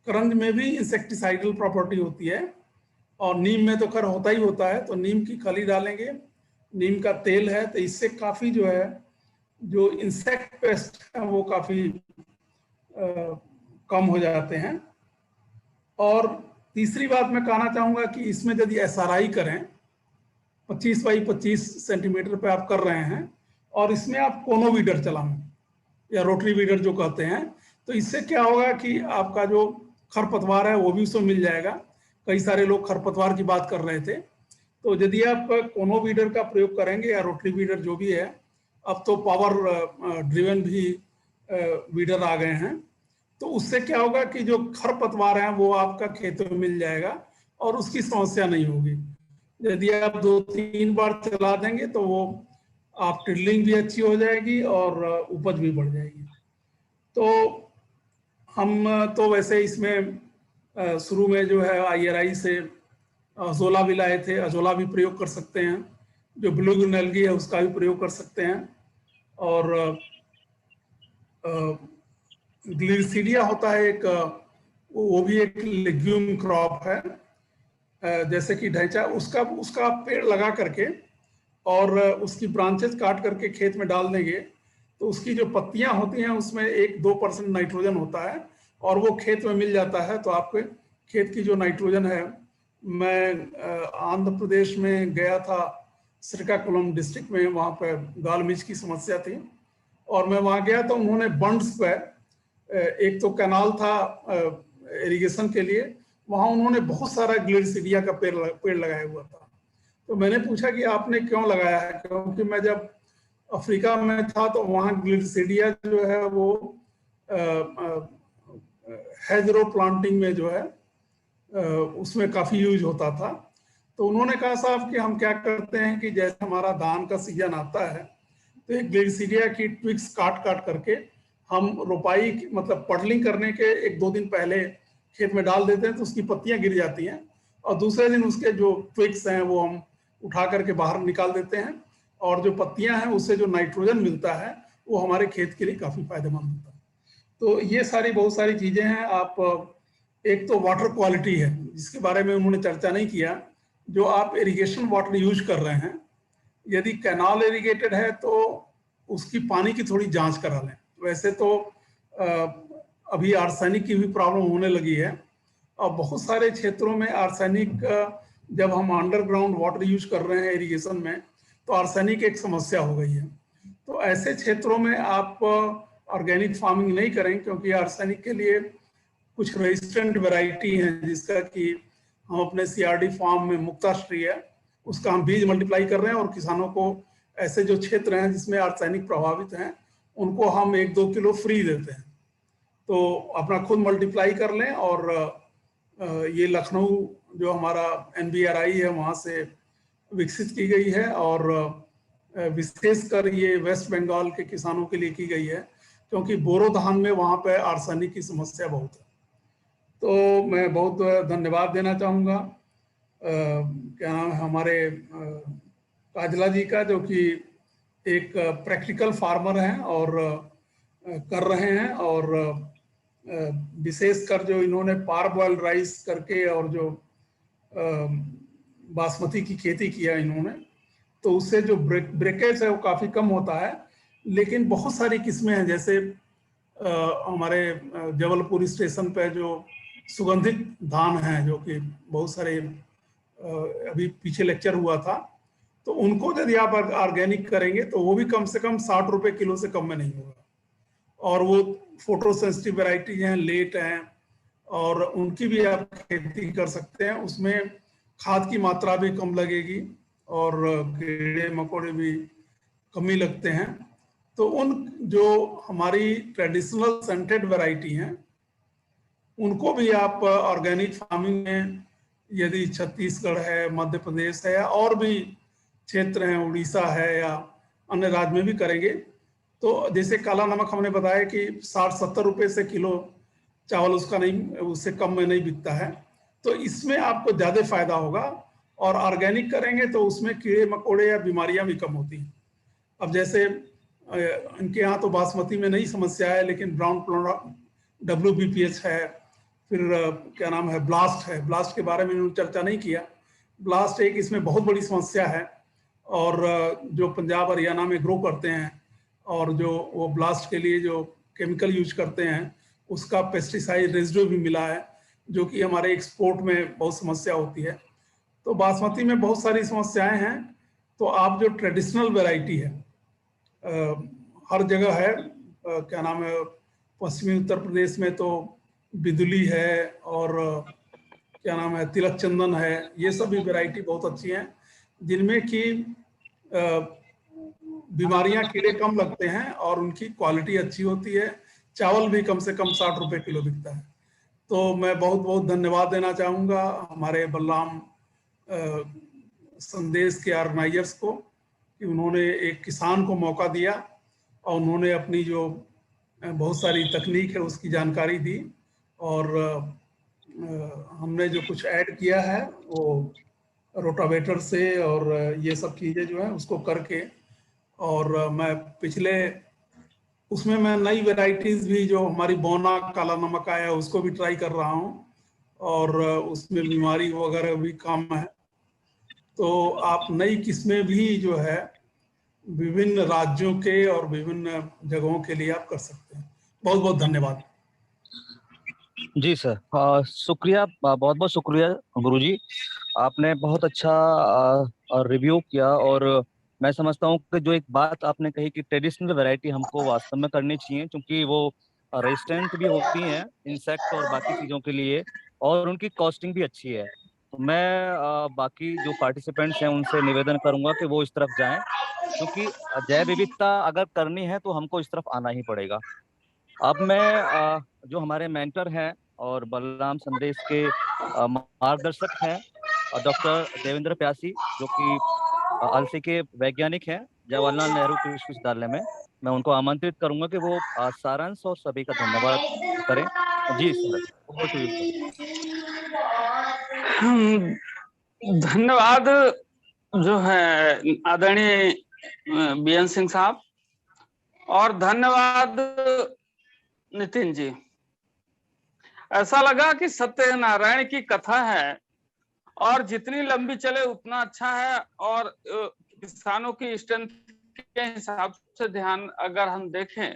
करंज में भी इंसेक्टिसाइडल प्रॉपर्टी होती है, और नीम में तो खैर होता ही होता है। तो नीम की खली डालेंगे, नीम का तेल है, तो इससे काफ़ी जो है जो इंसेक्ट पेस्ट है वो काफ़ी कम हो जाते हैं। और तीसरी बात मैं कहना चाहूँगा कि इसमें यदि SRI करें 25 बाई 25 सेंटीमीटर पे आप कर रहे हैं, और इसमें आप कोनो वीडर चलाएं या रोटरी वीडर जो कहते हैं, तो इससे क्या होगा कि आपका जो खरपतवार है वो भी उसमें मिल जाएगा। कई सारे लोग खरपतवार की बात कर रहे थे, तो यदि आप कोनो वीडर का प्रयोग करेंगे या रोटरी वीडर जो भी है, अब तो पावर ड्रिवन भी वीडर आ गए हैं, तो उससे क्या होगा कि जो खरपतवार है वो आपका खेत में मिल जाएगा और उसकी समस्या नहीं होगी। यदि आप 2-3 बार चला देंगे तो वो आप टिडलिंग भी अच्छी हो जाएगी और उपज भी बढ़ जाएगी। तो हम तो वैसे इसमें शुरू में जो है IRI से अजोला भी लाए थे, अजोला भी प्रयोग कर सकते हैं, जो ब्लू ग्रीन एल्गी है उसका भी प्रयोग कर सकते हैं। और ग्लिसिडिया होता है एक, वो भी एक लेग्यूम क्रॉप है, जैसे कि ढैंचा, उसका पेड़ लगा करके और उसकी ब्रांचेस काट करके खेत में डाल देंगे तो उसकी जो पत्तियां होती हैं उसमें 1-2% नाइट्रोजन होता है और वो खेत में मिल जाता है। तो आपके खेत की जो नाइट्रोजन है, मैं आंध्र प्रदेश में गया था, श्रीकाकुलम डिस्ट्रिक्ट में, वहाँ पे गाल मिर्च की समस्या थी और मैं वहाँ गया तो उन्होंने बंड्स पे, एक तो कैनाल था इरिगेशन के लिए, वहाँ उन्होंने बहुत सारा ग्लिसिडिया का पेड़ लगाया हुआ था। तो मैंने पूछा कि आपने क्यों लगाया है, क्योंकि मैं जब अफ्रीका में था तो वहाँ ग्लिसिडिया जो है वो हेजरो प्लांटिंग में जो है उसमें काफ़ी यूज होता था। तो उन्होंने कहा साहब कि हम क्या करते हैं कि जैसे हमारा धान का सीजन आता है तो एक ग्लिसिडिया की ट्विक्स काट करके हम रोपाई मतलब पडलिंग करने के 1-2 दिन पहले खेत में डाल देते हैं तो उसकी पत्तियां गिर जाती हैं और दूसरे दिन उसके जो ट्विक्स हैं वो हम उठा करके बाहर निकाल देते हैं और जो पत्तियां हैं उससे जो नाइट्रोजन मिलता है वो हमारे खेत के लिए काफ़ी फायदेमंद होता है। तो ये सारी बहुत सारी चीज़ें हैं। आप, एक तो वाटर क्वालिटी है जिसके बारे में उन्होंने चर्चा नहीं किया, जो आप इरिगेशन वाटर यूज कर रहे हैं, यदि कैनाल इरिगेटेड है तो उसकी पानी की थोड़ी जांच करा लें। वैसे तो अभी आर्सेनिक की भी प्रॉब्लम होने लगी है और बहुत सारे क्षेत्रों में आर्सेनिक, जब हम अंडरग्राउंड वाटर यूज कर रहे हैं इरिगेशन में तो आर्सेनिक एक समस्या हो गई है। तो ऐसे क्षेत्रों में आप ऑर्गेनिक फार्मिंग नहीं करें, क्योंकि आर्सेनिक के लिए कुछ रेजिस्टेंट वैरायटी हैं जिसका कि हम अपने CRD फार्म में मुक्ताश्री है उसका हम बीज मल्टीप्लाई कर रहे हैं और किसानों को ऐसे जो क्षेत्र हैं जिसमें आर्सेनिक प्रभावित हैं उनको हम 1-2 किलो फ्री देते हैं। तो अपना खुद मल्टीप्लाई कर लें। और ये लखनऊ जो हमारा NBRI है वहाँ से विकसित की गई है और विशेषकर ये वेस्ट बंगाल के किसानों के लिए की गई है, क्योंकि बोरो धान में वहाँ पे आर्सेनिक की समस्या बहुत है। तो मैं बहुत धन्यवाद देना चाहूँगा क्या नाम है हमारे काजला जी का, जो कि एक प्रैक्टिकल फार्मर हैं और कर रहे हैं, और विशेषकर जो इन्होंने पारबॉइल राइस करके और जो बासमती की खेती किया इन्होंने, तो उससे जो ब्रेकेज है वो काफ़ी कम होता है। लेकिन बहुत सारी किस्में हैं, जैसे हमारे जबलपुर स्टेशन पे जो सुगंधित धान हैं, जो कि बहुत सारे अभी पीछे लेक्चर हुआ था, तो उनको यदि आप ऑर्गेनिक करेंगे तो वो भी कम से कम 60 रुपए किलो से कम में नहीं होगा। और वो फोटो सेंसिटिव वैरायटी हैं, लेट हैं, और उनकी भी आप खेती कर सकते हैं। उसमें खाद की मात्रा भी कम लगेगी और कीड़े मकोड़े भी कम ही लगते हैं। तो उन जो हमारी ट्रेडिशनल सेंटेड वैरायटी हैं उनको भी आप ऑर्गेनिक फार्मिंग में, यदि छत्तीसगढ़ है, मध्य प्रदेश है, या और भी क्षेत्र हैं, उड़ीसा है या अन्य राज्य में भी करेंगे, तो जैसे काला नमक हमने बताया कि 60-70 रुपए से किलो चावल उसका नहीं, उससे कम में नहीं बिकता है। तो इसमें आपको ज़्यादा फायदा होगा। और ऑर्गेनिक करेंगे तो उसमें कीड़े मकोड़े या बीमारियां भी कम होती हैं। अब जैसे इनके यहाँ तो बासमती में नहीं समस्या है, लेकिन ब्राउन WBPH है, फिर क्या नाम है ब्लास्ट है। ब्लास्ट के बारे में इन्होंने चर्चा नहीं किया। ब्लास्ट एक इसमें बहुत बड़ी समस्या है और जो पंजाब हरियाणा में ग्रो करते हैं और जो वो ब्लास्ट के लिए जो केमिकल यूज करते हैं उसका पेस्टिसाइड रेजिड्यू भी मिला है, जो कि हमारे एक्सपोर्ट में बहुत समस्या होती है। तो बासमती में बहुत सारी समस्याएं हैं। तो आप जो ट्रेडिशनल वैरायटी है हर जगह है, क्या नाम है, पश्चिमी उत्तर प्रदेश में तो बिदुली है और क्या नाम है तिलक चंदन है, ये सब भी वैरायटी बहुत अच्छी हैं जिनमें कि बीमारियां, कीड़े कम लगते हैं और उनकी क्वालिटी अच्छी होती है। चावल भी कम से कम 60 रुपए किलो बिकता है। तो मैं बहुत बहुत धन्यवाद देना चाहूँगा हमारे बलराम संदेश के ऑर्गेनाइजर्स को कि उन्होंने एक किसान को मौका दिया और उन्होंने अपनी जो बहुत सारी तकनीक है उसकी जानकारी दी, और हमने जो कुछ ऐड किया है वो रोटावेटर से और ये सब चीज़ें जो है उसको करके, और मैं पिछले उसमें मैं नई वेराइटीज़ भी जो हमारी बोना काला नमक आया उसको भी ट्राई कर रहा हूँ, और उसमें बीमारी वगैरह भी कम है। तो आप नई किस्में भी जो है विभिन्न राज्यों के और विभिन्न जगहों के लिए आप कर सकते हैं। बहुत बहुत धन्यवाद। जी सर, शुक्रिया, बहुत बहुत शुक्रिया गुरुजी, आपने बहुत अच्छा रिव्यू किया। और मैं समझता हूँ कि जो एक बात आपने कही कि ट्रेडिशनल वैरायटी हमको वास्तव में करनी चाहिए, क्योंकि वो रेजिस्टेंट भी होती हैं इंसेक्ट और बाकी चीज़ों के लिए, और उनकी कॉस्टिंग भी अच्छी है। तो मैं बाकी जो पार्टिसिपेंट्स हैं उनसे निवेदन करूंगा कि वो इस तरफ जाएं, क्योंकि जैव विविधता अगर करनी है तो हमको इस तरफ आना ही पड़ेगा। अब मैं जो हमारे मेंटर हैं और बलराम संदेश के मार्गदर्शक हैं, डॉक्टर देवेंद्र प्यासी, जो कि अलसी के वैज्ञानिक हैं जवाहरलाल नेहरू कृषि विश्वविद्यालय में, मैं उनको आमंत्रित करूंगा कि वो सारांश और सभी का धन्यवाद करें। जी sir, over to you sir. धन्यवाद जो है आदरणीय बीएन सिंह साहब, और धन्यवाद नितिन जी। ऐसा लगा कि सत्यनारायण की कथा है, और जितनी लंबी चले उतना अच्छा है। और किसानों की स्ट्रेंथ के हिसाब से ध्यान अगर हम देखें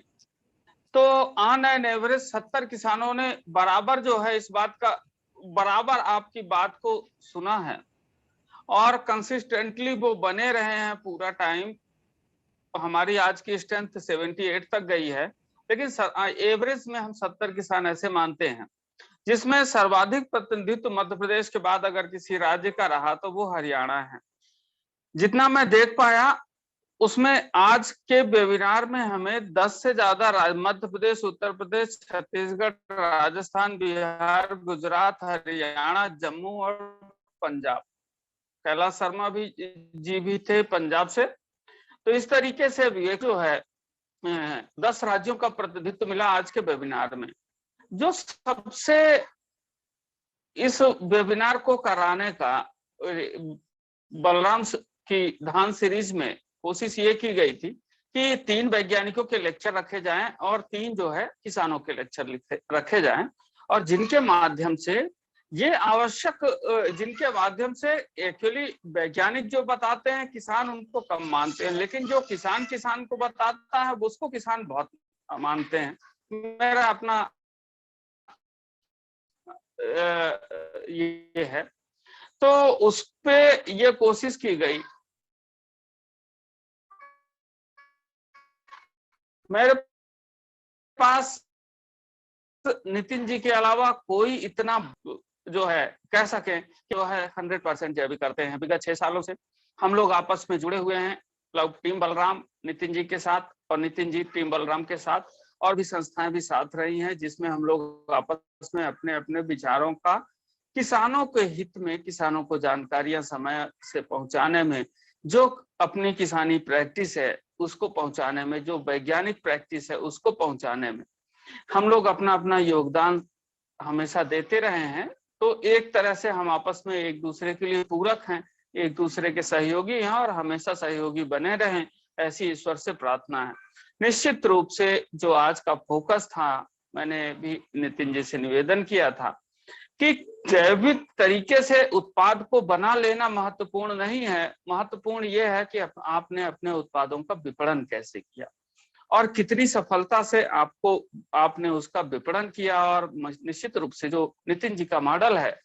तो ऑन एन एवरेज 70 किसानों ने बराबर जो है इस बात का बराबर आपकी बात को सुना है, और कंसिस्टेंटली वो बने रहे हैं पूरा टाइम। हमारी आज की स्ट्रेंथ 78 तक गई है, लेकिन एवरेज में हम 70 किसान ऐसे मानते हैं, जिसमें सर्वाधिक प्रतिनिधित्व मध्य प्रदेश के बाद अगर किसी राज्य का रहा तो वो हरियाणा है। जितना मैं देख पाया उसमें आज के वेबिनार में हमें 10 से ज्यादा मध्य प्रदेश, उत्तर प्रदेश, छत्तीसगढ़, राजस्थान, बिहार, गुजरात, हरियाणा, जम्मू और पंजाब, कैलाश शर्मा जी भी थे पंजाब से। तो इस तरीके से ये जो है 10 राज्यों का प्रतिनिधित्व मिला आज के वेबिनार में। जो सबसे इस वेबिनार को कराने का बलराम की धान सीरीज में कोशिश ये की गई थी कि 3 वैज्ञानिकों के लेक्चर रखे जाएं और 3 जो है किसानों के लेक्चर रखे जाएं, और जिनके माध्यम से ये आवश्यक, जिनके माध्यम से एक्चुअली वैज्ञानिक जो बताते हैं किसान उनको कम मानते हैं, लेकिन जो किसान को बताता है उसको किसान बहुत मानते हैं। मेरा अपना ये है, तो उस पे ये कोशिश की गई। मेरे पास नितिन जी के अलावा कोई इतना जो है कह सके कि वह 100% जैविक करते हैं। विगत 6 सालों से हम लोग आपस में जुड़े हुए हैं, टीम बलराम नितिन जी के साथ, और नितिन जी टीम बलराम के साथ, और भी संस्थाएं भी साथ रही हैं, जिसमें हम लोग आपस में अपने अपने विचारों का किसानों के हित में, किसानों को जानकारियां समय से पहुंचाने में, जो अपनी किसानी प्रैक्टिस है उसको पहुंचाने में, जो वैज्ञानिक प्रैक्टिस है उसको पहुंचाने में हम लोग अपना अपना योगदान हमेशा देते रहे हैं। तो एक तरह से हम आपस में एक दूसरे के लिए पूरक हैं, एक दूसरे के सहयोगी हैं, और हमेशा सहयोगी बने रहें, ऐसी ईश्वर से प्रार्थना है। निश्चित रूप से जो आज का फोकस था, मैंने भी नितिन जी से निवेदन किया था कि जैविक तरीके से उत्पाद को बना लेना महत्वपूर्ण नहीं है, महत्वपूर्ण यह है कि आपने अपने उत्पादों का विपणन कैसे किया और कितनी सफलता से आपने उसका विपणन किया। और निश्चित रूप से जो नितिन जी का मॉडल है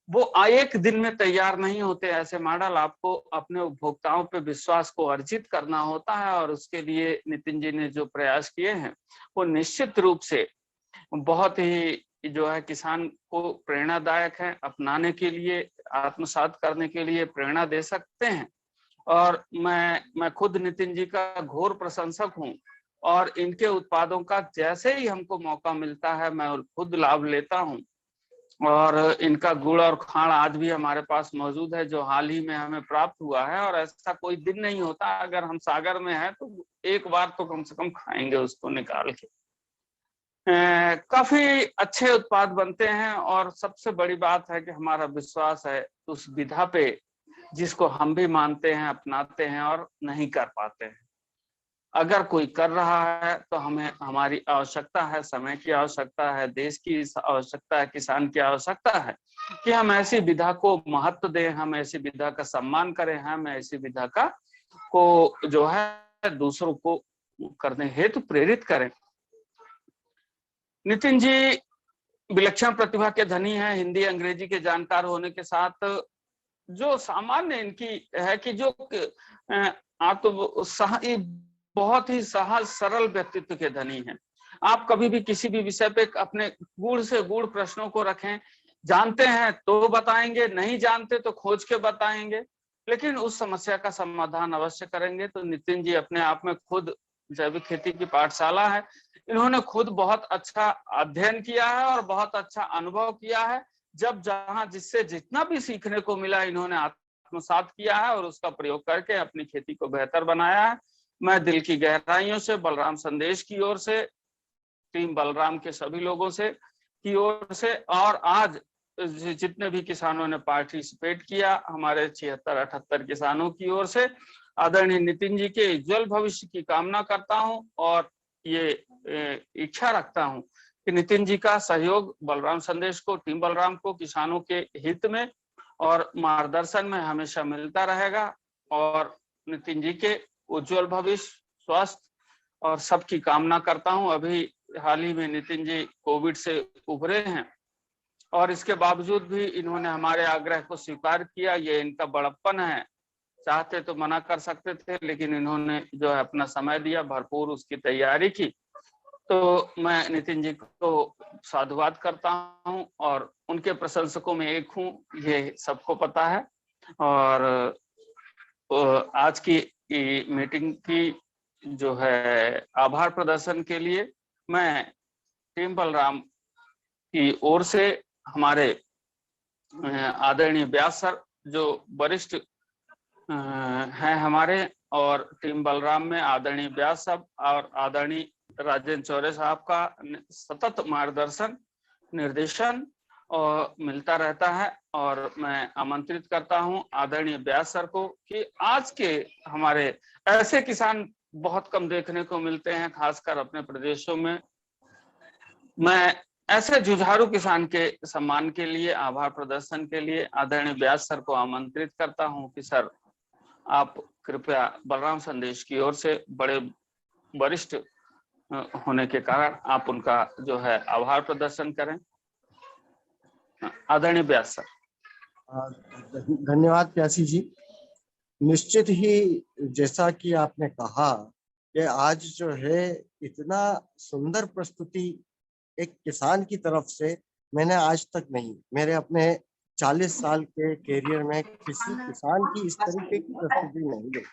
वो एक दिन में तैयार नहीं होते। ऐसे मॉडल आपको अपने उपभोक्ताओं पे विश्वास को अर्जित करना होता है, और उसके लिए नितिन जी ने जो प्रयास किए हैं वो निश्चित रूप से बहुत ही जो है किसान को प्रेरणादायक है, अपनाने के लिए, आत्मसात करने के लिए प्रेरणा दे सकते हैं। और मैं खुद नितिन जी का घोर प्रशंसक हूं, और इनके उत्पादों का जैसे ही हमको मौका मिलता है मैं खुद लाभ लेता हूं। और इनका गुड़ और खाण आज भी हमारे पास मौजूद है, जो हाल ही में हमें प्राप्त हुआ है। और ऐसा कोई दिन नहीं होता, अगर हम सागर में हैं तो एक बार तो कम से कम खाएंगे उसको निकाल के। काफी अच्छे उत्पाद बनते हैं और सबसे बड़ी बात है कि हमारा विश्वास है उस विधा पे जिसको हम भी मानते हैं, अपनाते हैं और नहीं कर पाते हैं। अगर कोई कर रहा है तो हमें, हमारी आवश्यकता है, समय की आवश्यकता है, देश की आवश्यकता है, किसान की आवश्यकता है कि हम ऐसी विधा को महत्व दें, हम ऐसी विधा का सम्मान करें, हम ऐसी विधा का को जो है दूसरों को करने हेतु प्रेरित करें। नितिन जी विलक्षण प्रतिभा के धनी हैं, हिंदी अंग्रेजी के जानकार होने के साथ जो सामान्य इनकी है कि जो बहुत ही सहज सरल व्यक्तित्व के धनी हैं। आप कभी भी किसी भी विषय पे अपने गूढ़ से गूढ़ प्रश्नों को रखें, जानते हैं तो बताएंगे, नहीं जानते तो खोज के बताएंगे, लेकिन उस समस्या का समाधान अवश्य करेंगे। तो नितिन जी अपने आप में खुद जैविक खेती की पाठशाला है, इन्होंने खुद बहुत अच्छा अध्ययन किया है और बहुत अच्छा अनुभव किया है। जब जहां जिससे जितना भी सीखने को मिला इन्होंने आत्मसात किया है और उसका प्रयोग करके अपनी खेती को बेहतर बनाया है। मैं दिल की गहराइयों से बलराम संदेश की ओर से, टीम बलराम के सभी लोगों से की ओर से और आज जितने भी किसानों ने पार्टिसिपेट किया, हमारे 76-78 किसानों की ओर से आदरणीय नितिन जी के उज्जवल भविष्य की कामना करता हूं और ये इच्छा रखता हूं कि नितिन जी का सहयोग बलराम संदेश को, टीम बलराम को किसानों के हित में और मार्गदर्शन में हमेशा मिलता रहेगा। और नितिन जी के उज्जवल भविष्य, स्वस्थ और सबकी कामना करता हूं। अभी हाल ही में नितिन जी कोविड से उभरे हैं और इसके बावजूद भी इन्होंने हमारे आग्रह को स्वीकार किया। ये इनका बड़प्पन है, चाहते तो मना कर सकते थे, लेकिन इन्होंने जो है अपना समय दिया, भरपूर उसकी तैयारी की। तो मैं नितिन जी को साधुवाद करता हूं और उनके प्रशंसकों में एक हूं, ये सबको पता है। और आज की मीटिंग की जो है आभार प्रदर्शन के लिए मैं टीम बलराम की ओर से हमारे आदरणीय व्यास सर जो वरिष्ठ हैं हमारे, और टीम बलराम में आदरणीय व्यास साहब और आदरणीय राजेंद्र चौरे साहब का सतत मार्गदर्शन, निर्देशन और मिलता रहता है। और मैं आमंत्रित करता हूं आदरणीय व्यास सर को कि आज के हमारे ऐसे किसान बहुत कम देखने को मिलते हैं, खासकर अपने प्रदेशों में। मैं ऐसे जुझारू किसान के सम्मान के लिए, आभार प्रदर्शन के लिए आदरणीय व्यास सर को आमंत्रित करता हूं कि सर आप कृपया बलराम संदेश की ओर से बड़े वरिष्ठ होने के कारण आप उनका जो है आभार प्रदर्शन करें। आदरणीय व्यास सर। धन्यवाद प्यासी जी। निश्चित ही जैसा कि आपने कहा कि आज जो है इतना सुंदर प्रस्तुति एक किसान की तरफ से मैंने आज तक नहीं, मेरे अपने 40 साल के कैरियर में किसी किसान की इस तरीके की प्रस्तुति नहीं दी।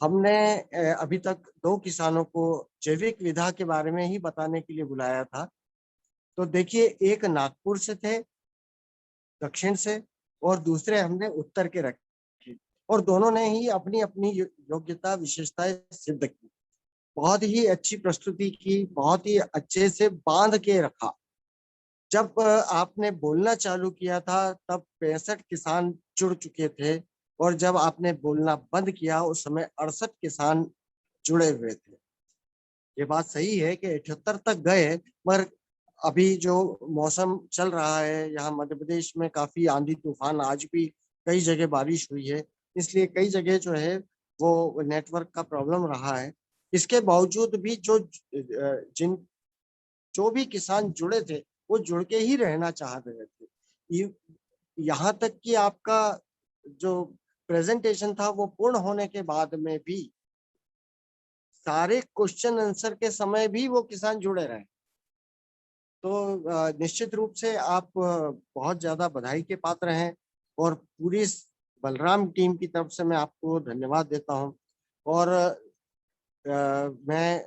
हमने अभी तक 2 किसानों को जैविक विधा के बारे में ही बताने के लिए बुलाया था। तो देखिए, एक नागपुर से थे, दक्षिण से, और दूसरे हमने उत्तर के रखे, और दोनों ने ही अपनी अपनी योग्यता विशेषताएं सिद्ध की। बहुत ही अच्छी प्रस्तुति की, बहुत ही अच्छे से बांध के रखा। जब आपने बोलना चालू किया था तब 65 किसान जुड़ चुके थे, और जब आपने बोलना बंद किया उस समय 68 किसान जुड़े हुए थे। ये बात सही है कि 78 तक गए, पर अभी जो मौसम चल रहा है यहाँ मध्य प्रदेश में, काफी आंधी तूफान, आज भी कई जगह बारिश हुई है, इसलिए कई जगह जो है वो नेटवर्क का प्रॉब्लम रहा है। इसके बावजूद भी जो भी किसान जुड़े थे वो जुड़ के ही रहना चाह रहे थे। यहाँ तक कि आपका जो प्रेजेंटेशन था वो पूर्ण होने के बाद में भी सारे क्वेश्चन आंसर के समय भी वो किसान जुड़े रहे। तो निश्चित रूप से आप बहुत ज्यादा बधाई के पात्र हैं, और पूरी बलराम टीम की तरफ से मैं आपको धन्यवाद देता हूं। और मैं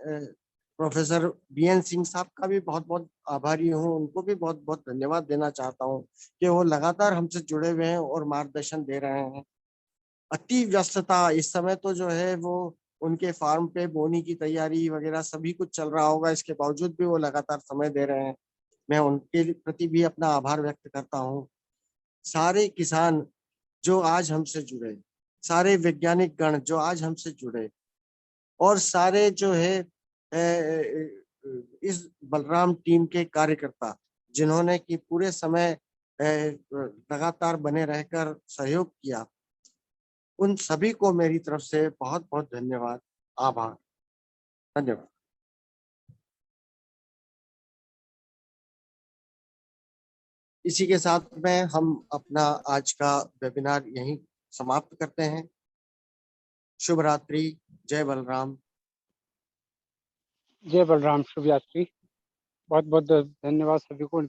प्रोफेसर बीएन सिंह साहब का भी बहुत बहुत आभारी हूँ, उनको भी बहुत बहुत धन्यवाद देना चाहता हूँ कि वो लगातार हमसे जुड़े हुए हैं और मार्गदर्शन दे रहे हैं। अति व्यस्तता इस समय तो जो है वो उनके फार्म पे बोनी की तैयारी वगैरह सभी कुछ चल रहा होगा, इसके बावजूद भी वो लगातार समय दे रहे हैं। मैं उनके प्रति भी अपना आभार व्यक्त करता हूँ। सारे किसान जो आज हमसे जुड़े, सारे वैज्ञानिक गण जो आज हमसे जुड़े, और सारे जो है इस बलराम टीम के कार्यकर्ता जिन्होंने कि पूरे समय लगातार बने रहकर सहयोग किया, उन सभी को मेरी तरफ से बहुत बहुत धन्यवाद, आभार, धन्यवाद। इसी के साथ में हम अपना आज का वेबिनार यहीं समाप्त करते हैं। शुभ रात्रि, जय बलराम। जय बलराम, शुभ रात्रि। बहुत बहुत धन्यवाद सभी को।